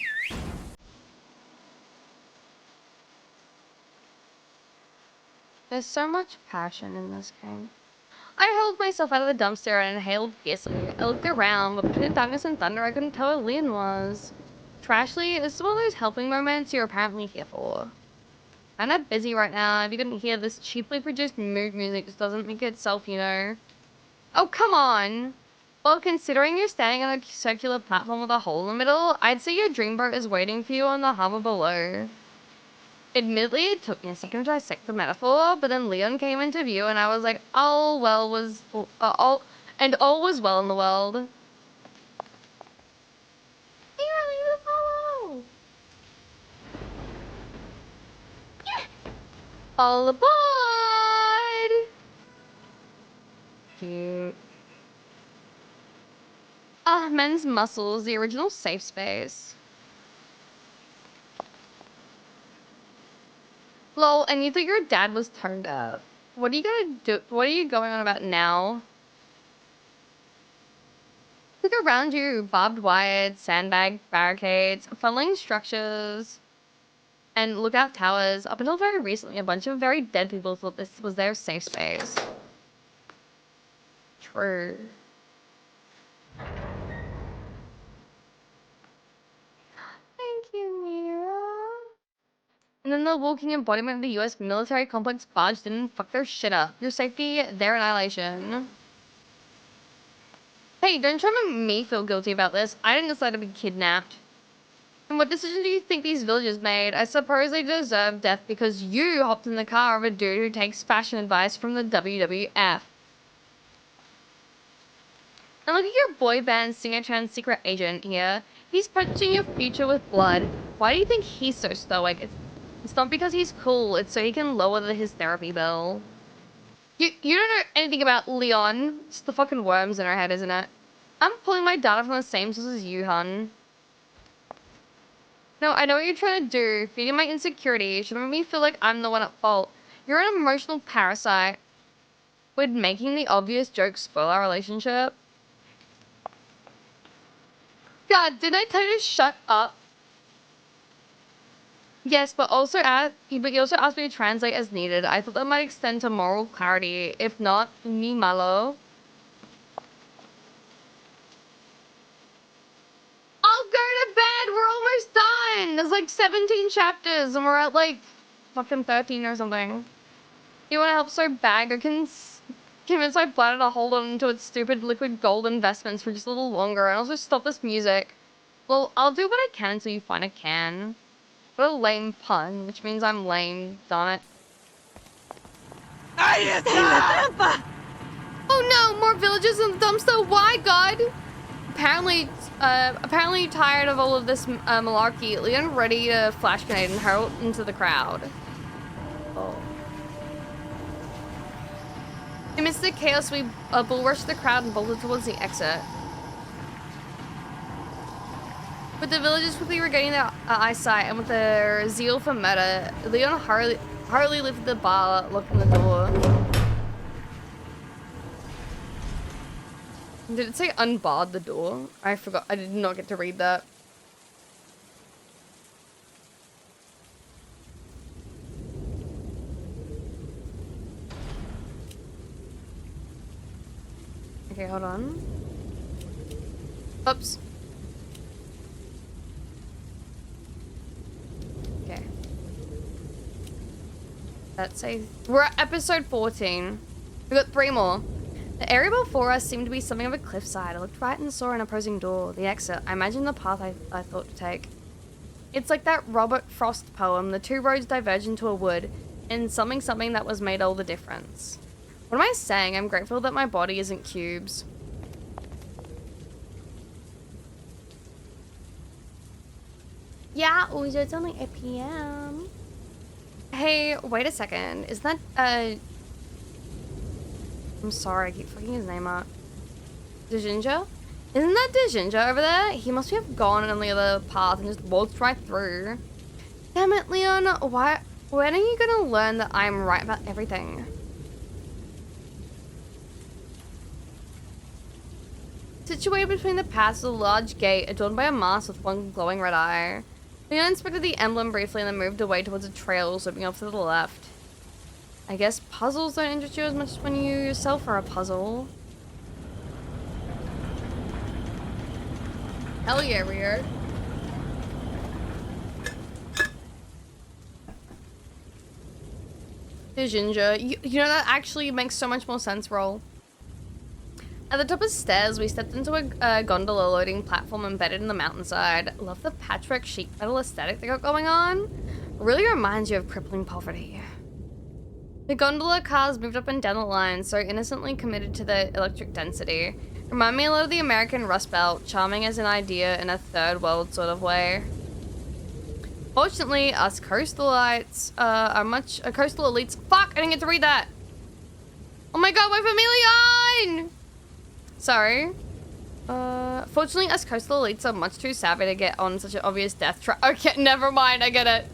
There's so much passion in this game. I held myself out of the dumpster and inhaled fiercely. I looked around, but between darkness and thunder, I couldn't tell where Leon was. Trashly, this is one of those helping moments you're apparently here for. I'm not busy right now. If you couldn't hear, this cheaply produced mood music just doesn't make itself, you know. Oh, come on! Well, considering you're standing on a circular platform with a hole in the middle, I'd say your dreamboat is waiting for you on the harbor below. Admittedly, it took me a second to dissect the metaphor, but then Leon came into view and I was like, all was well in the world. Here, leave the follow! Yeah! All aboard! Cute. Ah, Men's Muscles, the original safe space. Lol, and you thought your dad was turned up. What are you gonna do? What are you going on about now? Look around you. Barbed wire, sandbag barricades, funneling structures, and lookout towers. Up until very recently, a bunch of very dead people thought this was their safe space. True. Thank you, Mira. And then the walking embodiment of the US military complex barged in and fucked their shit up. Your safety, their annihilation. Hey, don't try to make me feel guilty about this. I didn't decide to be kidnapped. And what decision do you think these villagers made? I suppose they deserve death because you hopped in the car of a dude who takes fashion advice from the WWF. And look at your boy band singer turned secret agent here. He's punching your future with blood. Why do you think he's so stoic? It's not because he's cool, it's so he can lower his therapy bill. You don't know anything about Leon. It's the fucking worms in our head, isn't it? I'm pulling my data from the same source as you, hun. No, I know what you're trying to do. Feeding my insecurity should make me feel like I'm the one at fault. You're an emotional parasite. Would making the obvious joke spoil our relationship? God, didn't I tell you to shut up? Yes, but you also asked me to translate as needed. I thought that might extend to moral clarity. If not, ni malo. I'll go to bed! We're almost done! There's like 17 chapters and we're at like fucking 13 or something. You want to help so bad? I can convince my bladder to hold on to its stupid liquid gold investments for just a little longer and also stop this music. Well, I'll do what I can until you find a can. What a lame pun, which means I'm lame, darn it. Oh no, more villagers in the dumpster, why, God? Apparently tired of all of this malarkey, Leon ready to flash grenade and hurl into the crowd. Oh. Amidst the chaos, we bull rushed the crowd and bolted towards the exit. With the villagers quickly regaining their eyesight and with their zeal for murder, Leon hurriedly lifted the bar, locking the door. Did it say unbarred the door? I forgot. I did not get to read that. Okay, hold on. Oops. Okay. Let's say we're at episode 14. We got 3 more. The area before us seemed to be something of a cliffside. I looked right and saw an opposing door, the exit. I imagined the path I thought to take. It's like that Robert Frost poem, the 2 roads diverge into a wood, and something that was made all the difference. What am I saying? I'm grateful that my body isn't cubes. Yeah, Uzo, it's only 8 p.m. Hey, wait a second. Is that, I'm sorry, I keep fucking his name up. Dejinja? Isn't that Dejinja over there? He must have gone on the other path and just walked right through. Damn it, Leon. When are you gonna learn that I'm right about everything? Situated between the paths is a large gate adorned by a mast with one glowing red eye. Leon inspected the emblem briefly and then moved away towards a trail, sweeping off to the left. I guess puzzles don't interest you as much as when you yourself are a puzzle. Hell yeah, Rio. Ginger. You know, that actually makes so much more sense, Roll. At the top of the stairs, we stepped into a gondola loading platform embedded in the mountainside. Love the patchwork sheet metal aesthetic they got going on. Really reminds you of crippling poverty. The gondola cars moved up and down the line, so innocently committed to the electric density. Remind me a lot of the American Rust Belt, charming as an idea in a third world sort of way. Fortunately, us coastal elites coastal elites. Fuck! I didn't get to read that. Oh my god, wait for Million! Sorry. Fortunately, us coastal elites are much too savvy to get on such an obvious death trap. Okay, never mind. I get it.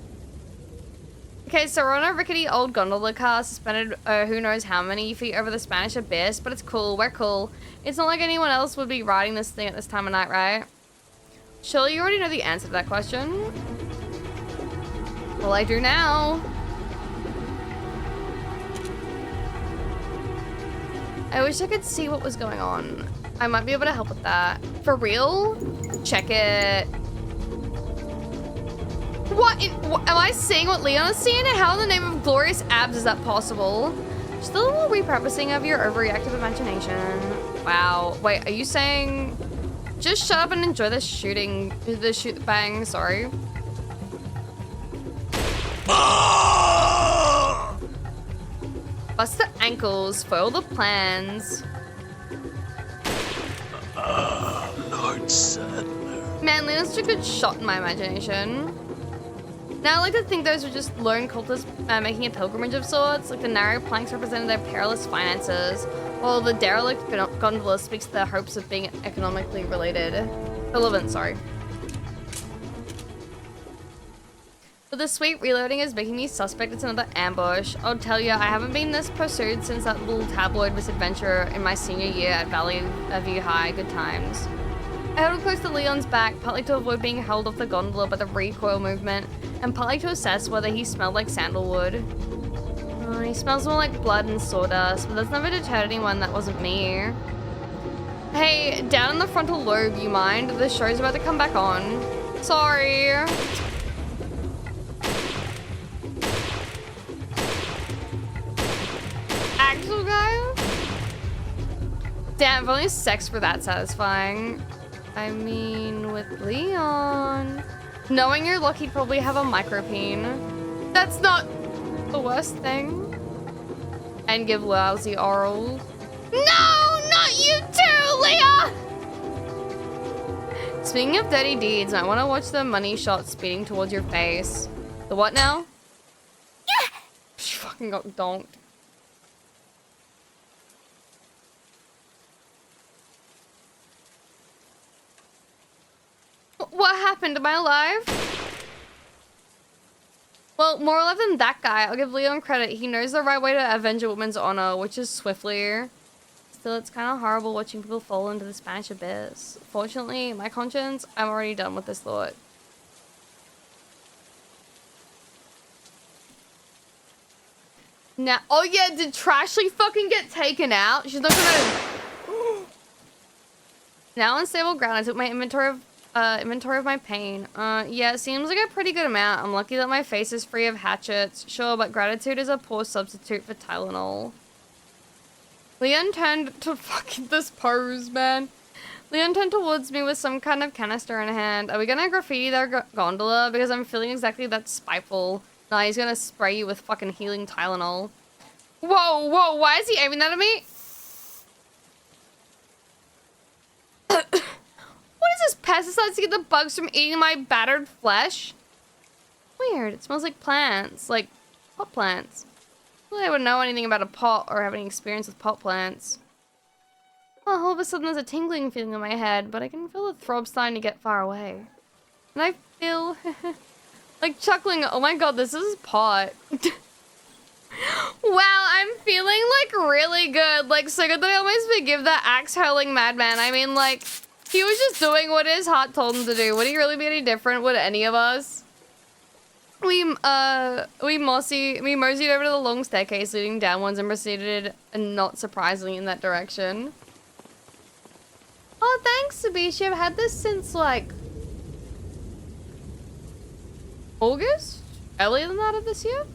Okay, so we're on a rickety old gondola car suspended who knows how many feet over the Spanish abyss, but it's cool. We're cool. It's not like anyone else would be riding this thing at this time of night, right? Surely you already know the answer to that question. Well, I do now. I wish I could see what was going on. I might be able to help with that. For real? Check it. What? Am I seeing what Leon is seeing? How in the name of glorious abs is that possible? Just a little repurposing of your overreactive imagination. Wow. Wait, are you saying... Just shut up and enjoy the shooting. The shoot bang, sorry. Bust the ankles, foil the plans. Lord Sadler. Man, Leon's a good shot in my imagination. Now I like to think those were just lone cultists making a pilgrimage of sorts, like the narrow planks represented their perilous finances, while the derelict gondola speaks to their hopes of being economically relevant, sorry. But the sweet reloading is making me suspect it's another ambush. I'll tell you, I haven't been this pursued since that little tabloid misadventure in my senior year at Valley View High. Good times. I held close to Leon's back, partly to avoid being held off the gondola by the recoil movement, and partly to assess whether he smelled like sandalwood. He smells more like blood and sawdust, but that's never deterred anyone that wasn't me. Hey, down in the frontal lobe, you mind? The show's about to come back on. Sorry. Actual guy? Damn, if only sex were that satisfying. I mean, with Leon. Knowing you're lucky, he'd probably have a micropene. That's not the worst thing. And give lousy oral. No, not you too, Leah! Speaking of dirty deeds, I want to watch the money shot speeding towards your face. The what now? Yeah. She fucking got donked. What happened? Am I alive? Well, more alive than that guy. I'll give Leon credit. He knows the right way to avenge a woman's honor, which is swiftly. Still, it's kind of horrible watching people fall into the Spanish abyss. Fortunately, my conscience, I'm already done with this thought. Now, oh yeah, did Trashley fucking get taken out? She's not gonna... Now on stable ground, I took my inventory of my pain. Yeah, it seems like a pretty good amount. I'm lucky that my face is free of hatchets. Sure, but gratitude is a poor substitute for Tylenol. Leon turned to fucking this pose, man. Leon turned towards me with some kind of canister in hand. Are we gonna graffiti their gondola? Because I'm feeling exactly that spiteful. Nah, he's gonna spray you with fucking healing Tylenol. Whoa, whoa, why is he aiming that at me? What is this? Pesticides to get the bugs from eating my battered flesh? Weird. It smells like plants. Like pot plants. Well, I wouldn't know anything about a pot or have any experience with pot plants. Oh, all of a sudden there's a tingling feeling in my head, but I can feel the throb starting to get far away. And I feel like chuckling. Oh my god, this is pot. Wow, I'm feeling like really good. Like so good that I almost forgive that axe hurling madman. I mean, like, he was just doing what his heart told him to do. Would he really be any different? Would any of us? We moseyed over to the long staircase leading downwards and proceeded, and not surprisingly, in that direction. Oh, thanks, Sabishi. I've had this since, like, August? Earlier than that of this year?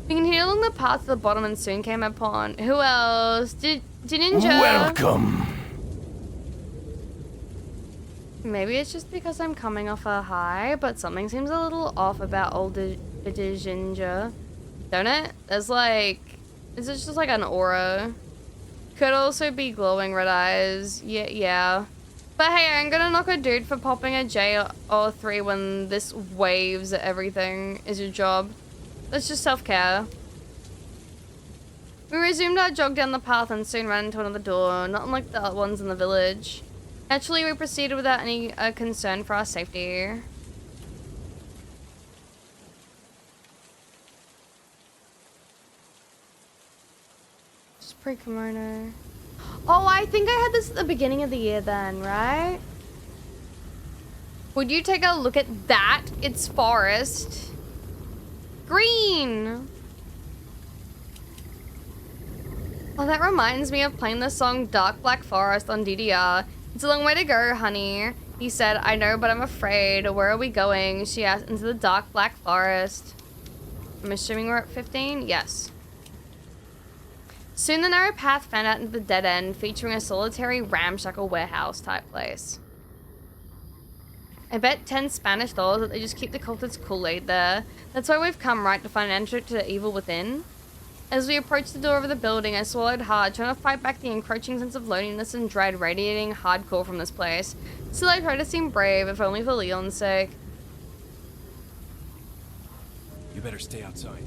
We continued along the path to the bottom and soon came upon... Who else? Ninja. Welcome. Maybe it's just because I'm coming off a high, but something seems a little off about old Ginger. Don't it? There's like... Is it just like an aura? Could also be glowing red eyes. Yeah. But hey, I'm gonna knock a dude for popping a J or 3 when this waves at everything is your job. That's just self-care. We resumed our jog down the path and soon ran into another door, not unlike the other ones in the village. Naturally, we proceeded without any concern for our safety. Just pre-kimono. Oh, I think I had this at the beginning of the year then, right? Would you take a look at that? It's forest. Green! Oh, that reminds me of playing the song Dark Black Forest on DDR. It's a long way to go, honey. He said, I know, but I'm afraid. Where are we going? She asked. Into the dark black forest. I'm assuming we're at 15? Yes. Soon the narrow path found out into the dead end, featuring a solitary ramshackle warehouse type place. I bet 10 Spanish dollars that they just keep the cultists Kool-Aid there. That's why we've come, right, to find an entrance to the evil within. As we approached the door of the building, I swallowed hard, trying to fight back the encroaching sense of loneliness and dread radiating hardcore from this place. Still, I tried to seem brave, if only for Leon's sake. You better stay outside.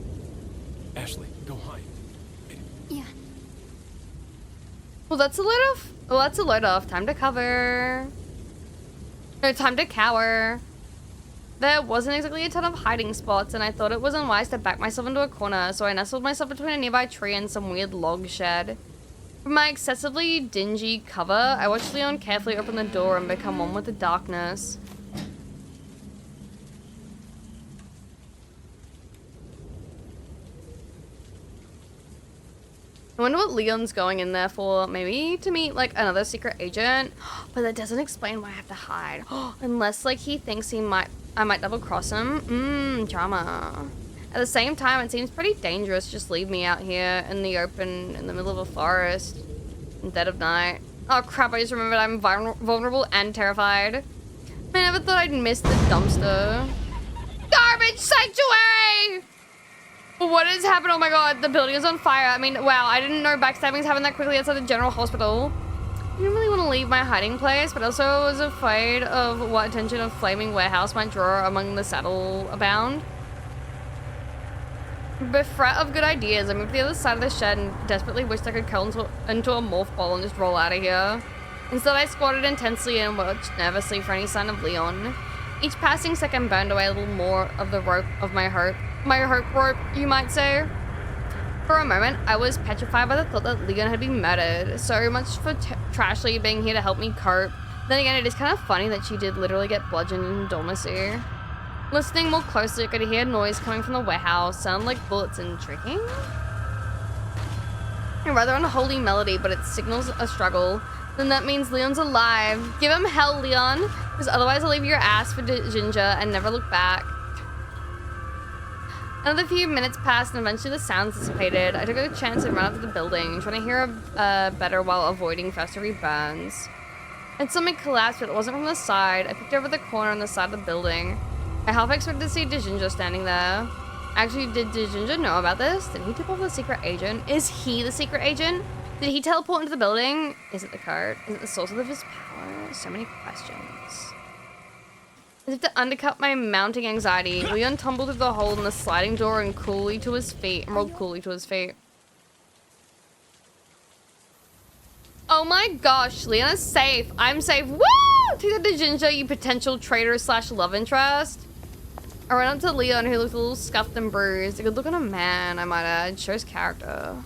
Ashley, go hide. Yeah. Well, that's a load off. Well, that's a load off. Time to cover. No, time to cower. There wasn't exactly a ton of hiding spots, and I thought it was unwise to back myself into a corner, so I nestled myself between a nearby tree and some weird log shed. From my excessively dingy cover, I watched Leon carefully open the door and become one with the darkness. I wonder what Leon's going in there for. Maybe to meet, like, another secret agent? But that doesn't explain why I have to hide. Unless, like, he thinks I might double cross him. Drama. At the same time, it seems pretty dangerous to just leave me out here in the open, in the middle of a forest, in dead of night. Oh crap, I just remembered I'm vulnerable and terrified. I never thought I'd miss the dumpster. Garbage sanctuary! What has happened? Oh my god, the building is on fire. I mean, wow, I didn't know backstabbing's happened that quickly outside the general hospital. I didn't really want to leave my hiding place, but also was afraid of what attention a flaming warehouse might draw among the saddle abound. Bereft of good ideas, I moved to the other side of the shed and desperately wished I could curl into a morph ball and just roll out of here. Instead, I squatted intensely and watched nervously for any sign of Leon. Each passing second burned away a little more of the rope of my hope. My hope rope, you might say. For a moment, I was petrified by the thought that Leon had been murdered. So much for Trashley being here to help me cope. Then again, it is kind of funny that she did literally get bludgeoned in dormancy. Listening more closely, I could hear noise coming from the warehouse, sound like bullets and shrieking. A rather unholy melody, but it signals a struggle. Then that means Leon's alive. Give him hell, Leon, because otherwise I'll leave your ass for Ginger and never look back. Another few minutes passed and eventually the sounds dissipated. I took a chance and ran up to the building, trying to hear better while avoiding first-degree burns. And something collapsed, but it wasn't from the side. I peeked over the corner on the side of the building. I half expected to see Ginger standing there. Actually, did Ginger know about this? Did he tip off the secret agent? Is he the secret agent? Did he teleport into the building? Is it the card? Is it the source of his power? So many questions. As if to undercut my mounting anxiety, Leon tumbled through the hole in the sliding door and rolled coolly to his feet. Oh my gosh, Leon is safe. I'm safe. Woo! Take that to Ginger, you potential traitor slash love interest. I ran up to Leon, who looked a little scuffed and bruised. A good look on a man, I might add. Shows character.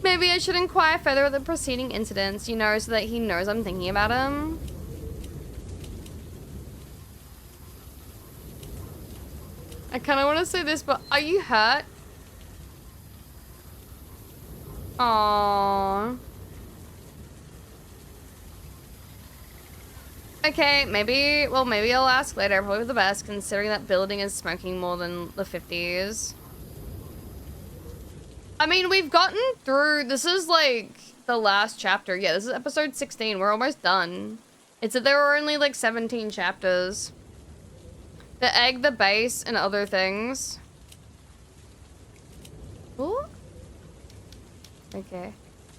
Maybe I should inquire further at the preceding incidents, you know, so that he knows I'm thinking about him. I kind of want to say this, but are you hurt? Aww. Okay, maybe I'll ask later. Probably the best, considering that building is smoking more than the 50s. I mean, we've gotten through, this is like the last chapter. Yeah, this is episode 16. We're almost done. It said there were only like 17 chapters. The egg, the base, and other things. Ooh. Okay.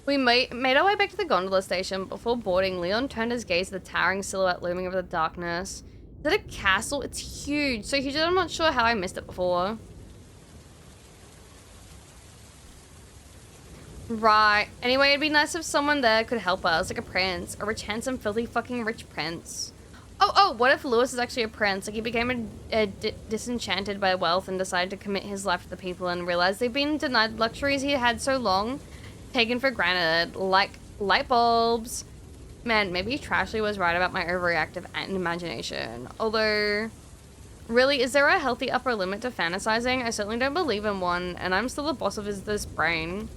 We made our way back to the gondola station. Before boarding, Leon turned his gaze at the towering silhouette looming over the darkness. Is that a castle? It's huge. So huge that I'm not sure how I missed it before. Right. Anyway, it'd be nice if someone there could help us, like a prince. A rich, handsome, filthy, fucking rich prince. Oh, what if Lewis is actually a prince? Like, he became disenchanted by wealth and decided to commit his life to the people and realized they've been denied luxuries he had so long, taken for granted, like light bulbs. Man, maybe Trashley was right about my overreactive imagination. Although, really, is there a healthy upper limit to fantasizing? I certainly don't believe in one, and I'm still the boss of this brain.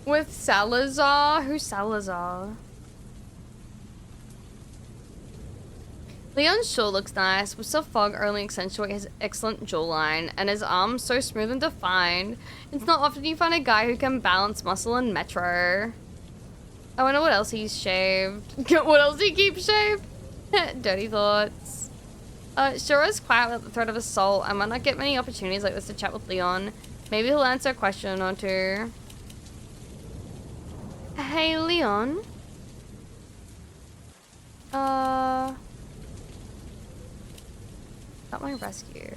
With Salazar? Who's Salazar? Leon's sure looks nice, with the fog only accentuate his excellent jawline, and his arms so smooth and defined. It's not often you find a guy who can balance muscle and metro. I wonder what else he's shaved. What else he keeps shaved? Dirty thoughts. Sure is quiet without the threat of assault. I might not get many opportunities like this to chat with Leon. Maybe he'll answer a question or two. Hey, Leon. About my rescue.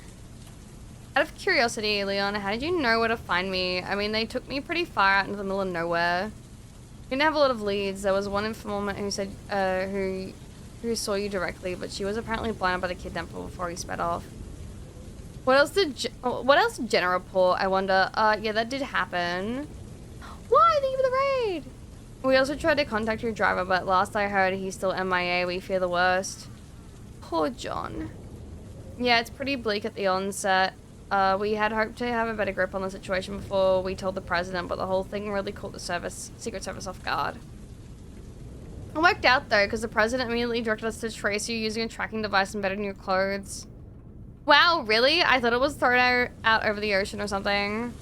Out of curiosity, Leon, how did you know where to find me? I mean, they took me pretty far out into the middle of nowhere. We didn't have a lot of leads. There was one informant who said, who saw you directly, but she was apparently blinded by the kidnapper before he sped off. What else did Jenna report? I wonder. Yeah, that did happen. Why? Thank you for the raid. We also tried to contact your driver, but last I heard, he's still MIA. We fear the worst. Poor John. Yeah, it's pretty bleak at the onset. We had hoped to have a better grip on the situation before we told the president, but the whole thing really caught the Secret Service off guard. It worked out though, because the president immediately directed us to trace you using a tracking device embedded in your clothes. Wow, really? I thought it was thrown out over the ocean or something.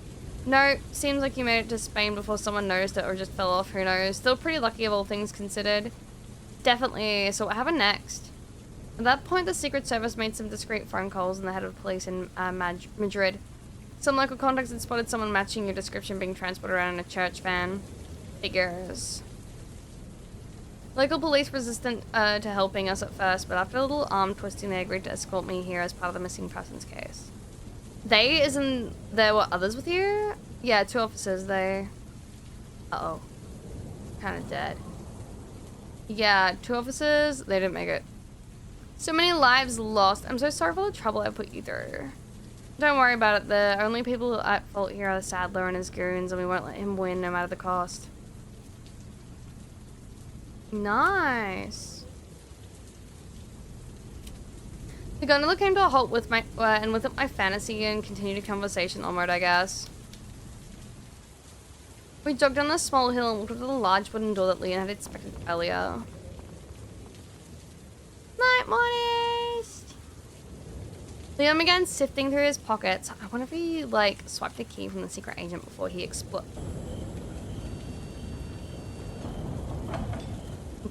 No, seems like you made it to Spain before someone noticed it or just fell off, who knows. Still pretty lucky of all things considered. Definitely. So what happened next? At that point, the Secret Service made some discreet phone calls and the head of police in Madrid. Some local contacts had spotted someone matching your description being transported around in a church van. Figures. Local police resistant to helping us at first, but after a little arm twisting, they agreed to escort me here as part of the missing persons case. They, isn't there were others with you? Yeah, 2 officers, they... Uh-oh. Kinda dead. Yeah, 2 officers, they didn't make it. So many lives lost. I'm so sorry for the trouble I put you through. Don't worry about it, the only people at fault here are the Sadler and his goons, and we won't let him win no matter the cost. Nice. The gondola came to a halt with my, and with it my fantasy and continued a conversation onward, I guess. We jogged down a small hill and walked up to the large wooden door that Leon had inspected earlier. Night, Modest! Leon began sifting through his pockets. I wonder if he, like, swiped a key from the secret agent before he exploded.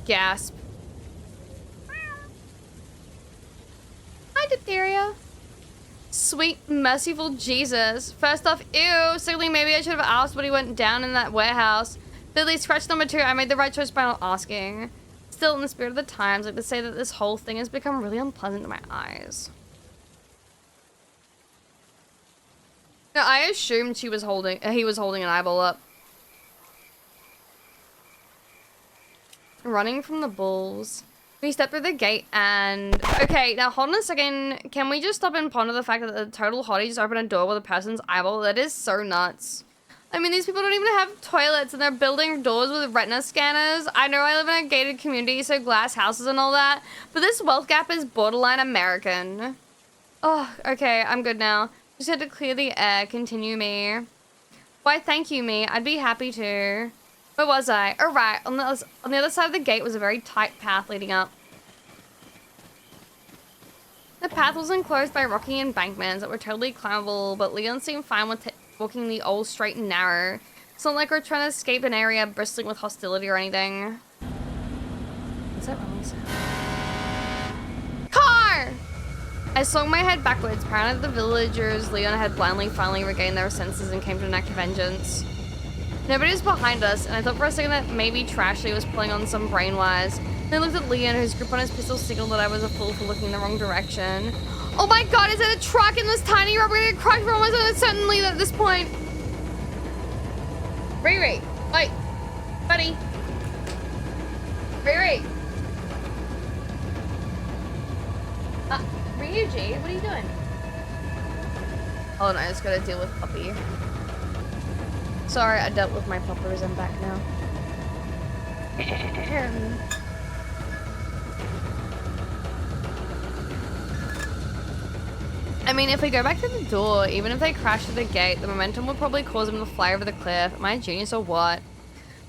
Gasp. Hi, Diphtheria. sweet, merciful Jesus. First off, ew. Secondly, maybe I should have asked what he went down in that warehouse. Thirdly, scratch number 2, I made the right choice by not asking. Still, in the spirit of the times, I'd like to say that this whole thing has become really unpleasant to my eyes. Now, I assumed he was holding an eyeball up. Running from the bulls. We step through the gate and... Okay, now hold on a second. Can we just stop and ponder the fact that the total hottie just opened a door with a person's eyeball? That is so nuts. I mean, these people don't even have toilets and they're building doors with retina scanners. I know I live in a gated community, so glass houses and all that, but this wealth gap is borderline American. Oh, okay, I'm good now. Just had to clear the air. Continue me. Why, thank you, me. I'd be happy to. Where was I? Oh, right. On the other side of the gate was a very tight path leading up. The path was enclosed by rocky embankments that were totally climbable, but Leon seemed fine with walking the old straight and narrow. It's not like we're trying to escape an area bristling with hostility or anything. What's that wrong sound? Car! I swung my head backwards, paranoid that the villagers Leon had blindly finally regained their senses and came to enact vengeance. Nobody was behind us, and I thought for a second that maybe Trashley was pulling on some brain wires. Then I looked at Leon, whose grip on his pistol signaled that I was a fool for looking in the wrong direction. Oh my god, is it a truck in this tiny rubber gonna crash? We're almost certainly at this point. Riri, wait, buddy. Riri. Ryuji, what are you doing? Oh no, I just gotta deal with Puppy. Sorry, I dealt with my puppers. I'm back now. I mean, if we go back to the door, even if they crash through the gate, the momentum will probably cause them to fly over the cliff. Am I a genius or what?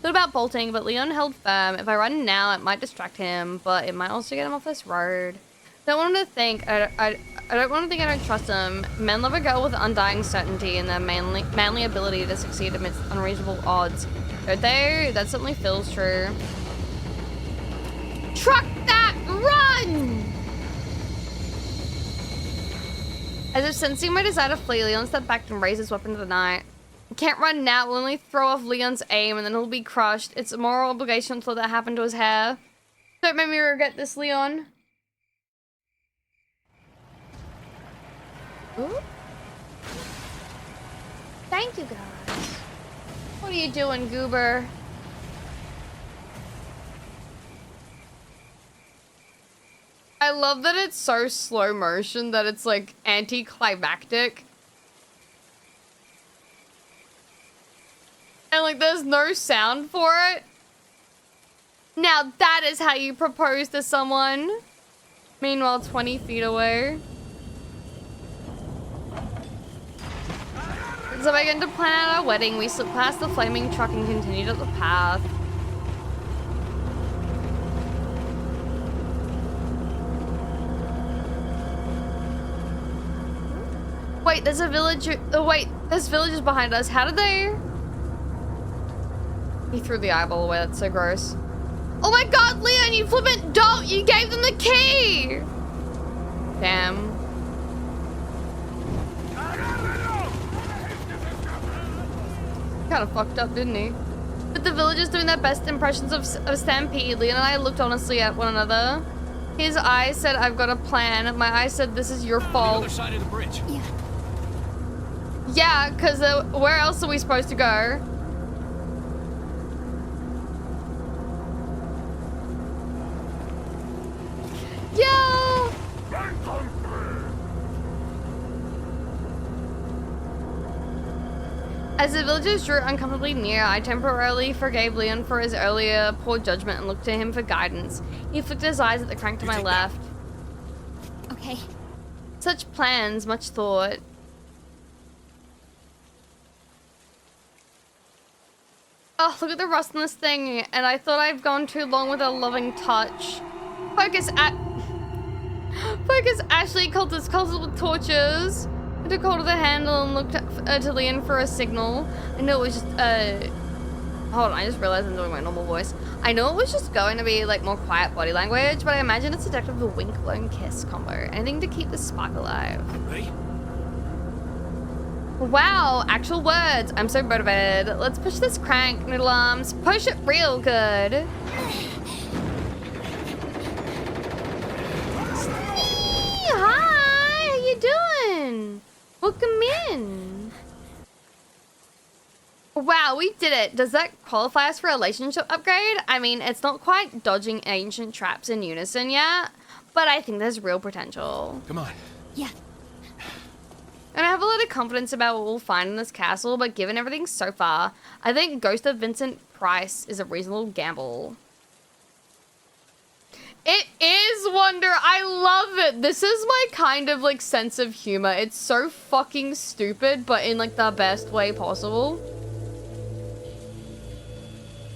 Thought about bolting, but Leon held firm. If I run now, it might distract him, but it might also get him off this road. Don't want him to think. I don't want to think I don't trust him. Men love a girl with undying certainty and their manly ability to succeed amidst unreasonable odds. Don't they? That certainly feels true. Truck that! Run! As if sensing my desire to flee, Leon stepped back and raised his weapon to the night. I can't run now. We'll only throw off Leon's aim and then he'll be crushed. It's a moral obligation to let that happen to his hair. Don't make me regret this, Leon. Ooh. Thank you, guys. What are you doing, Goober? I love that it's so slow motion that it's like anticlimactic. And like there's no sound for it. Now that is how you propose to someone. Meanwhile, 20 feet away. So we began to plan out our wedding. We slipped past the flaming truck and continued up the path. Wait, there's a villager. Oh wait, there's villagers behind us. How did they? He threw the eyeball away. That's so gross. Oh my god, Leon, you flippant dolt! You gave them the key! Damn. Kind of fucked up, didn't he? With the villagers doing their best impressions of Stampede, Leon and I looked honestly at one another. His eyes said, I've got a plan. My eyes said, this is your fault. The other side of the bridge. Yeah. Yeah, because where else are we supposed to go? Yeah! As the villagers drew uncomfortably near, I temporarily forgave Leon for his earlier poor judgment and looked to him for guidance. He flicked his eyes at the crank to my left. Okay. Such plans, much thought. Oh, look at the rust on this thing, and I thought I've gone too long with a loving touch. Focus, Ashley, cultists with torches. I took hold of the handle and looked to Leon for a signal. I know it was just, hold on, I just realized I'm doing my normal voice. I know it was just going to be, like, more quiet body language, but I imagine it's a deductive of a wink, blown, kiss combo. Anything to keep the spark alive. Ready? Wow, actual words. I'm so motivated. Let's push this crank, noodle arms. Push it real good. Hi, how you doing? Welcome in. Wow, we did it. Does that qualify us for a relationship upgrade? I mean, it's not quite dodging ancient traps in unison yet, but I think there's real potential. Come on. Yeah. And I have a lot of confidence about what we'll find in this castle, but given everything so far, I think Ghost of Vincent Price is a reasonable gamble. It is Wonder. I love it. This is my kind of like sense of humor. It's so fucking stupid, but in like the best way possible.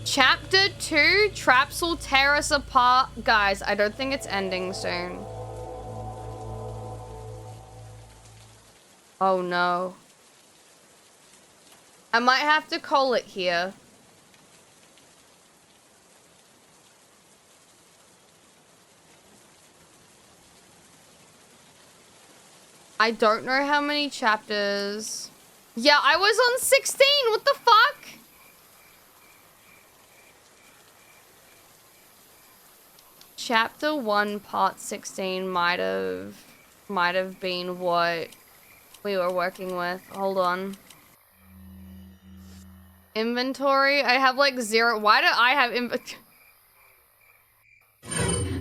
Chapter 2, traps will tear us apart. Guys, I don't think it's ending soon. Oh no. I might have to call it here. I don't know how many chapters. Yeah, I was on 16. What the fuck? Chapter 1, part 16 might have been what we were working with. Hold on. Inventory. I have like 0. Why do I have inventory?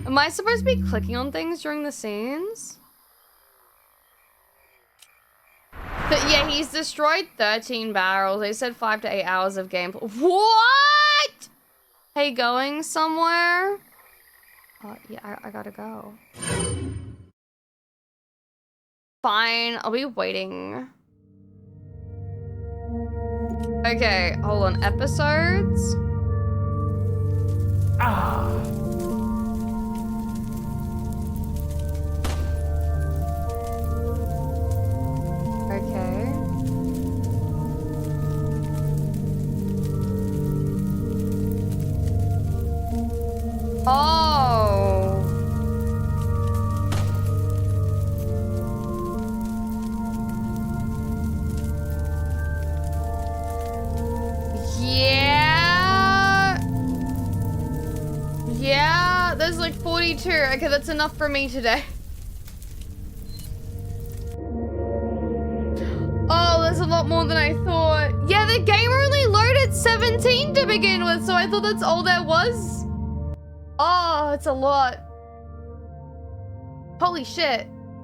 Am I supposed to be clicking on things during the scenes? But yeah, he's destroyed 13 barrels. They said 5 to 8 hours of gameplay. What? Hey, going somewhere? Yeah, I gotta go. Fine, I'll be waiting. Okay, hold on. Episodes? Okay. Oh. Yeah. Yeah, there's like 42. Okay, that's enough for me today. Oh, there's a lot more than I thought. Yeah, the game only loaded 17 to begin with, so I thought that's all there was. Oh, it's a lot. Holy shit.